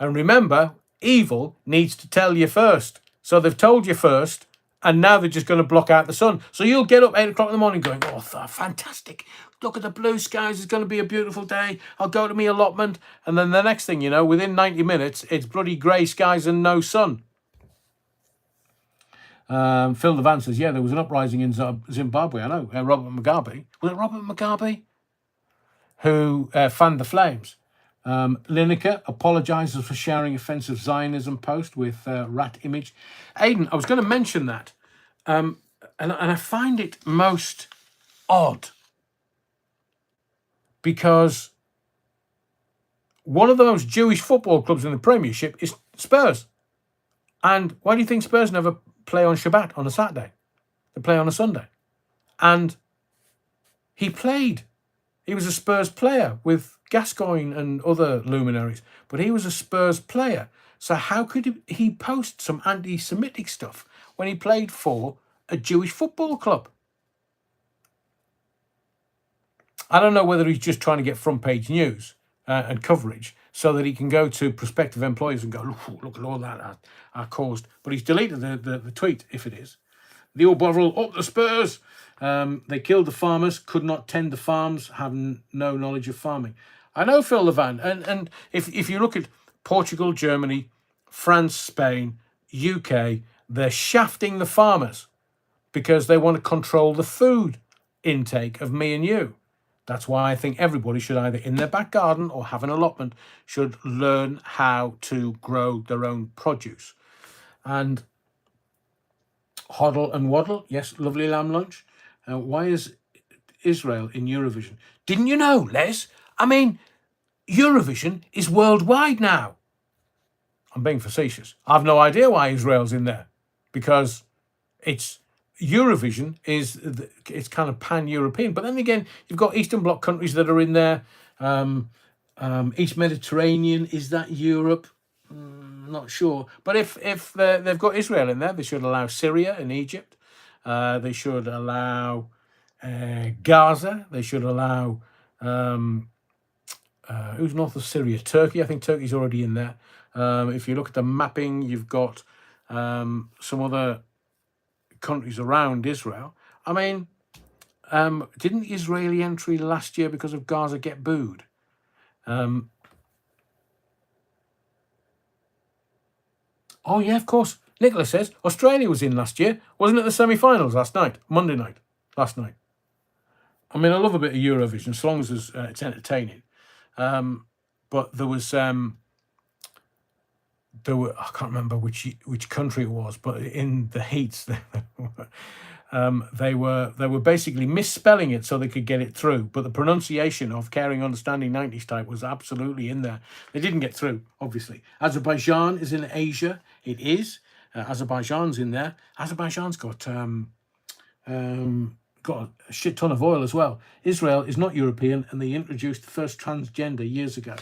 And remember, evil needs to tell you first. So they've told you first, and now they're just going to block out the sun. So you'll get up 8 o'clock in the morning going, fantastic. Look at the blue skies. It's going to be a beautiful day. I'll go to my allotment. And then the next thing you know, within 90 minutes, it's bloody grey skies and no sun. Phil Levan says, yeah, there was an uprising in Zimbabwe. I know. Robert Mugabe. Was it Robert Mugabe who fanned the flames? Lineker apologises for sharing offensive Zionism post with rat image. Aidan, I was going to mention that. And I find it most odd because one of the most Jewish football clubs in the Premiership is Spurs. And why do you think Spurs never play on Shabbat on a Saturday? They play on a Sunday. And he played. He was a Spurs player with Gascoigne and other luminaries, but he was a Spurs player. So how could he post some anti-Semitic stuff when he played for a Jewish football club? I don't know whether he's just trying to get front page news and coverage so that he can go to prospective employers and go, look at all that I caused. But he's deleted the tweet, if it is. The old Bovril, up the Spurs. They killed the farmers, could not tend the farms, have no knowledge of farming. I know, Phil Levan. And if you look at Portugal, Germany, France, Spain, UK, they're shafting the farmers because they want to control the food intake of me and you. That's why I think everybody should either in their back garden or have an allotment should learn how to grow their own produce. And Hoddle and Waddle, yes, lovely lamb lunch. Why is Israel in Eurovision. Didn't you know, Les? I mean, Eurovision is worldwide now. I'm being facetious. I've no idea why Israel's in there, because it's Eurovision it's kind of pan-European. But then again, you've got Eastern Bloc countries that are in there. East Mediterranean, is that Europe? Not sure. But if they've got Israel in there, they should allow Syria and Egypt. They should allow Gaza. They should allow who's north of Syria? Turkey. I think Turkey's already in there. If you look at the mapping, you've got some other countries around Israel. I mean, didn't the Israeli entry last year because of Gaza get booed? Oh, yeah, of course. Nicholas says Australia was in last year. Wasn't it the semi-finals last night? Monday night. Last night. I mean, I love a bit of Eurovision, so long as it's entertaining. But there was... I can't remember which country it was, but in the heats, they were basically misspelling it so they could get it through. But the pronunciation of Caring, Understanding 90s Type was absolutely in there. They didn't get through, obviously. Azerbaijan is in Asia. It is. Azerbaijan's in there. Azerbaijan's got a shit ton of oil as well. Israel is not European, and they introduced the first transgender years ago.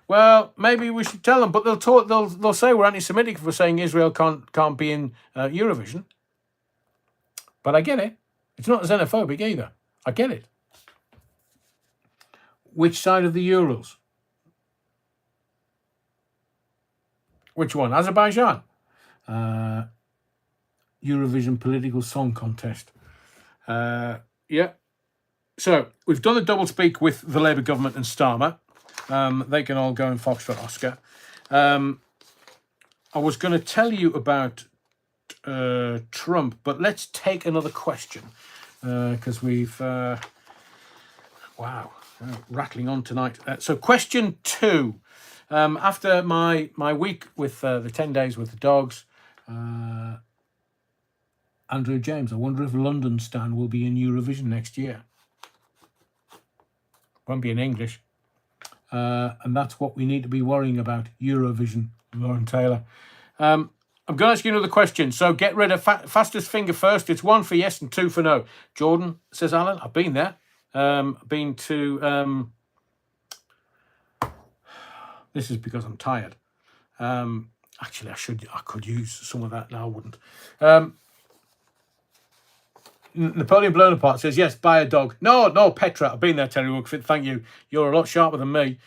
Well, maybe we should tell them, but they'll say we're anti-Semitic for saying Israel can't be in Eurovision. But I get it. It's not xenophobic either. I get it. Which side of the Urals? Which one? Azerbaijan. Eurovision Political Song Contest. Yeah. So we've done the double speak with the Labour government and Starmer. They can all go in Foxtrot Oscar. I was going to tell you about Trump, but let's take another question because we've rattling on tonight. So question 2. After my week with the 10 days with the dogs, Andrew James, I wonder if London Stan will be in Eurovision next year. Won't be in English. And that's what we need to be worrying about, Eurovision, Lauren Taylor. I'm going to ask you another question. So get rid of fastest finger first. It's 1 for yes and 2 for no. Jordan, says Alan, I've been there. Been to... this is because I'm tired. Actually, I could use some of that now. I wouldn't. Napoleon Blown Apart says, yes, buy a dog. No, Petra. I've been there, Terry Woodford. Thank you. You're a lot sharper than me.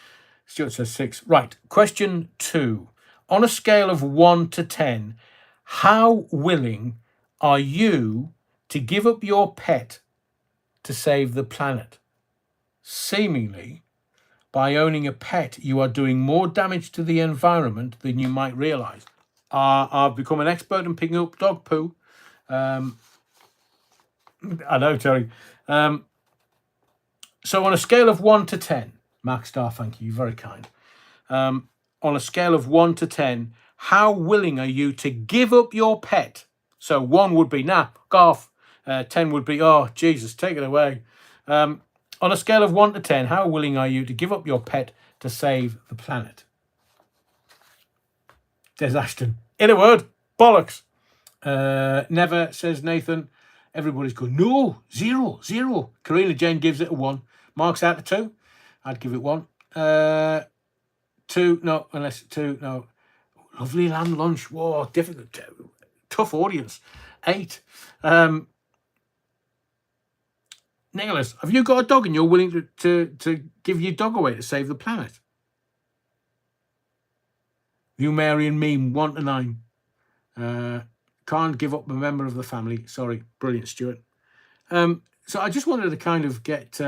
Stuart says 6. Right. Question 2. On a scale of 1 to 10, how willing are you to give up your pet to save the planet? Seemingly, by owning a pet, you are doing more damage to the environment than you might realise. I've become an expert in picking up dog poo. I know, Terry. So on a scale of 1 to 10, Mark Starr, thank you, you're very kind. On a scale of 1 to 10, how willing are you to give up your pet? So 1 would be, nah, go off. 10 would be, oh, Jesus, take it away. On a scale of 1 to 10, how willing are you to give up your pet to save the planet? There's Ashton. In a word, bollocks. Never, says Nathan. Everybody's going, no, 0. Karina Jane gives it a 1. Mark's out of 2. I'd give it 1. 2, no, unless 2, no. Lovely lamb lunch. Whoa, difficult, tough audience. 8. Nicholas, have you got a dog and you're willing to give your dog away to save the planet? You, Mary and Meme, 1 to 9. Can't give up a member of the family. Sorry. Brilliant, Stuart. So I just wanted to kind of get...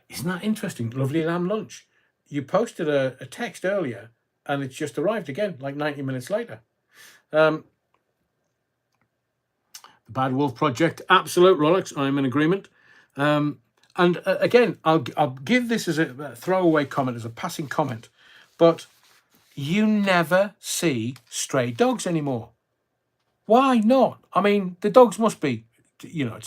Isn't that interesting? Lovely lamb lunch. You posted a text earlier and it's just arrived again, like 90 minutes later. The Bad Wolf Project, absolute Rolex. I'm in agreement. And again, I'll give this as a throwaway comment, as a passing comment. But you never see stray dogs anymore. Why not? I mean, the dogs must be, you know,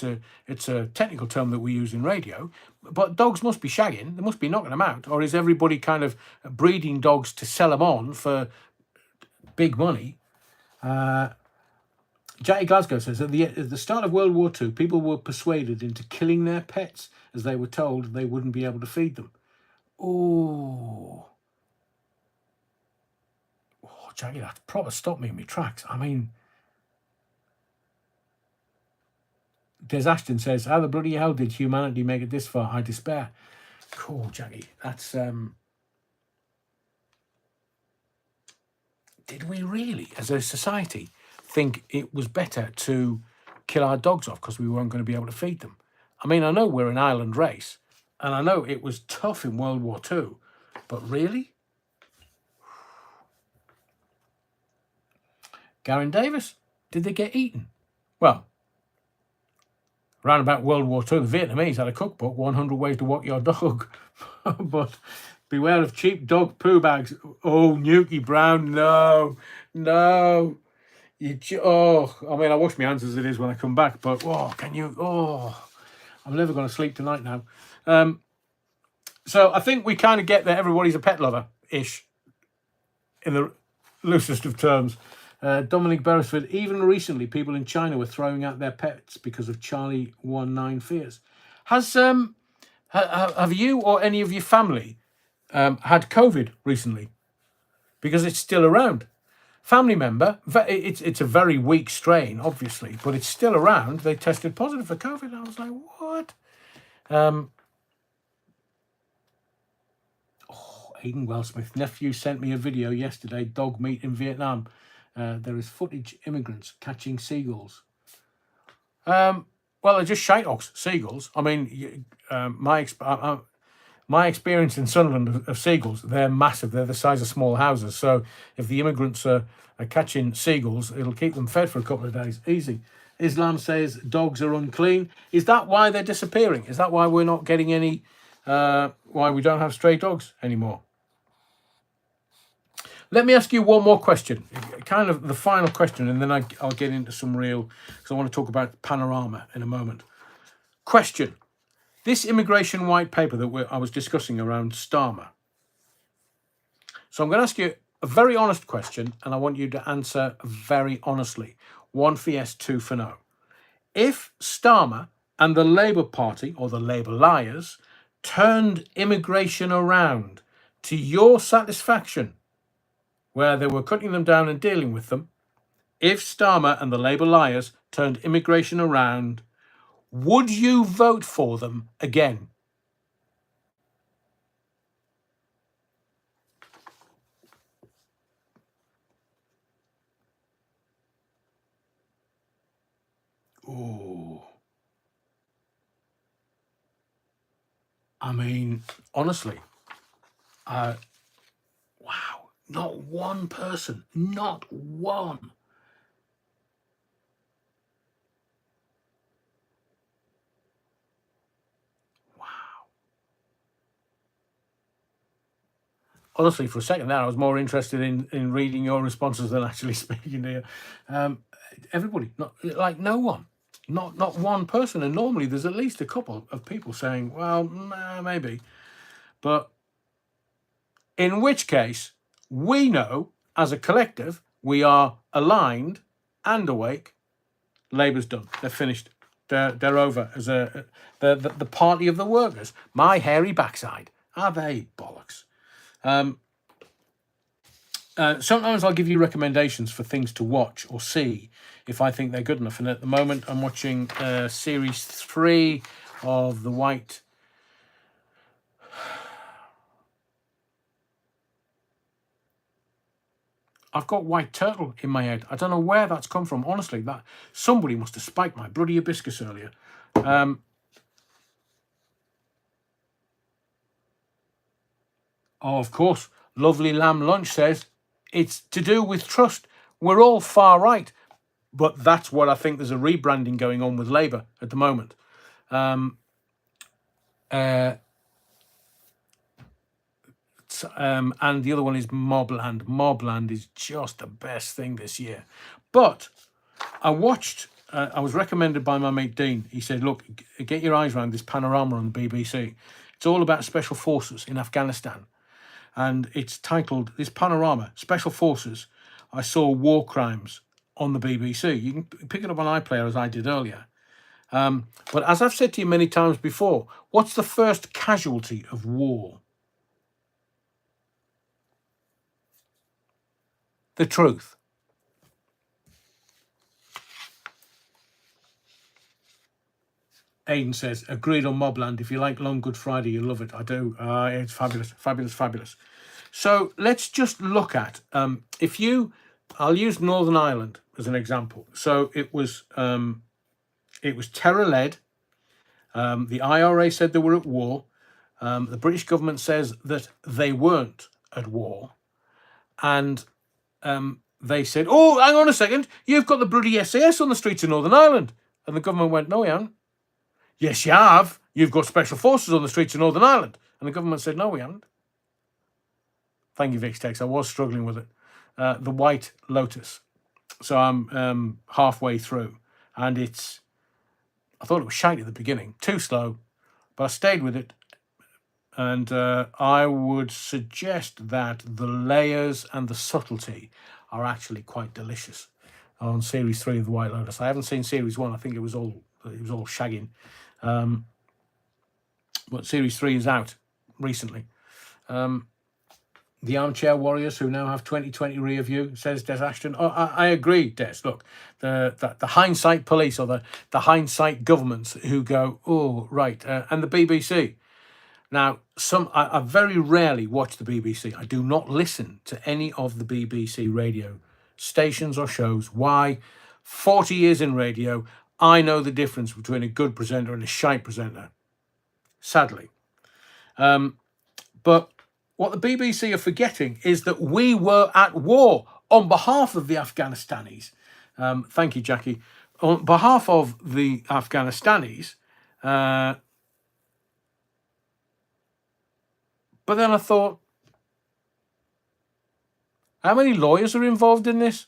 it's a technical term that we use in radio, but dogs must be shagging. They must be knocking them out. Or is everybody kind of breeding dogs to sell them on for big money? Jackie Glasgow says, at the start of World War II, people were persuaded into killing their pets as they were told they wouldn't be able to feed them. Oh, Jackie, that's proper stopped me in my tracks. I mean, Des Ashton says, how the bloody hell did humanity make it this far? I despair. Cool, Jackie. That's, did we really, as a society, think it was better to kill our dogs off because we weren't going to be able to feed them? I mean, I know we're an island race, and I know it was tough in World War II, but really? Garen Davis, did they get eaten? Well, around about World War II, the Vietnamese had a cookbook, 100 Ways to Walk Your Dog. But beware of cheap dog poo bags. Oh, Nuki Brown, no. I mean, I wash my hands as it is when I come back, but I'm never going to sleep tonight now. So I think we kind of get that everybody's a pet lover-ish, in the loosest of terms. Dominic Beresford, even recently, people in China were throwing out their pets because of Charlie 19 fears. Have you or any of your family had COVID recently? Because it's still around. Family member, it's a very weak strain, obviously, but it's still around. They tested positive for COVID. I was like, what? Aidan Wellsmith, nephew sent me a video yesterday, dog meat in Vietnam. There is footage immigrants catching seagulls. Well, they're just shite ox, seagulls. I mean, my experience in Sunderland of seagulls, they're massive. They're the size of small houses. So if the immigrants are catching seagulls, it'll keep them fed for a couple of days. Easy. Islam says dogs are unclean. Is that why they're disappearing? Is that why we're not getting any, why we don't have stray dogs anymore? Let me ask you one more question, kind of the final question, and then I'll get into some real, because I want to talk about panorama in a moment. Question. This immigration white paper that I was discussing around Starmer. So I'm going to ask you a very honest question, and I want you to answer very honestly. 1 for yes, 2 for no. If Starmer and the Labour Party, or the Labour liars, turned immigration around to your satisfaction, where they were cutting them down and dealing with them, if Starmer and the Labour liars turned immigration around, would you vote for them again? Oh, I mean, honestly, wow, not one person, not one. Wow. Honestly, for a second there, I was more interested in reading your responses than actually speaking to you. Everybody, not no one. Not one person, and normally there's at least a couple of people saying, well, maybe. But in which case, we know, as a collective, we are aligned and awake. Labour's done. They're finished. They're over as the party of the workers. My hairy backside. Are they bollocks? Sometimes I'll give you recommendations for things to watch or see if I think they're good enough. And at the moment, I'm watching series 3 of The White. I've got White Turtle in my head. I don't know where that's come from. Honestly, that somebody must have spiked my bloody hibiscus earlier. Oh, of course. Lovely Lamb Lunch says it's to do with trust. We're all far right. But that's what I think there's a rebranding going on with Labour at the moment. And the other one is Mobland. Mobland is just the best thing this year. But I watched. I was recommended by my mate Dean. He said, "Look, get your eyes around this panorama on the BBC. It's all about special forces in Afghanistan, and it's titled this panorama: Special Forces. I saw war crimes on the BBC. You can pick it up on iPlayer as I did earlier. But as I've said to you many times before, what's the first casualty of war? The truth. Aidan says, agreed on Mobland. If you like Long Good Friday, you'll love it. I do. It's fabulous, fabulous, fabulous. So let's just look at, I'll use Northern Ireland as an example. So it was terror-led. The IRA said they were at war. The British government says that they weren't at war. And they said, oh, hang on a second, you've got the bloody SAS on the streets of Northern Ireland. And the government went, no, we haven't. Yes, you have. You've got special forces on the streets of Northern Ireland. And the government said, no, we haven't. Thank you, Vixtex. I was struggling with it. The White Lotus. So I'm halfway through. And I thought it was shite at the beginning. Too slow. But I stayed with it. And I would suggest that the layers and the subtlety are actually quite delicious on Series 3 of The White Lotus. I haven't seen Series 1. I think it was all shagging. But Series 3 is out recently. The Armchair Warriors, who now have 2020 rear view, says Des Ashton. Oh, I agree, Des. Look, the hindsight police or the hindsight governments who go, oh, right, and the BBC. Now, I very rarely watch the BBC. I do not listen to any of the BBC radio stations or shows. Why? 40 years in radio, I know the difference between a good presenter and a shite presenter. Sadly. But what the BBC are forgetting is that we were at war on behalf of the Afghanistanis. Thank you, Jackie. On behalf of the Afghanistanis. But then I thought, how many lawyers are involved in this?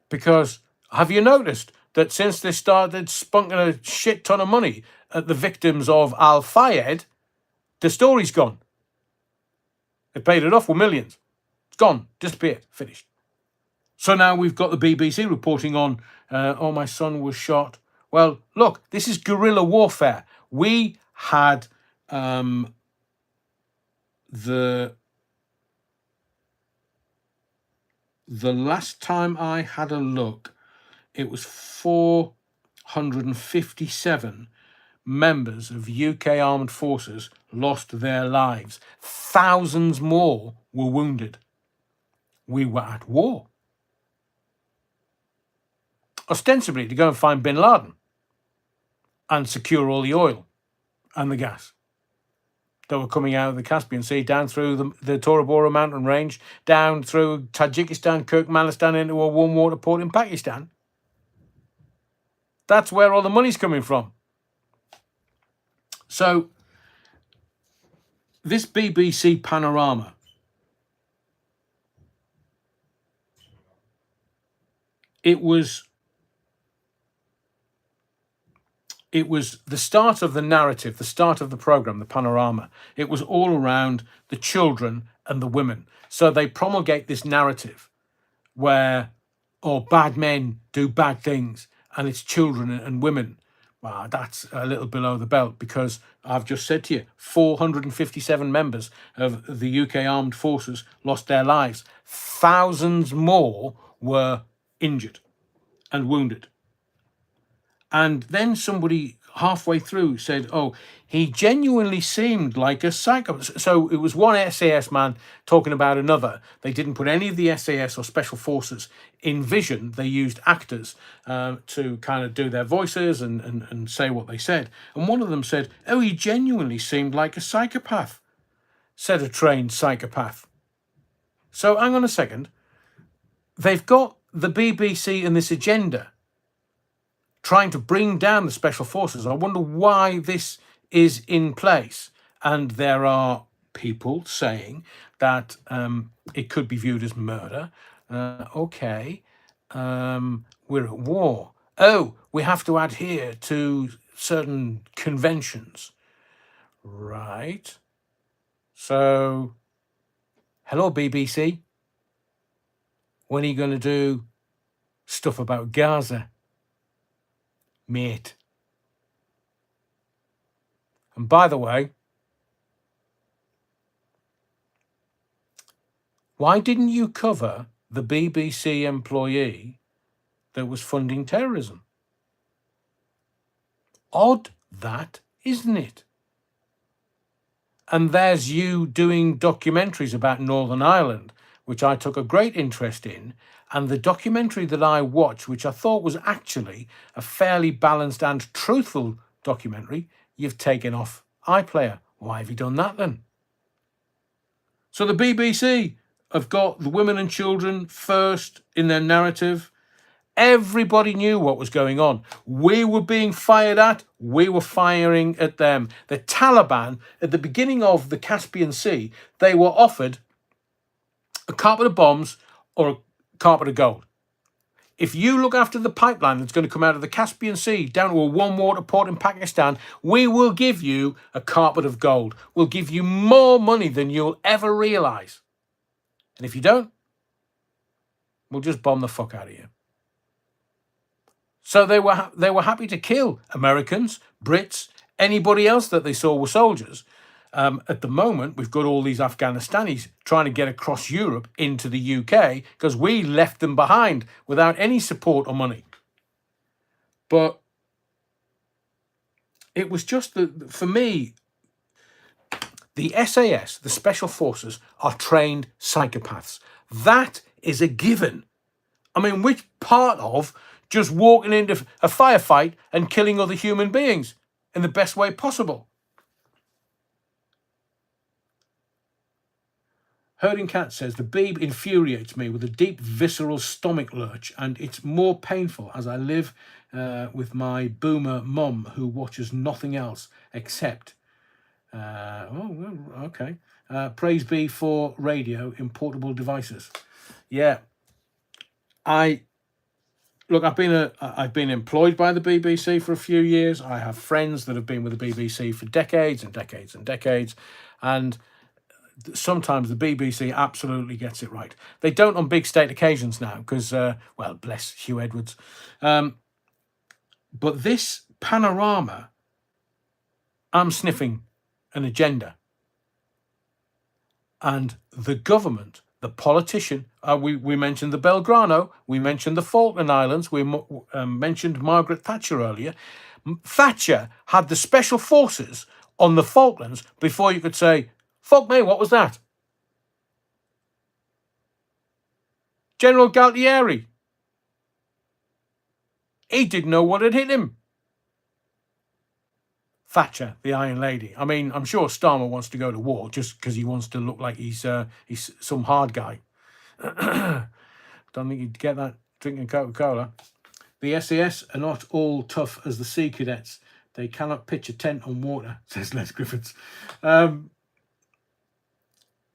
Because have you noticed that since they started spunking a shit ton of money at the victims of Al-Fayed, the story's gone. They paid it off with millions. It's gone, disappeared, finished. So now we've got the BBC reporting on, oh, my son was shot. Well, look, this is guerrilla warfare. We had the last time I had a look, it was 457 members of UK armed forces lost their lives. Thousands more were wounded. We were at war. Ostensibly to go and find bin Laden and secure all the oil and the gas that were coming out of the Caspian Sea, down through the Tora Bora mountain range, down through Tajikistan, Turkmenistan, into a warm water port in Pakistan. That's where all the money's coming from. So, this BBC panorama, it was the start of the narrative, the start of the program, the panorama. It was all around the children and the women. So they promulgate this narrative where, bad men do bad things, and it's children and women. Well, that's a little below the belt, because I've just said to you, 457 members of the UK Armed Forces lost their lives. Thousands more were injured and wounded. And then somebody halfway through said, oh, he genuinely seemed like a psychopath. So it was one SAS man talking about another. They didn't put any of the SAS or special forces in vision. They used actors to kind of do their voices and say what they said. And one of them said, oh, he genuinely seemed like a psychopath, said a trained psychopath. So hang on a second. They've got the BBC and this agenda trying to bring down the special forces. I wonder why this is in place. And there are people saying that it could be viewed as murder. We we're at war. Oh, we have to adhere to certain conventions. Right. So, hello, BBC. When are you going to do stuff about Gaza, mate? And by the way, why didn't you cover the BBC employee that was funding terrorism? Odd that, isn't it? And there's you doing documentaries about Northern Ireland, which I took a great interest in. And the documentary that I watched, which I thought was actually a fairly balanced and truthful documentary, you've taken off iPlayer. Why have you done that then? So the BBC have got the women and children first in their narrative. Everybody knew what was going on. We were being fired at. We were firing at them. The Taliban, at the beginning of the Caspian Sea, they were offered a carpet of bombs or a carpet of gold. If you look after the pipeline that's going to come out of the Caspian Sea down to a one water port in Pakistan, we will give you a carpet of gold. We'll give you more money than you'll ever realize. And if you don't, we'll just bomb the fuck out of you. So they were happy to kill Americans, Brits, anybody else that they saw were soldiers. At the moment, we've got all these Afghanistanis trying to get across Europe into the UK because we left them behind without any support or money. But it was just for me, the SAS, the Special Forces, are trained psychopaths. That is a given. I mean, which part of just walking into a firefight and killing other human beings in the best way possible? Herding Cat says, the Beeb infuriates me with a deep visceral stomach lurch, and it's more painful as I live with my boomer mum who watches nothing else except... okay. Praise be for radio in portable devices. Yeah. Look, I've been employed by the BBC for a few years. I have friends that have been with the BBC for decades and decades and decades, and sometimes the BBC absolutely gets it right. They don't on big state occasions now because, well, bless Hugh Edwards. But this panorama, I'm sniffing an agenda. And the government, the politician, we mentioned the Belgrano, we mentioned the Falkland Islands, we mentioned Margaret Thatcher earlier. Thatcher had the special forces on the Falklands before you could say, fuck me, what was that? General Galtieri. He didn't know what had hit him. Thatcher, the Iron Lady. I mean, I'm sure Starmer wants to go to war just because he wants to look like he's some hard guy. Don't think you'd get that drinking Coca-Cola. The SAS are not all tough as the Sea Cadets. They cannot pitch a tent on water, says Les Griffiths.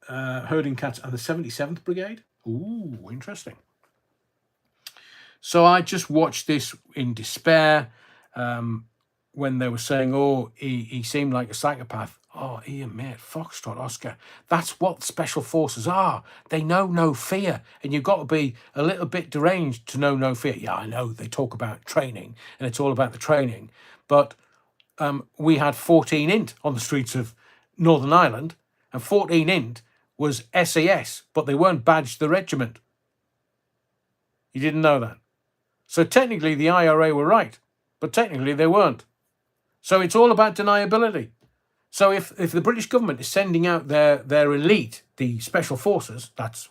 Herding Cats and the 77th Brigade. Ooh, interesting. So I just watched this in despair when they were saying, oh, he seemed like a psychopath. Oh, Ian, mate, Foxtrot, Oscar. That's what special forces are. They know no fear. And you've got to be a little bit deranged to know no fear. Yeah, I know they talk about training and it's all about the training. But we had 14 int on the streets of Northern Ireland, and 14 int was SAS, but they weren't badged the regiment. You didn't know that. So technically the IRA were right, but technically they weren't. So it's all about deniability. So if the British government is sending out their elite, the special forces, that's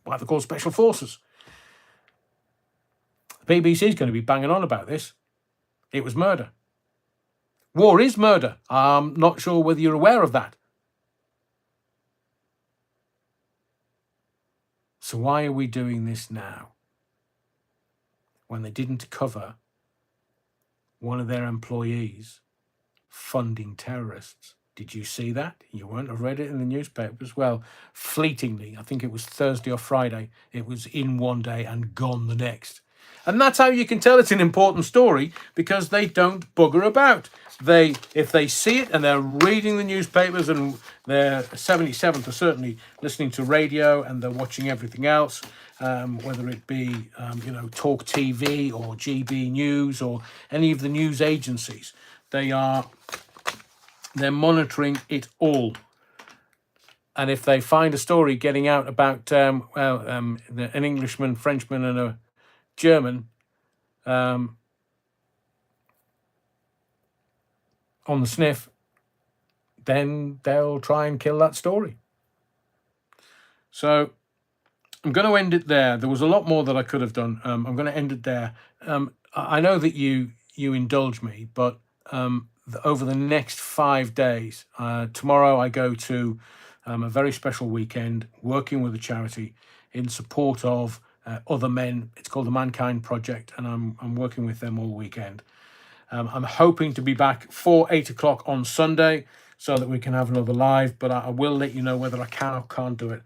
why they're called special forces. The BBC is going to be banging on about this. It was murder. War is murder. I'm not sure whether you're aware of that. So why are we doing this now? When they didn't cover one of their employees funding terrorists. Did you see that? You won't have read it in the newspapers. Well, fleetingly, I think it was Thursday or Friday, it was in one day and gone the next. And that's how you can tell it's an important story, because they don't bugger about. If they see it and they're reading the newspapers and they're 77th are certainly listening to radio and they're watching everything else, whether it be Talk TV or GB News or any of the news agencies, they're monitoring it all. And if they find a story getting out about an Englishman, Frenchman, and a German on the sniff, then they'll try and kill that story. So I'm going to end it there. There was a lot more that I could have done. I'm going to end it there. I know that you indulge me, but over the next 5 days, tomorrow I go to a very special weekend working with a charity in support of other men. It's called the Mankind Project, and I'm working with them all weekend. I'm hoping to be back for 8 o'clock on Sunday so that we can have another live, but I will let you know whether I can or can't do it,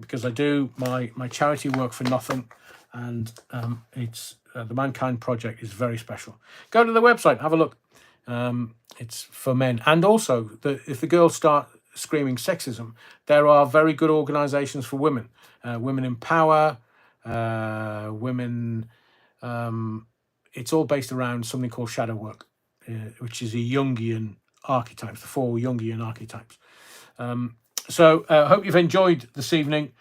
because I do my charity work for nothing, and it's the Mankind Project is very special. Go to the website, have a look. It's for men, and also if the girls start screaming sexism, there are very good organisations for women, Women in Power, women. It's all based around something called shadow work, which is a Jungian archetypes, the 4 Jungian archetypes. So I hope you've enjoyed this evening,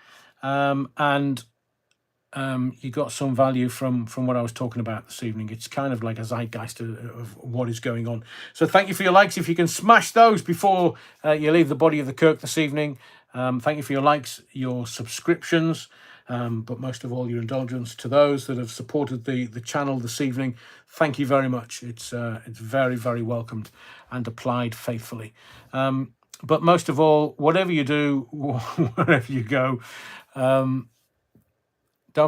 and you got some value from what I was talking about this evening. It's kind of like a zeitgeist of what is going on. So thank you for your likes. If you can smash those before you leave the body of the Kirk this evening. Thank you for your likes, your subscriptions, but most of all your indulgence. To those that have supported the channel this evening, thank you very much. It's very, very welcomed and applied faithfully. But most of all, whatever you do, wherever you go, don't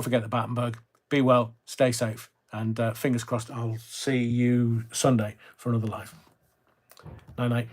forget the Battenberg. Be well, stay safe, and fingers crossed I'll see you Sunday for another live. Night night.